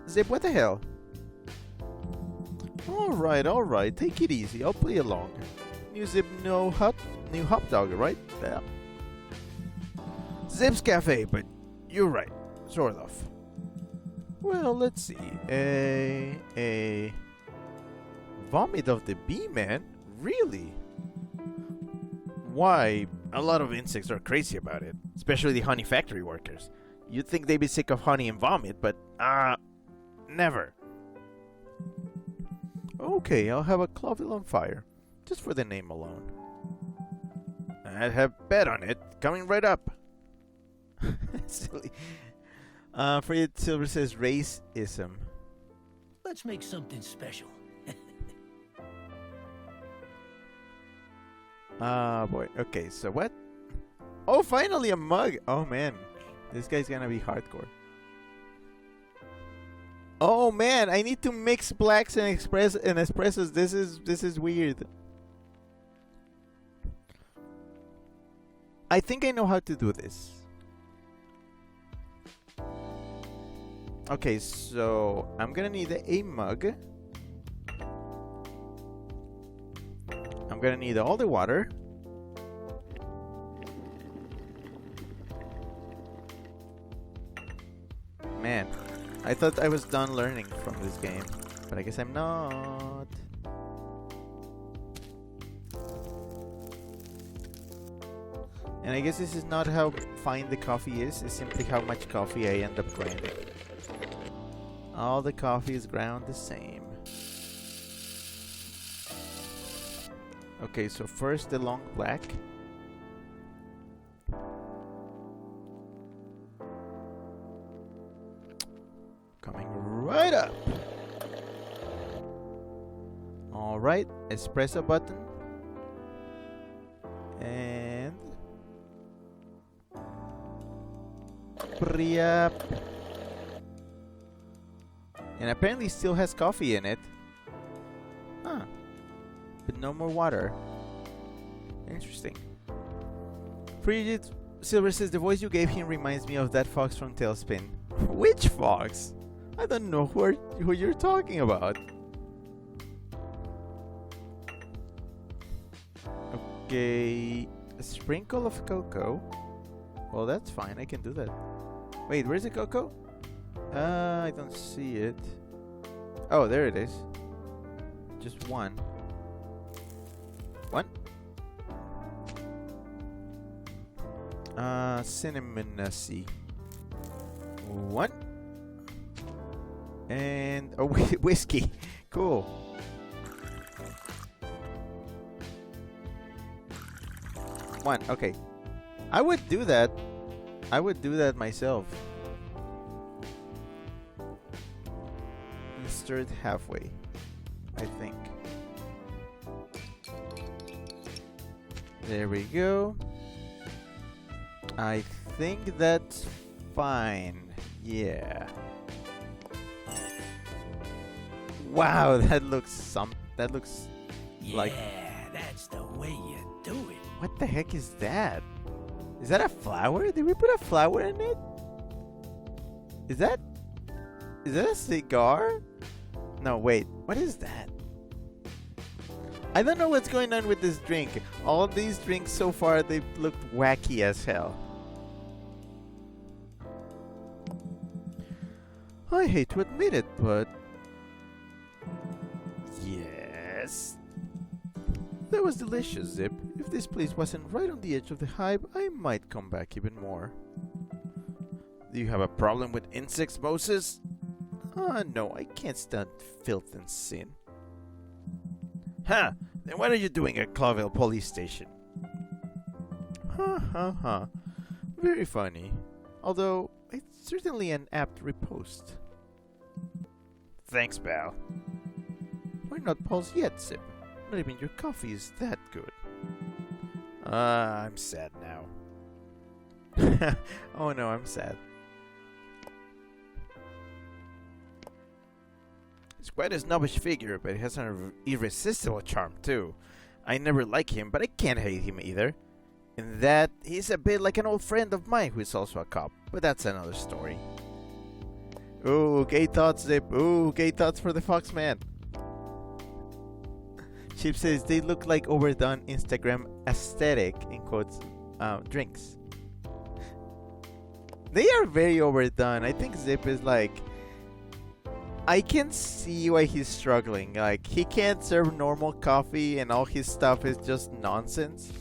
Zipp, what the hell? Alright, take it easy, I'll play along. New Zipp, new hot dog, right? Yeah. Zipp's Café, but you're right, sort of. Well, let's see. A vomit of the bee man? Really? Why? A lot of insects are crazy about it, especially the honey factory workers. You'd think they'd be sick of honey and vomit, but never. Okay, I'll have a Clawville on fire, just for the name alone. I'd have bet on it, coming right up. Silly. Fred Silver says racism. Let's make something special. Boy. Okay, so what? Oh, finally a mug. Oh man, this guy's gonna be hardcore. Oh man, I need to mix blacks and espressos. This is weird. I think I know how to do this. Okay, so I'm gonna need a mug. I'm gonna need all the water. Man, I thought I was done learning from this game, but I guess I'm not. And I guess this is not how fine the coffee is, it's simply how much coffee I end up grinding. All the coffee is ground the same. Okay, so first the long black. Coming right up. Alright, espresso button. And pre-up. And apparently still has coffee in it. Huh. But no more water. Interesting. Silver says the voice you gave him reminds me of that fox from Tailspin. Which fox? I don't know who you're talking about. Okay, a sprinkle of cocoa. Well, that's fine. I can do that. Wait, where's the cocoa? I don't see it. Oh, there it is. Just one. One. Cinnamon-y. One. And oh, whiskey. Cool. One. Okay. I would do that. I would do that myself. Stirred halfway, I think. There we go. I think that's fine. Yeah. Wow, that looks like. Yeah, that's the way you do it. What the heck is that? Is that a flower? Did we put a flower in it? Is that a cigar? No, wait. What is that? I don't know what's going on with this drink. All of these drinks so far, they've looked wacky as hell. I hate to admit it, but... Yes. That was delicious, Zipp. If this place wasn't right on the edge of the hive, I might come back even more. Do you have a problem with insects, Moses? No, I can't stand filth and sin. Huh, then what are you doing at Clawville police station? Ha ha ha. Very funny. Although, it's certainly an apt riposte. Thanks, pal. We're not pals yet, Zipp. Not even your coffee is that good. I'm sad now. Oh no, I'm sad. He's quite a snobbish figure, but he has an irresistible charm too. I never like him, but I can't hate him either. In that, he's a bit like an old friend of mine who is also a cop, but that's another story. Ooh, gay thoughts, Zipp. Ooh, gay thoughts for the Foxman. Chip says they look like overdone Instagram aesthetic, in quotes, drinks. They are very overdone. I think Zipp is like... I can see why he's struggling. Like, he can't serve normal coffee and all his stuff is just nonsense.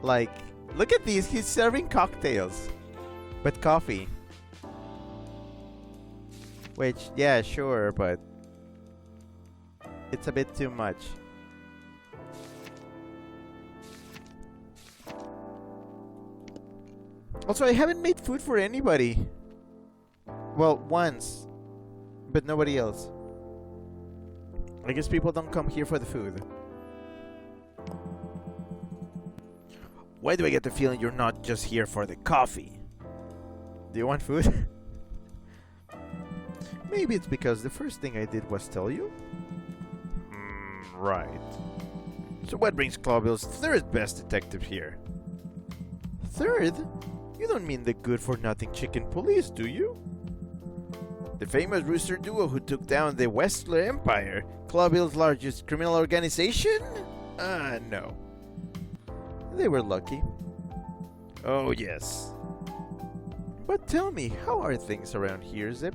Like, look at these. He's serving cocktails. But coffee. Which, yeah, sure, but... it's a bit too much. Also, I haven't made food for anybody. Well, once. But nobody else. I guess people don't come here for the food. Why do I get the feeling you're not just here for the coffee? Do you want food? Maybe it's because the first thing I did was tell you. Right. So what brings Clawville's third best detective here? Third? You don't mean the good-for-nothing chicken police, do you? The famous rooster duo who took down the Westler Empire, Clawville's largest criminal organization? No. They were lucky. Oh, yes. But tell me, how are things around here, Zipp?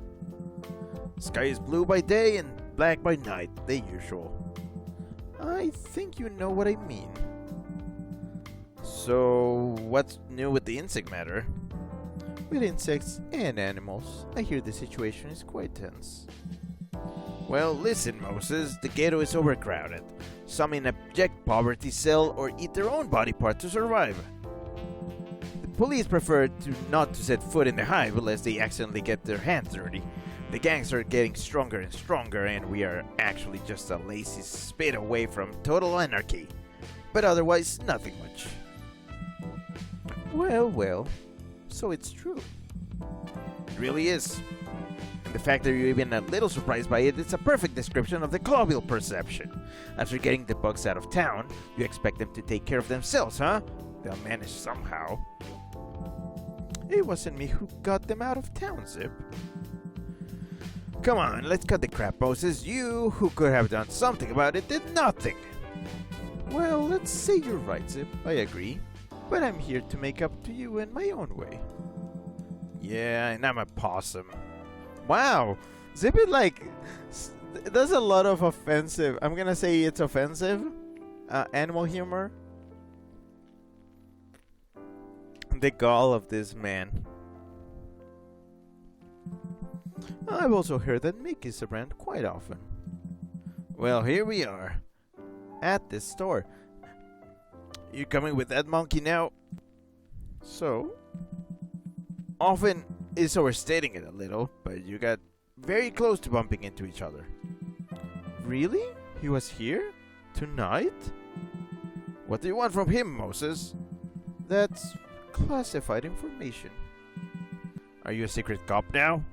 Sky is blue by day and black by night, the usual. I think you know what I mean. So, what's new with the insect matter? With insects and animals, I hear the situation is quite tense. Well, listen, Moses, the ghetto is overcrowded. Some in abject poverty sell or eat their own body part to survive. The police prefer not to set foot in the hive unless they accidentally get their hands dirty. The gangs are getting stronger and stronger, and we are actually just a lazy spit away from total anarchy. But otherwise, nothing much. Well, well, so it's true. It really is. And the fact that you're even a little surprised by it is a perfect description of the Clawville perception. After getting the bugs out of town, you expect them to take care of themselves, huh? they'll manage somehow. It wasn't me who got them out of town, Zipp. Come on, let's cut the crap, Moses. You, who could have done something about it, did nothing. Well, let's say you're right, Zipp. I agree. But I'm here to make up to you in my own way. Yeah, and I'm a possum. Wow! Zipp is like... There's a lot of offensive... I'm gonna say it's offensive. Animal humor. The gall of this man. I've also heard that Mick is around quite often. Well, here we are. At this store. You coming with that monkey now? So? Often is overstating it a little, but you got very close to bumping into each other. Really? He was here? Tonight? What do you want from him, Moses? That's classified information. Are you a secret cop now?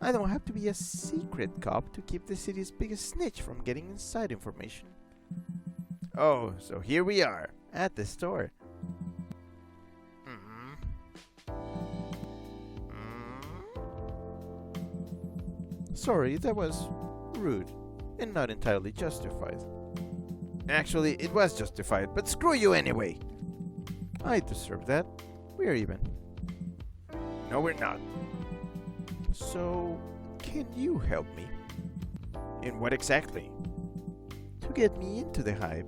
I don't have to be a secret cop to keep the city's biggest snitch from getting inside information. Oh, so here we are. At the store. Sorry, that was rude and not entirely justified. Actually, it was justified, but screw you anyway. I deserve that. We're even. No, we're not. So, can you help me? In what exactly? To get me into the hive.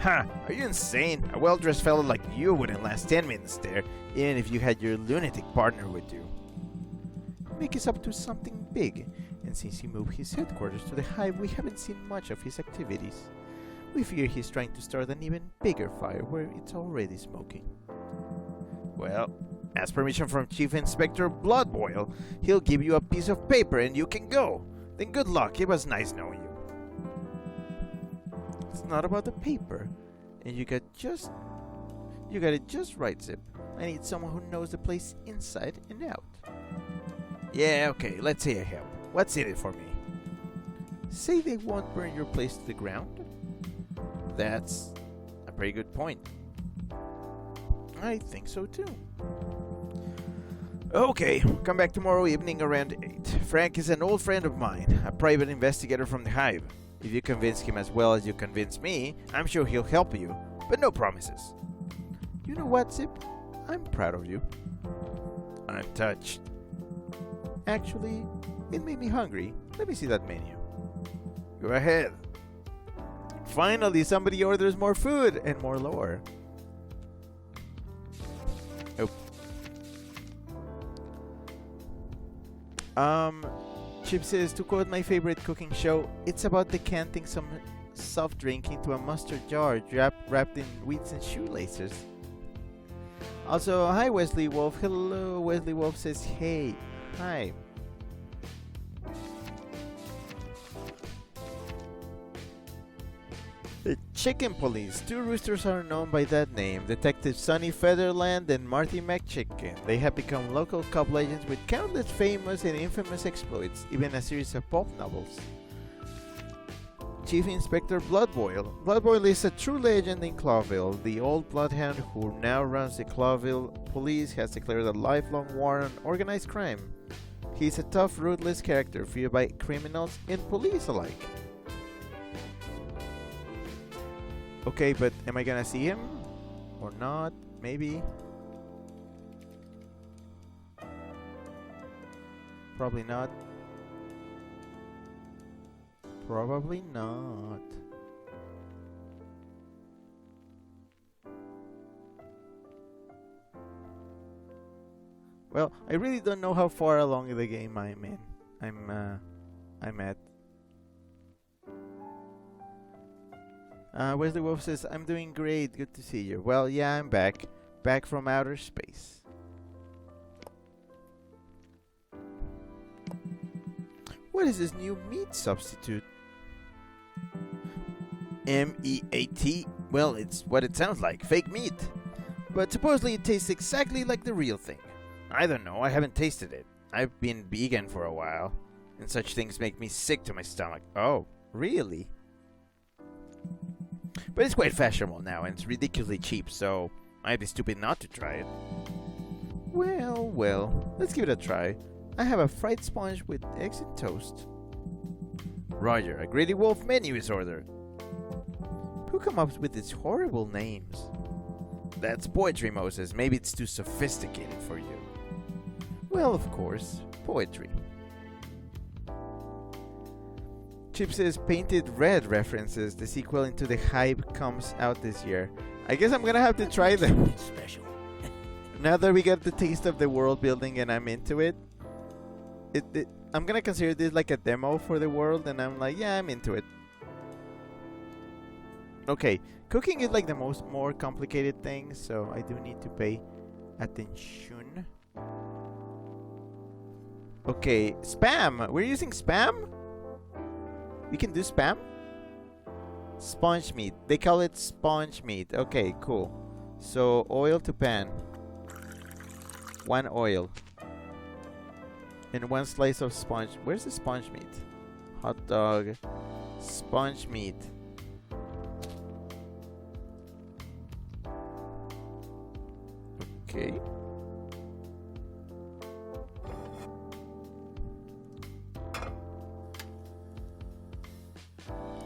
Ha! Are you insane? A well-dressed fellow like you wouldn't last 10 minutes there, even if you had your lunatic partner with you. Mick is up to something big, and since he moved his headquarters to the hive, we haven't seen much of his activities. We fear he's trying to start an even bigger fire where it's already smoking. Well, ask permission from Chief Inspector Bloodboil. He'll give you a piece of paper and you can go. Then good luck. It was nice knowing you. It's not about the paper, and you got it just right, Zipp. I need someone who knows the place inside and out. Yeah, okay, let's say I help. What's in it for me? Say they won't burn your place to the ground? That's a pretty good point. I think so too. Okay, come back tomorrow evening around 8. Frank is an old friend of mine, a private investigator from the Hive. If you convince him as well as you convince me, I'm sure he'll help you, but no promises. You know what, Zipp? I'm proud of you. I'm touched. Actually, it made me hungry. Let me see that menu. Go ahead. Finally, somebody orders more food and more lore. Oh. Chip says, to quote my favorite cooking show, it's about decanting some soft drink into a mustard jar wrapped in wheats and shoelaces. Also, hi Wesley Wolf. Hello, Wesley Wolf says, hey. Hi. The Chicken Police. 2 roosters are known by that name. Detective Sonny Featherland and Marty McChicken. They have become local cop legends with countless famous and infamous exploits, even a series of pulp novels. Chief Inspector Bloodboil. Bloodboil is a true legend in Clawville. The old bloodhound who now runs the Clawville police has declared a lifelong war on organized crime. He's a tough, ruthless character feared by criminals and police alike. Okay, but am I gonna see him? Or not? Maybe? Probably not. Probably not. Well, I really don't know how far along the game I'm in. I'm at. Wesley Wolf says, I'm doing great, good to see you. Well, yeah, I'm back. Back from outer space. What is this new meat substitute? MEAT? Well, it's what it sounds like, fake meat. But supposedly it tastes exactly like the real thing. I don't know, I haven't tasted it. I've been vegan for a while, and such things make me sick to my stomach. Oh, really? But it's quite fashionable now, and it's ridiculously cheap, so I'd be stupid not to try it. Well, well, let's give it a try. I have a fried sponge with eggs and toast. Roger, a greedy wolf menu is ordered. Who come up with these horrible names? That's poetry, Moses. Maybe it's too sophisticated for you. Well, of course, poetry. Chips' Painted Red references the sequel into the Hype comes out this year. I guess I'm gonna have to try them. It's special. Now that we got the taste of the world building and I'm into it, I'm gonna consider this like a demo for the world, and I'm like, yeah, I'm into it. Okay, cooking is like the more complicated thing, so I do need to pay attention. Okay, spam. We're using spam? We can do spam? Sponge meat. They call it sponge meat. Okay, cool. So, oil to pan. 1 oil. And 1 slice of sponge. Where's the sponge meat? Hot dog. Sponge meat. Okay.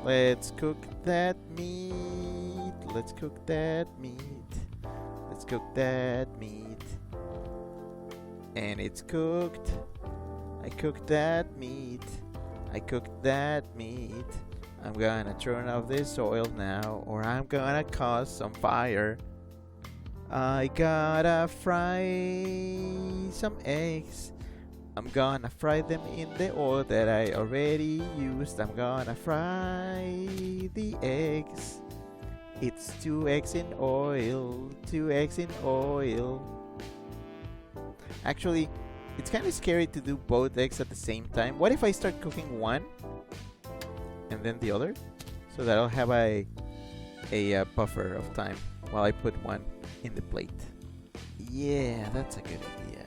Let's cook that meat. Let's cook that meat. Let's cook that meat. And it's cooked. I cooked that meat. I cooked that meat. I'm gonna turn off this oil now, or I'm gonna cause some fire. I gotta fry some eggs. I'm gonna fry them in the oil that I already used. I'm gonna fry the eggs. It's 2 eggs in oil. 2 eggs in oil. Actually, it's kind of scary to do both eggs at the same time. What if I start cooking one and then the other? So that I'll have a buffer of time while I put one in the plate. Yeah, that's a good idea.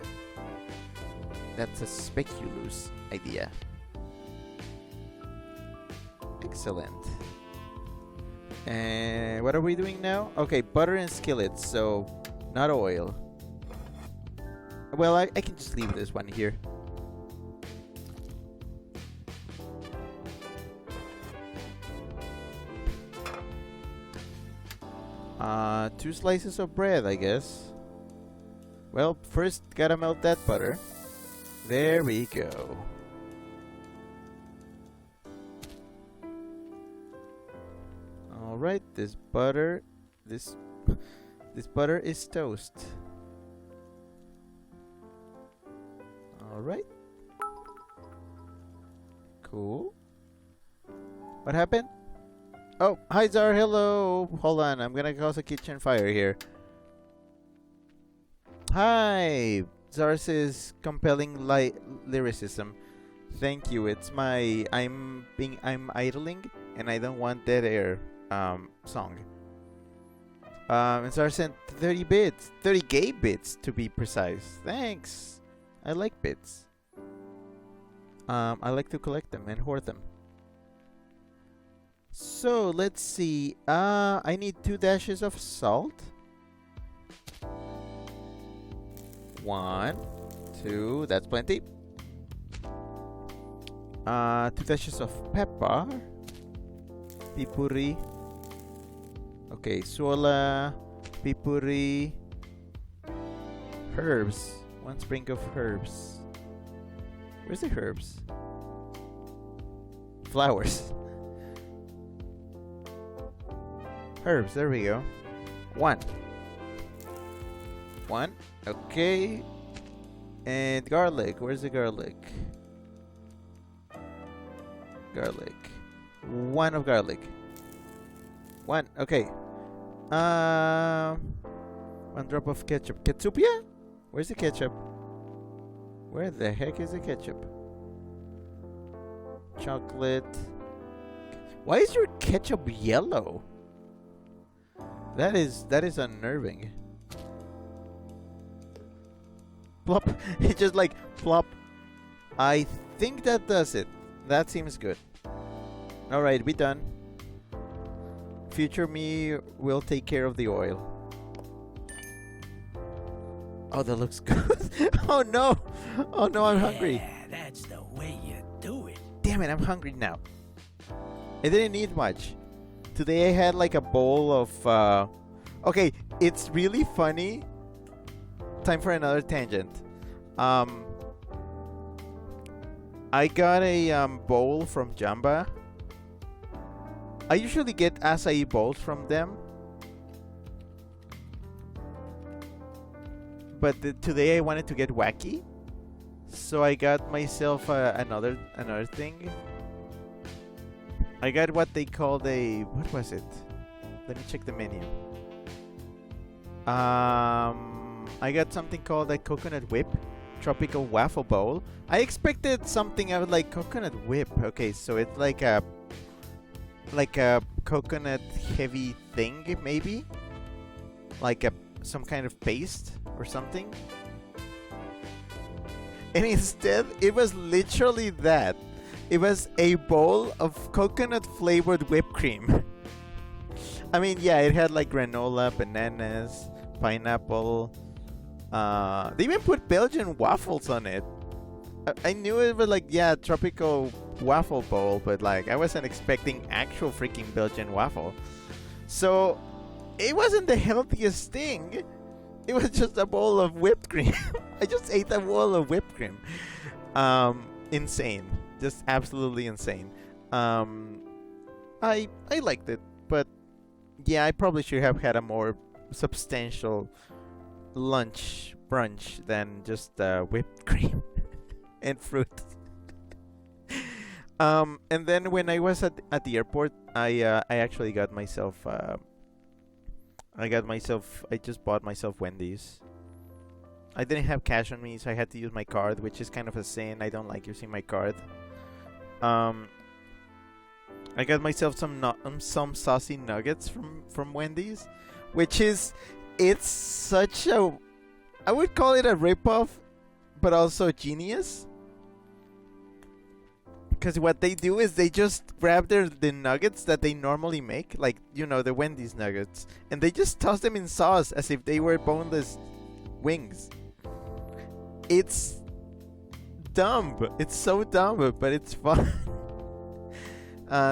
That's a speculous idea. Excellent. And what are we doing now? Okay, butter and skillets, so not oil. Well, I can just leave this one here. Two slices of bread, I guess. Well, first gotta melt that butter. There we go. Alright, this butter is toast. Alright. Cool. What happened? Oh, hi Zar, hello. Hold on, I'm gonna cause a kitchen fire here. Hi. Zar says compelling lyricism. Thank you. It's my I'm idling and I don't want dead air song. And Zar sent 30 bits, 30 gay bits to be precise. Thanks. I like bits. I like to collect them and hoard them. So let's see. I need 2 dashes of salt. 1, 2, that's plenty. 2 dashes of pepper. Pipuri. Okay, sola, pipuri. Herbs. 1 sprig of herbs. Where's the herbs? Flowers. Herbs, there we go. 1. Okay. And garlic. Where's the garlic? Garlic. 1 of garlic. 1. Okay. 1 drop of ketchup. Ketsupia? Where's the ketchup? Where the heck is the ketchup? Chocolate. Why is your ketchup yellow? That is unnerving. Plop. It just like plop. I think that does it. That seems good. Alright, we done. future me will take care of the oil. Oh, that looks good. Oh no! Oh no, I'm hungry. Yeah, that's the way you do it. Damn it, I'm hungry now. I didn't eat much. Today I had like a bowl of okay, it's really funny. Time for another tangent. I got a bowl from Jamba. I usually get acai bowls from them. But today I wanted to get wacky. So I got myself another thing. I got what they called a... What was it? Let me check the menu. I got something called a coconut whip tropical waffle bowl. I expected something out like coconut whip. Okay, so it's like a coconut heavy thing, maybe? Like some kind of paste or something. And instead, it was literally that. It was a bowl of coconut flavored whipped cream. I mean, yeah, it had like granola, bananas, pineapple. They even put Belgian waffles on it. I knew it was like, yeah, tropical waffle bowl, but like I wasn't expecting actual freaking Belgian waffle. So it wasn't the healthiest thing. It was just a bowl of whipped cream. I just ate a bowl of whipped cream. Insane. Just absolutely insane. I liked it, but yeah, I probably should have had a more substantial brunch than just whipped cream and fruit. And then when I was at the airport, I actually got myself I just bought myself Wendy's. I didn't have cash on me, so I had to use my card, which is kind of a sin. I don't like using my card. I got myself some saucy nuggets from Wendy's, which is, it's such a, I would call it a ripoff, but also genius. Because what they do is they just grab the nuggets that they normally make, like, you know, the Wendy's nuggets, and they just toss them in sauce as if they were boneless wings. It's dumb. It's so dumb, but it's fun.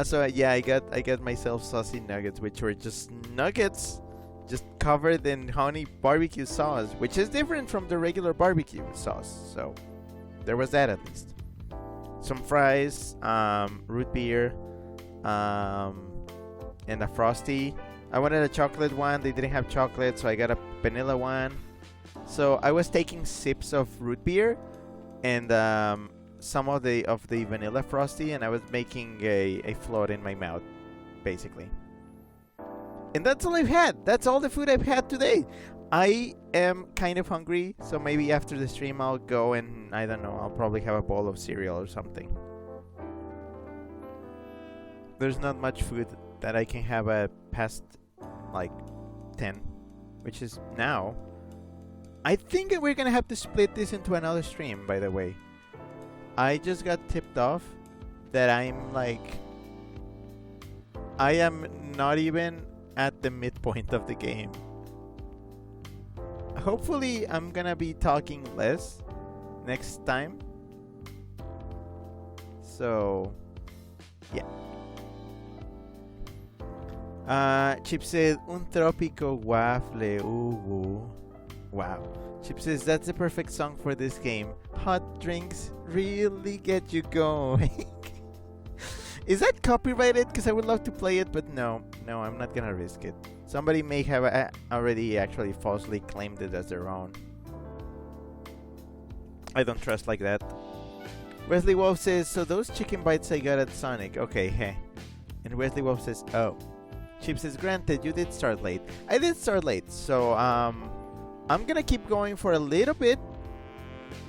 So yeah, I got myself saucy nuggets, which were just nuggets, just covered in honey barbecue sauce, which is different from the regular barbecue sauce. So there was that at least. Some fries, root beer, and a Frosty. I wanted a chocolate one. They didn't have chocolate, so I got a vanilla one. So I was taking sips of root beer and some of the vanilla Frosty, and I was making a float in my mouth, basically. And that's all I've had. That's all the food I've had today. I am kind of hungry, so maybe after the stream I'll go and, I don't know, I'll probably have a bowl of cereal or something. There's not much food that I can have past like 10, which is now. I think we're gonna have to split this into another stream, by the way. I just got tipped off that I'm like, I am not even at the midpoint of the game. Hopefully I'm gonna be talking less next time. So yeah. Chip said un tropico waffle. Ooh. Wow. Chip says that's the perfect song for this game. Hot drinks really get you going. Is that copyrighted? Because I would love to play it, but no, I'm not gonna risk it. Somebody may have already actually falsely claimed it as their own. I don't trust like that. Wesley Wolf says, so those chicken bites I got at Sonic. Okay, heh. And Wesley Wolf says, oh. Chip says, granted, you did start late. I did start late, so I'm gonna keep going for a little bit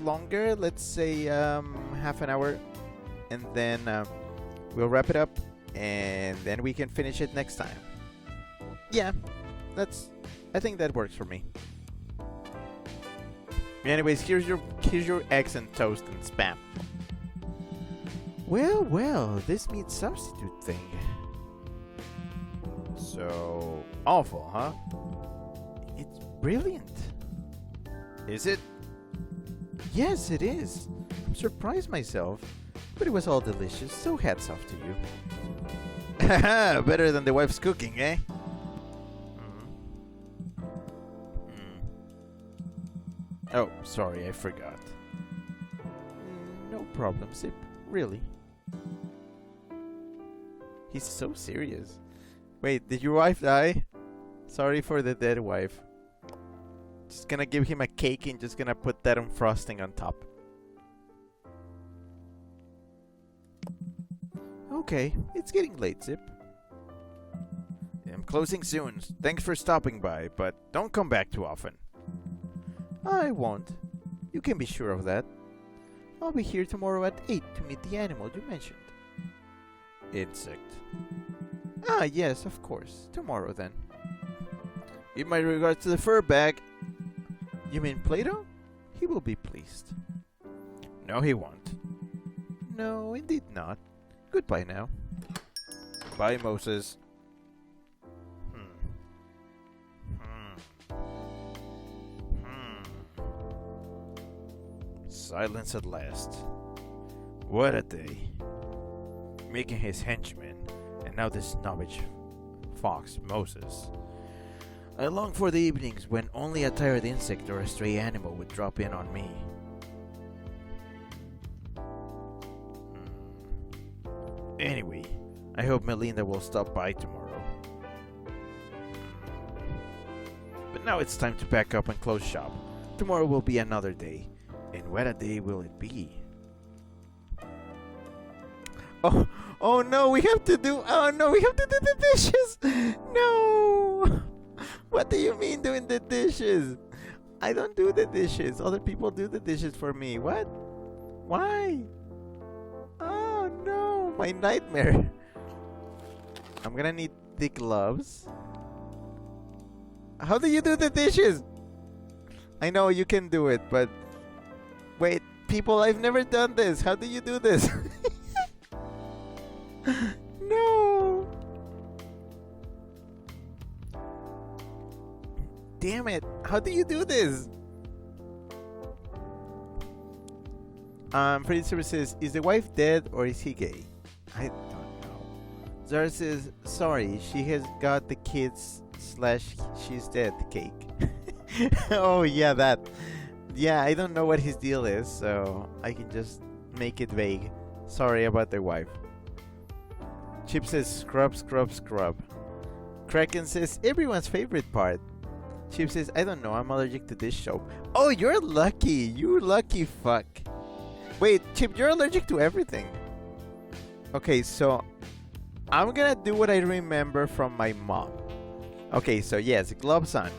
longer. Let's say half an hour. And then we'll wrap it up. And then we can finish it next time. Yeah, I think that works for me. Anyways, here's your eggs and toast and spam. Well, this meat substitute thing. So awful, huh? It's brilliant. Is it? Yes, it is. I'm surprised myself. But it was all delicious, so hats off to you. Better than the wife's cooking, eh? Oh, sorry, I forgot. No problem, Zipp. Really. He's so serious. Wait, did your wife die? Sorry for the dead wife. Just gonna give him a cake and just gonna put that on frosting on top. Okay, it's getting late, Zipp. I'm closing soon. Thanks for stopping by, but don't come back too often. I won't. You can be sure of that. I'll be here tomorrow at 8 to meet the animal you mentioned. Insect. Ah, yes, of course. Tomorrow then. Give my regards to the fur bag. You mean Plato? He will be pleased. No, he won't. No, indeed not. Goodbye now. Bye, Moses. Silence at last. What a day. Making his henchman, and now this snobbish fox, Moses. I long for the evenings when only a tired insect or a stray animal would drop in on me. Anyway, I hope Melinda will stop by tomorrow. But now it's time to pack up and close shop. Tomorrow will be another day. And what a day will it be? Oh no, we have to do the dishes. No. What do you mean doing the dishes? I don't do the dishes. Other people do the dishes for me. What? Why? Oh no, my nightmare. I'm gonna need the gloves. How do you do the dishes? I know you can do it, but wait, people, I've never done this. How do you do this? No. Damn it. How do you do this? Freddy says, is the wife dead or is he gay? I don't know. Zara says, sorry, she has got the kids / she's dead cake. Oh, yeah, that. Yeah, I don't know what his deal is, so I can just make it vague. Sorry about the wife. Chip says, scrub, scrub, scrub. Kraken says, everyone's favorite part. Chip says, I don't know, I'm allergic to this soap. Oh, you're lucky. You lucky fuck. Wait, Chip, you're allergic to everything. Okay, so I'm gonna do what I remember from my mom. Okay, so yes, gloves on.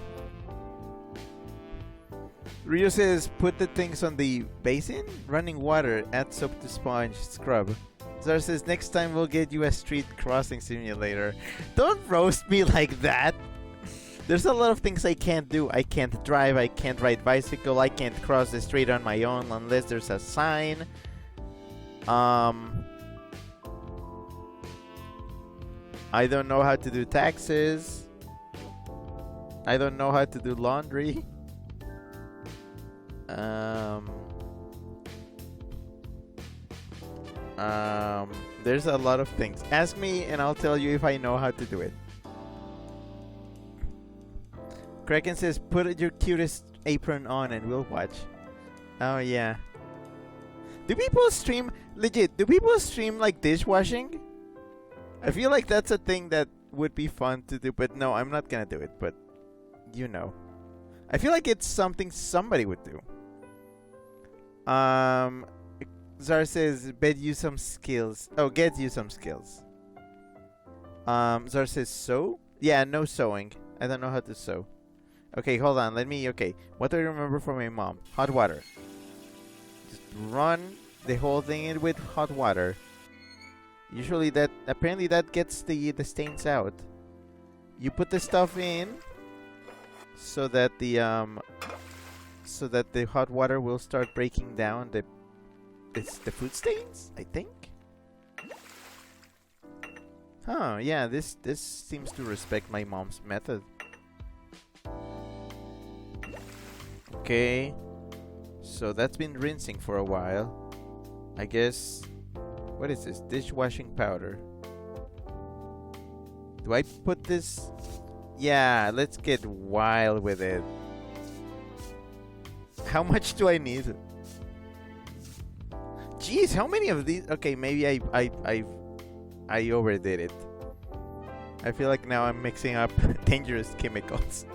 Rio says, put the things on the basin, running water, add soap to sponge, scrub. Zara says, next time we'll get you a street crossing simulator. Don't roast me like that. There's a lot of things I can't do. I can't drive, I can't ride bicycle, I can't cross the street on my own unless there's a sign. I don't know how to do taxes. I don't know how to do laundry. There's a lot of things. Ask me and I'll tell you if I know how to do it. Kraken says, put your cutest apron on and we'll watch. Oh, yeah. Do people stream, legit, do people stream like dishwashing? I feel like that's a thing that would be fun to do, but no, I'm not gonna do it, but you know. I feel like it's something somebody would do. Zara says, bet you some skills. Oh, get you some skills. Zara says, sew? Yeah, no sewing. I don't know how to sew. Okay, hold on. Okay. What do I remember from my mom? Hot water. Just run the whole thing in with hot water. Usually apparently that gets the stains out. You put the stuff in so that the hot water will start breaking down the food stains, I think. Huh, yeah, this seems to respect my mom's method. Okay. So that's been rinsing for a while. I guess... What is this? Dishwashing powder. Do I put this... Yeah, let's get wild with it. How much do I need? Jeez, how many of these? Okay, maybe I overdid it. I feel like now I'm mixing up dangerous chemicals.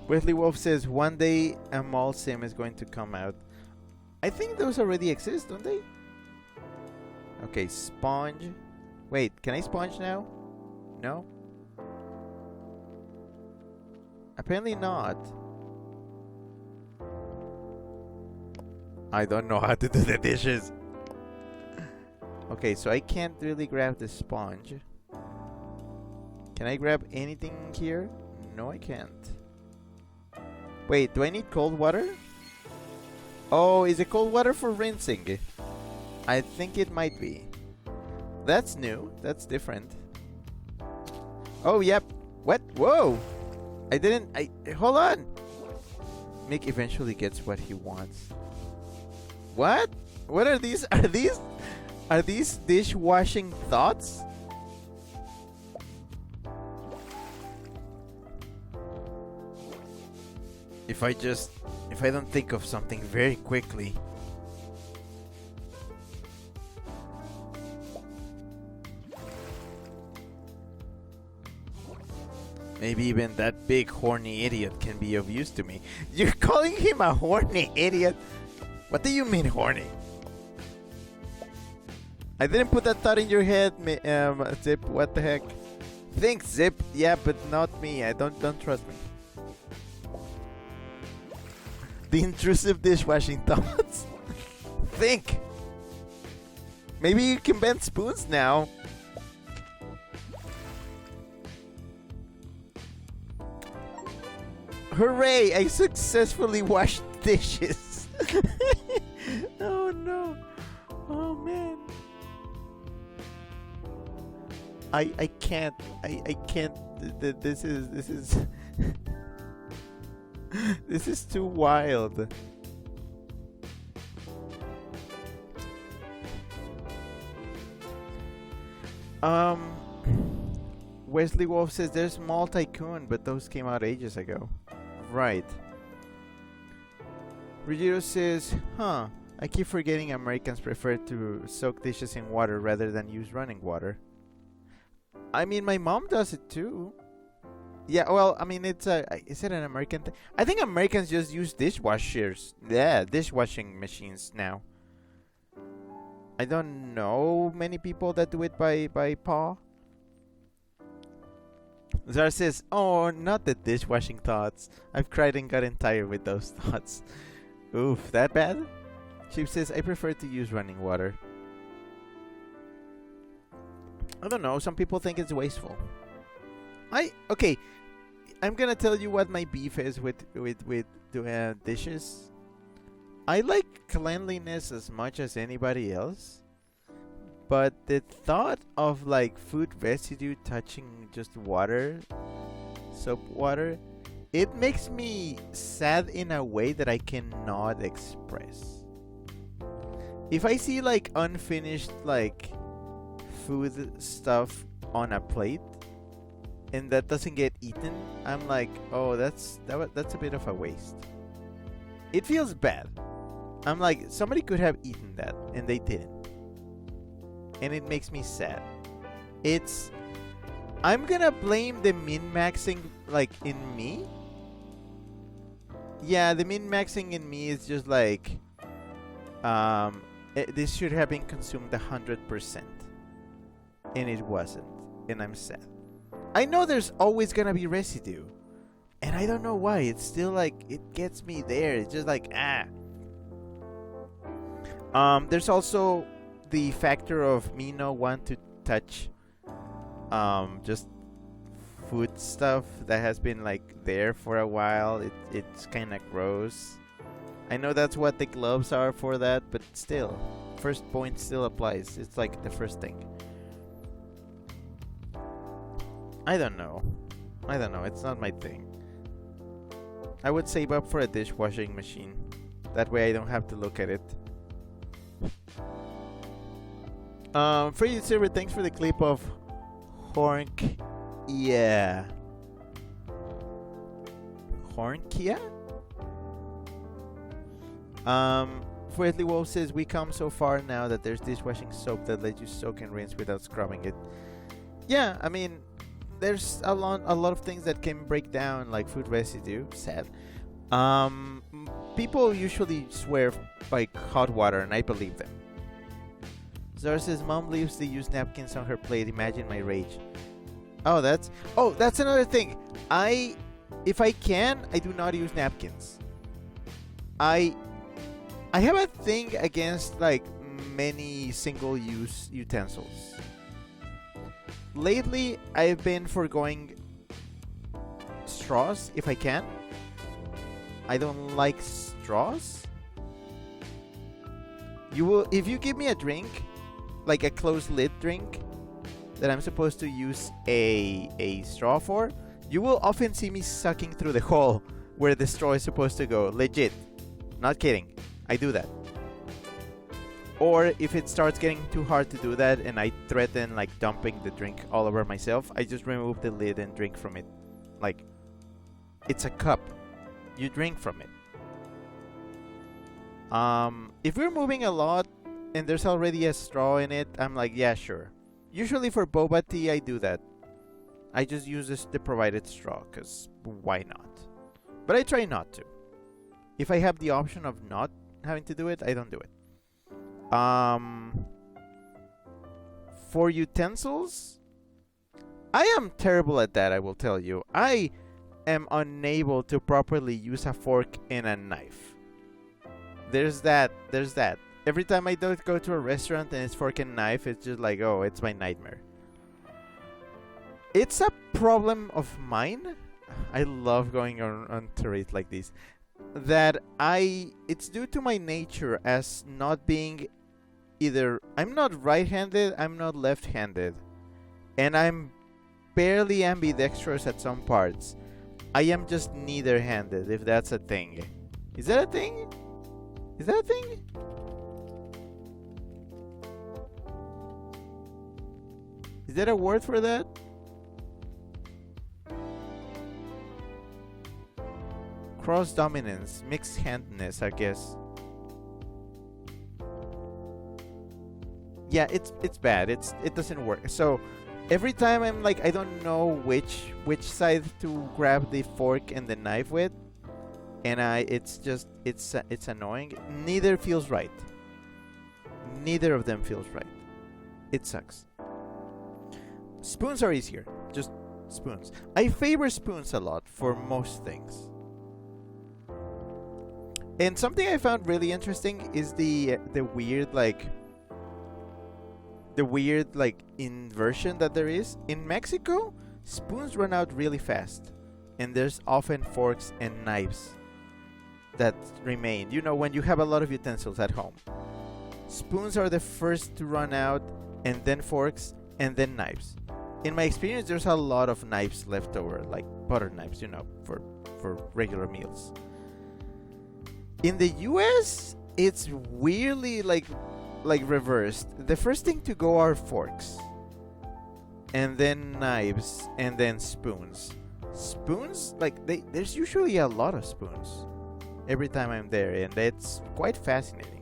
Wesley Wolf says one day a mall sim is going to come out. I think those already exist, don't they? Okay, sponge. Wait, can I sponge now? No? Apparently not. I don't know how to do the dishes. Okay, so I can't really grab the sponge. Can I grab anything here? No, I can't. Wait, do I need cold water? Oh, is it cold water for rinsing? I think it might be. That's new. That's different. Oh, yep. What? Whoa! Hold on! Mick eventually gets what he wants. What? What are these? Are these dishwashing thoughts? If I don't think of something very quickly. Maybe even that big horny idiot can be of use to me. You're calling him a horny idiot? What do you mean horny? I didn't put that thought in your head, Zipp. What the heck? Think, Zipp. Yeah, but not me. Don't trust me. The intrusive dishwashing thoughts. Think. Maybe you can bend spoons now. Hooray! I successfully washed dishes. Oh no. Oh man. I can't. I can't. This is this is too wild. Wesley Wolf says there's Mall Tycoon, but those came out ages ago. Right. Ruggiero says, huh, I keep forgetting Americans prefer to soak dishes in water rather than use running water. I mean, my mom does it too. Yeah, well, I mean, is it an American thing? I think Americans just use dishwashers. Yeah, dishwashing machines now. I don't know many people that do it by paw. Zara says, oh, not the dishwashing thoughts. I've cried and gotten tired with those thoughts. Oof, that bad? Sheep says, I prefer to use running water. I don't know, some people think it's wasteful. Okay, I'm gonna tell you what my beef is with dishes. I like cleanliness as much as anybody else, but the thought of like food residue touching just water, soap water, it makes me sad in a way that I cannot express. If I see like unfinished like food stuff on a plate and that doesn't get eaten, I'm like, oh, that's a bit of a waste. It feels bad. I'm like, somebody could have eaten that and they didn't, and it makes me sad. I'm gonna blame the min-maxing like in me. Yeah, the min-maxing in me is just like, this should have been consumed 100%, and it wasn't, and I'm sad. I know there's always gonna be residue, and I don't know why. It's still like, it gets me there. It's just like, there's also the factor of me not want to touch just food stuff that has been like there for a while. It's kind of gross. I know that's what the gloves are for that, but still, first point still applies. It's like the first thing. I don't know. I don't know. It's not my thing. I would save up for a dishwashing machine. That way I don't have to look at it. Freddy Silver, thanks for the clip of Hornk. Yeah. Hornkia? Fredly Wolf says, we come so far now that there's dishwashing soap that lets you soak and rinse without scrubbing it. Yeah, I mean, there's a lot of things that can break down, like food residue. Sad. People usually swear by hot water, and I believe them. Zara says, Mom leaves the used napkins on her plate. Imagine my rage. Oh, that's another thing. If I can, I do not use napkins. I have a thing against like many single-use utensils. Lately, I've been forgoing straws if I can. I don't like straws. If you give me a drink, like a closed lid drink, that I'm supposed to use a straw for, you will often see me sucking through the hole where the straw is supposed to go. Legit. Not kidding. I do that. Or if it starts getting too hard to do that and I threaten like dumping the drink all over myself, I just remove the lid and drink from it. Like, it's a cup. You drink from it. If we're moving a lot and there's already a straw in it, I'm like, yeah, sure. Usually for boba tea, I do that. I just use the provided straw, because why not? But I try not to. If I have the option of not having to do it, I don't do it. For utensils, I am terrible at that, I will tell you. I am unable to properly use a fork and a knife. There's that. Every time I go to a restaurant and it's fork and knife, it's just like, oh, it's my nightmare. It's a problem of mine. I love going on tirades like this. It's due to my nature as not being either, I'm not right-handed, I'm not left-handed. And I'm barely ambidextrous at some parts. I am just neither-handed, if that's a thing. Is that a thing? Is that a thing? Is there a word for that? Cross dominance, mixed handedness, I guess. Yeah, it's bad. It doesn't work. So every time I'm like, I don't know which side to grab the fork and the knife with, and it's annoying. Neither feels right. Neither of them feels right. It sucks. Spoons are easier. Just spoons. I favor spoons a lot for most things. And something I found really interesting is the weird inversion that there is. In Mexico, spoons run out really fast, and there's often forks and knives that remain. You know, when you have a lot of utensils at home. Spoons are the first to run out, and then forks, and then knives. In my experience, there's a lot of knives left over, like butter knives, you know, for regular meals. In the US, it's weirdly like reversed. The first thing to go are forks, and then knives, and then spoons. Spoons, there's usually a lot of spoons every time I'm there, and it's quite fascinating.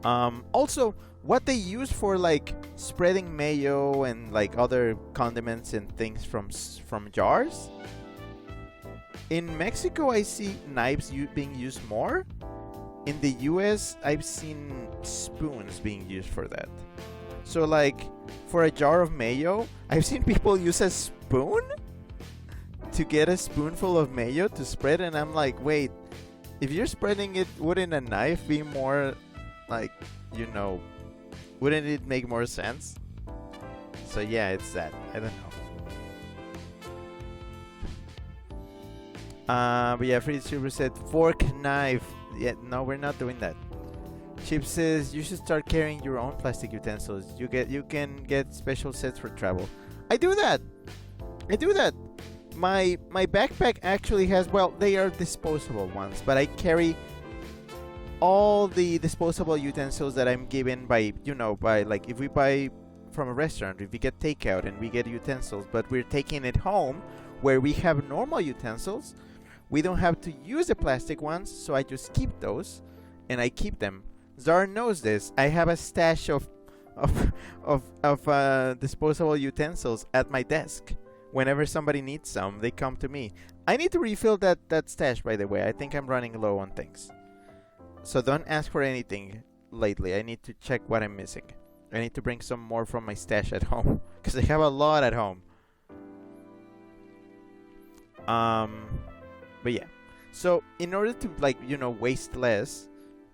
Also, what they use for like spreading mayo and like other condiments and things from jars. In Mexico, I see knives being used more. In the US, I've seen spoons being used for that. So like, for a jar of mayo, I've seen people use a spoon to get a spoonful of mayo to spread, and I'm like, wait, if you're spreading it, wouldn't a knife be more like, you know, wouldn't it make more sense? So yeah, it's that. I don't know. But yeah, Freddy Silver said fork, knife. Yeah, no, we're not doing that. Chip says you should start carrying your own plastic utensils. You can get special sets for travel. I do that. I do that. My backpack actually has, well, they are disposable ones, but I carry all the disposable utensils that I'm given by, by, like, if we buy from a restaurant, if we get takeout and we get utensils, but we're taking it home where we have normal utensils, we don't have to use the plastic ones, so I just keep those and I keep them. Zara knows this. I have a stash of disposable utensils at my desk. Whenever somebody needs some, they come to me. I need to refill that stash, by the way. I think I'm running low on things. So don't ask for anything lately. I need to check what I'm missing. I need to bring some more from my stash at home, because I have a lot at home. But yeah. So in order to, like, waste less,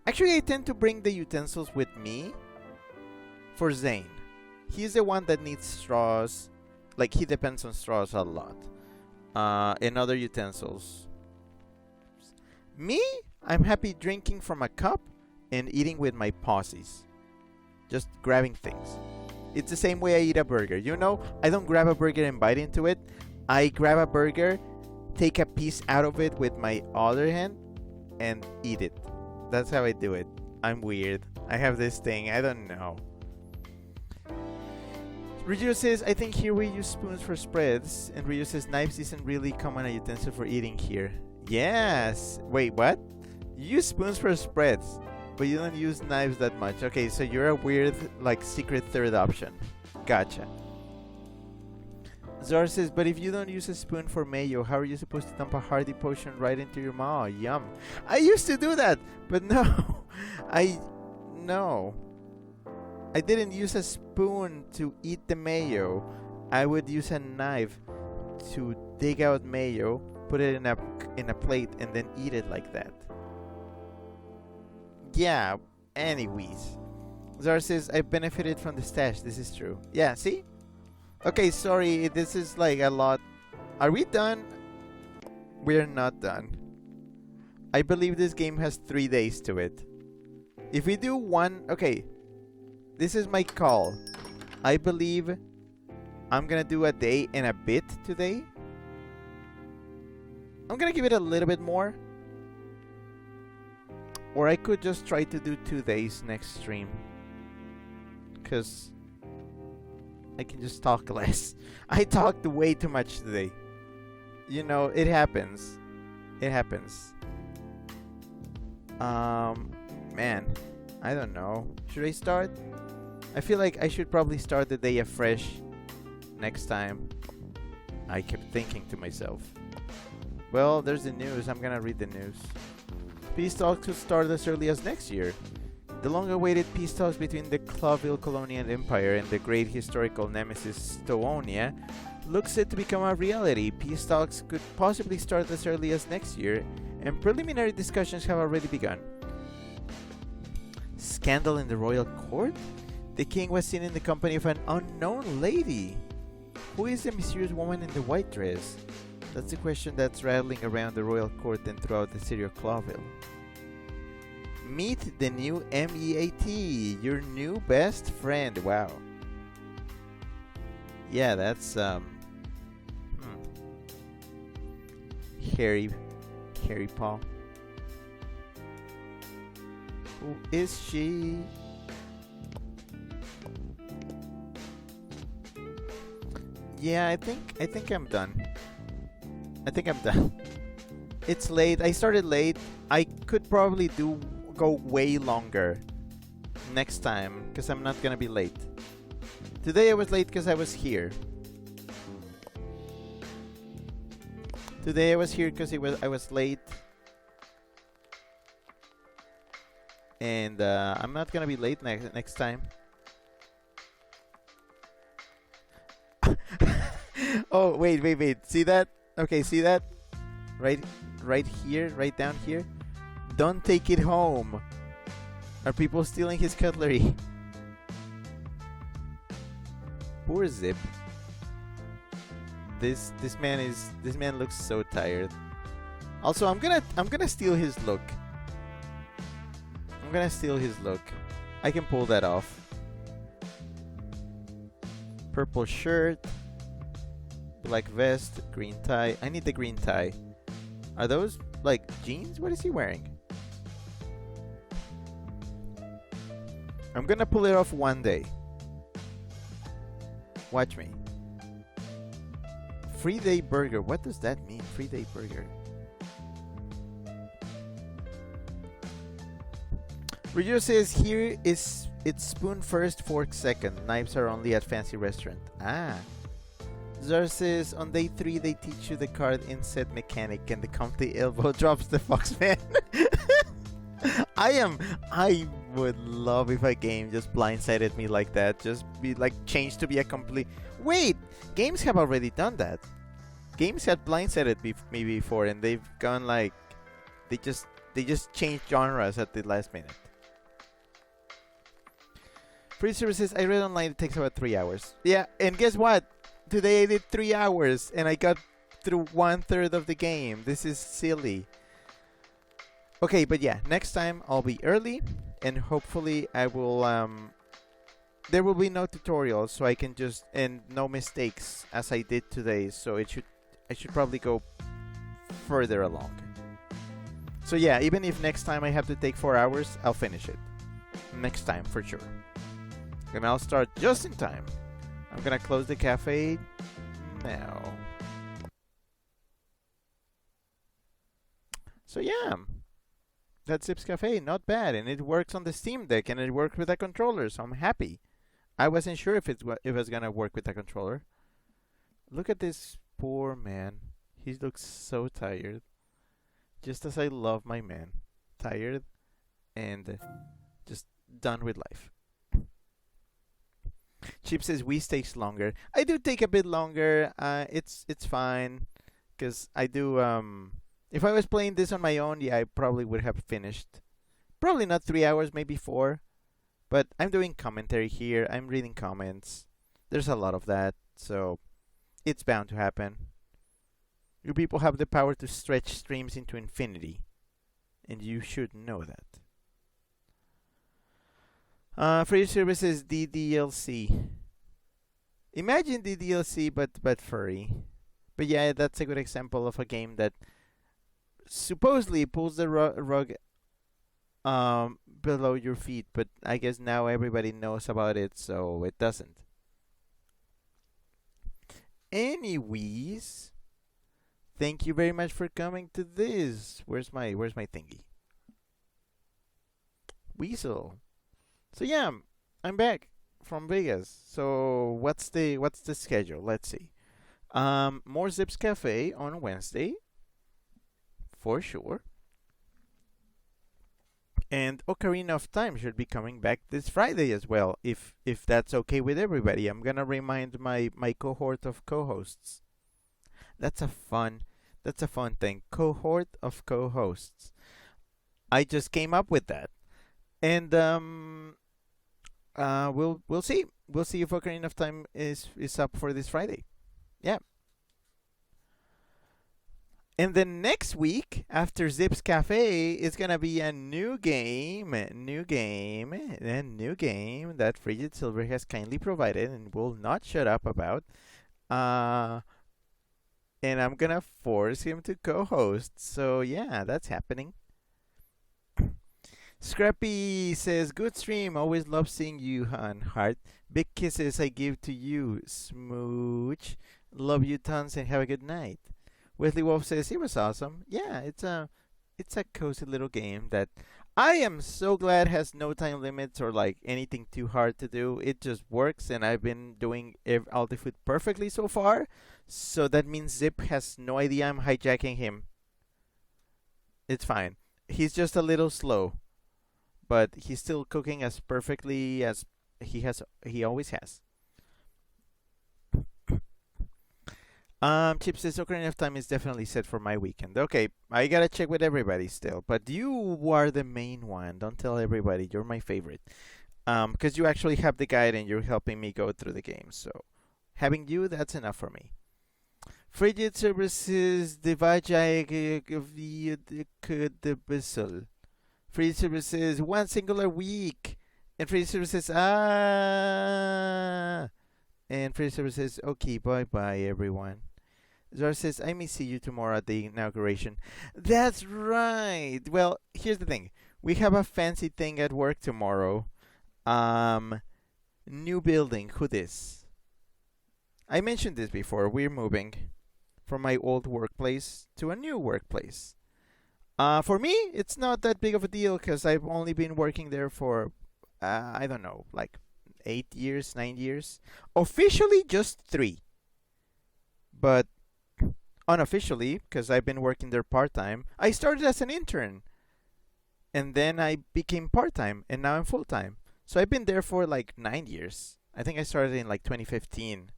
actually I tend to bring the utensils with me for Zane. He's the one that needs straws. Like, he depends on straws a lot. And other utensils. Me? I'm happy drinking from a cup and eating with my pausies. Just grabbing things. It's the same way I eat a burger. I don't grab a burger and bite into it. I grab a burger, take a piece out of it with my other hand, and eat it. That's how I do it. I'm weird. I have this thing. I don't know. Ryu says, I think here we use spoons for spreads. And Ryu says, knives isn't really common a utensil for eating here. Yes. Wait, what? You use spoons for spreads, but you don't use knives that much. Okay, so you're a weird, like, secret third option. Gotcha. Zor says, but if you don't use a spoon for mayo, how are you supposed to dump a hearty potion right into your mouth? Yum. I used to do that, but no. No. I didn't use a spoon to eat the mayo. I would use a knife to dig out mayo, put it in a plate, and then eat it like that. Yeah, anyways. Zara says, I benefited from the stash. This is true. Yeah, see? Okay, sorry. This is like a lot. Are we done? We're not done. I believe this game has 3 days to it. If we do one... Okay. This is my call. I believe I'm gonna do a day and a bit today. I'm gonna give it a little bit more. Or I could just try to do 2 days next stream. Because I can just talk less. I talked way too much today. It happens. It happens. Man. I don't know. Should I start? I feel like I should probably start the day afresh next time. I kept thinking to myself. Well, there's the news. I'm gonna read the news. Peace talks could start as early as next year. The long-awaited peace talks between the Clawville Colonial Empire and the great historical nemesis Stowonia looks set to become a reality. Peace talks could possibly start as early as next year, and preliminary discussions have already begun. Scandal in the royal court? The king was seen in the company of an unknown lady. Who is the mysterious woman in the white dress? That's the question that's rattling around the royal court and throughout the city of Clawville. Meet the new MEAT, your new best friend. Wow. Yeah, that's Harry Paul. Who is she? Yeah, I think I'm done. I think I'm done. It's late. I started late. I could probably go way longer next time because I'm not gonna be late. Today I was late because I was here. Today I was here because I was late. And I'm not gonna be late next time. Oh, wait. See that? Okay, see that? Right here, right down here. Don't take it home. Are people stealing his cutlery? Poor Zipp. This man looks so tired. Also, I'm gonna steal his look. I'm gonna steal his look. I can pull that off. Purple shirt, black vest, green tie. I need the green tie. Are those like jeans? What is he wearing? I'm gonna pull it off one day. Watch me. Free day burger. What does that mean? Free day burger. Ryu says here is it's spoon first, fork second. Knives are only at fancy restaurant. Ah. Zar says on day 3 they teach you the card inset mechanic and the comfy elbow drops the foxman. I would love if a game just blindsided me like that. Just be like changed to be a complete. Wait, games have already done that. Games had blindsided me before, and they've gone like they just changed genres at the last minute. Free services. I read online it takes about 3 hours. Yeah, and guess what? Today I did 3 hours, and I got through 1/3 of the game. This is silly. Okay, but yeah, next time I'll be early, and hopefully I will. There will be no tutorials, so I can just and no mistakes as I did today. So I should probably go further along. So yeah, even if next time I have to take 4 hours, I'll finish it. Next time for sure. And I'll start just in time. I'm gonna close the cafe now. So yeah, that's Zipp's Cafe. Not bad, and it works on the Steam Deck, and it works with a controller, so I'm happy. I wasn't sure if it was gonna work with a controller. Look at this poor man. He looks so tired. Just as I love my man. Tired and just done with life. Chip says Wii takes longer. I do take a bit longer. It's fine, cause I do. If I was playing this on my own, yeah, I probably would have finished. Probably not 3 hours, maybe 4. But I'm doing commentary here. I'm reading comments. There's a lot of that, so it's bound to happen. You people have the power to stretch streams into infinity, and you should know that. Free services DDLC. Imagine DDLC, but furry. But yeah, that's a good example of a game that supposedly pulls the rug below your feet, but I guess now everybody knows about it, so it doesn't. Anyways, thank you very much for coming to this. Where's my thingy? Weasel. So yeah, I'm back from Vegas. So what's the schedule? Let's see. More Zipp's Cafe on Wednesday, for sure. And Ocarina of Time should be coming back this Friday as well, if that's okay with everybody. I'm gonna remind my cohort of co-hosts. That's a fun thing. Cohort of co-hosts. I just came up with that, and we'll see. We'll see if Ocarina of Time is up for this Friday. Yeah. And then next week, after Zipp's Cafe, is gonna be a new game that Frigid Silver has kindly provided and will not shut up about. And I'm gonna force him to co-host. So yeah, that's happening. Scrappy says, "Good stream. Always love seeing you, hon. Heart. Big kisses I give to you, smooch. Love you tons and have a good night." Wesley Wolf says it was awesome. Yeah, it's a cozy little game that I am so glad has no time limits or like anything too hard to do. It just works, and I've been doing all the food perfectly so far. So that means Zipp has no idea I'm hijacking him. It's fine. He's just a little slow, but he's still cooking as perfectly as he always has. Chip says Ocarina of Time is definitely set for my weekend. Okay, I gotta check with everybody still, but you are the main one. Don't tell everybody you're my favorite. Because you actually have the guide and you're helping me go through the game. So having you, that's enough for me. Frigid services the Vajay the Bissel. Free services, one singular week. And free services, And free services, okay, bye bye, everyone. Zara says, I may see you tomorrow at the inauguration. That's right. Well, here's the thing. We have a fancy thing at work tomorrow. Um, New building. Who this? I mentioned this before. We're moving from my old workplace to a new workplace. For me, it's not that big of a deal because I've only been working there for, I don't know, like 8 years, 9 years. Officially, just 3. But unofficially, because I've been working there part time, I started as an intern. And then I became part time, and now I'm full time. So I've been there for like 9 years. I think I started in like 2015.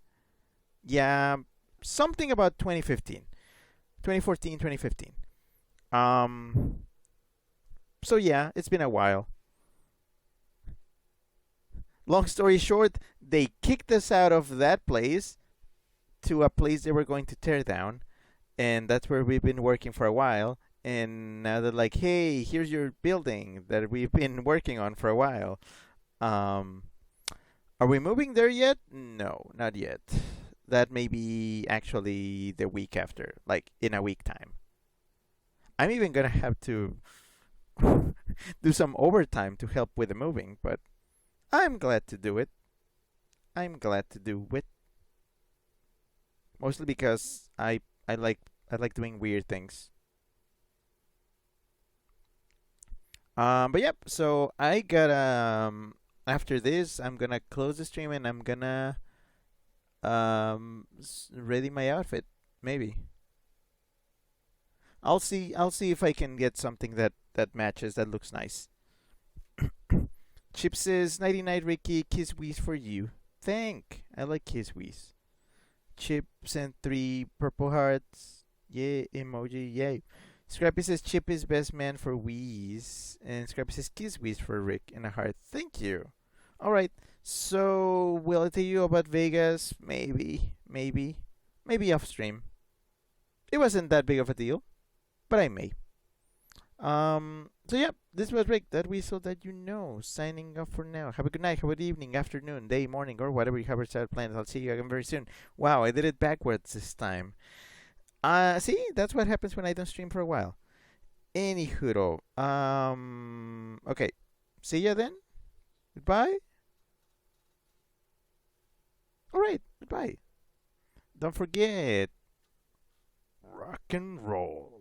Yeah, something about 2015. 2014, 2015. Um, so yeah, it's been a while. Long story short, they kicked us out of that place to a place they were going to tear down, and that's where we've been working for a while. And now they're like, "Hey, here's your building that we've been working on for a while." Um, are we moving there yet? No, not yet. That may be actually the week after, like in a week time. I'm even gonna have to do some overtime to help with the moving, but I'm glad to do it. I'm glad to do it. Mostly because I like doing weird things. But yep. So I got after this, I'm gonna close the stream and I'm gonna ready my outfit. Maybe I'll see. I'll see if I can get something that matches that looks nice. Chip says, "Nighty night, Ricky. Kiss wheeze for you." Thank. I like kiss wheeze. Chip sent 3 purple hearts. Yay emoji. Yay. Scrappy says Chip is best man for Wheeze. And Scrappy says kiss Wheeze for Rick and a heart. Thank you. Alright. So will I tell you about Vegas? Maybe. Maybe. Maybe off stream. It wasn't that big of a deal. But I may. So yeah, this was Rick, that whistle that you know. Signing off for now. Have a good night, have a good evening, afternoon, day, morning, or whatever you have yourself planned. I'll see you again very soon. Wow, I did it backwards this time. See, that's what happens when I don't stream for a while. Anywho, okay. See ya then. Goodbye. Alright, goodbye. Don't forget, rock and roll.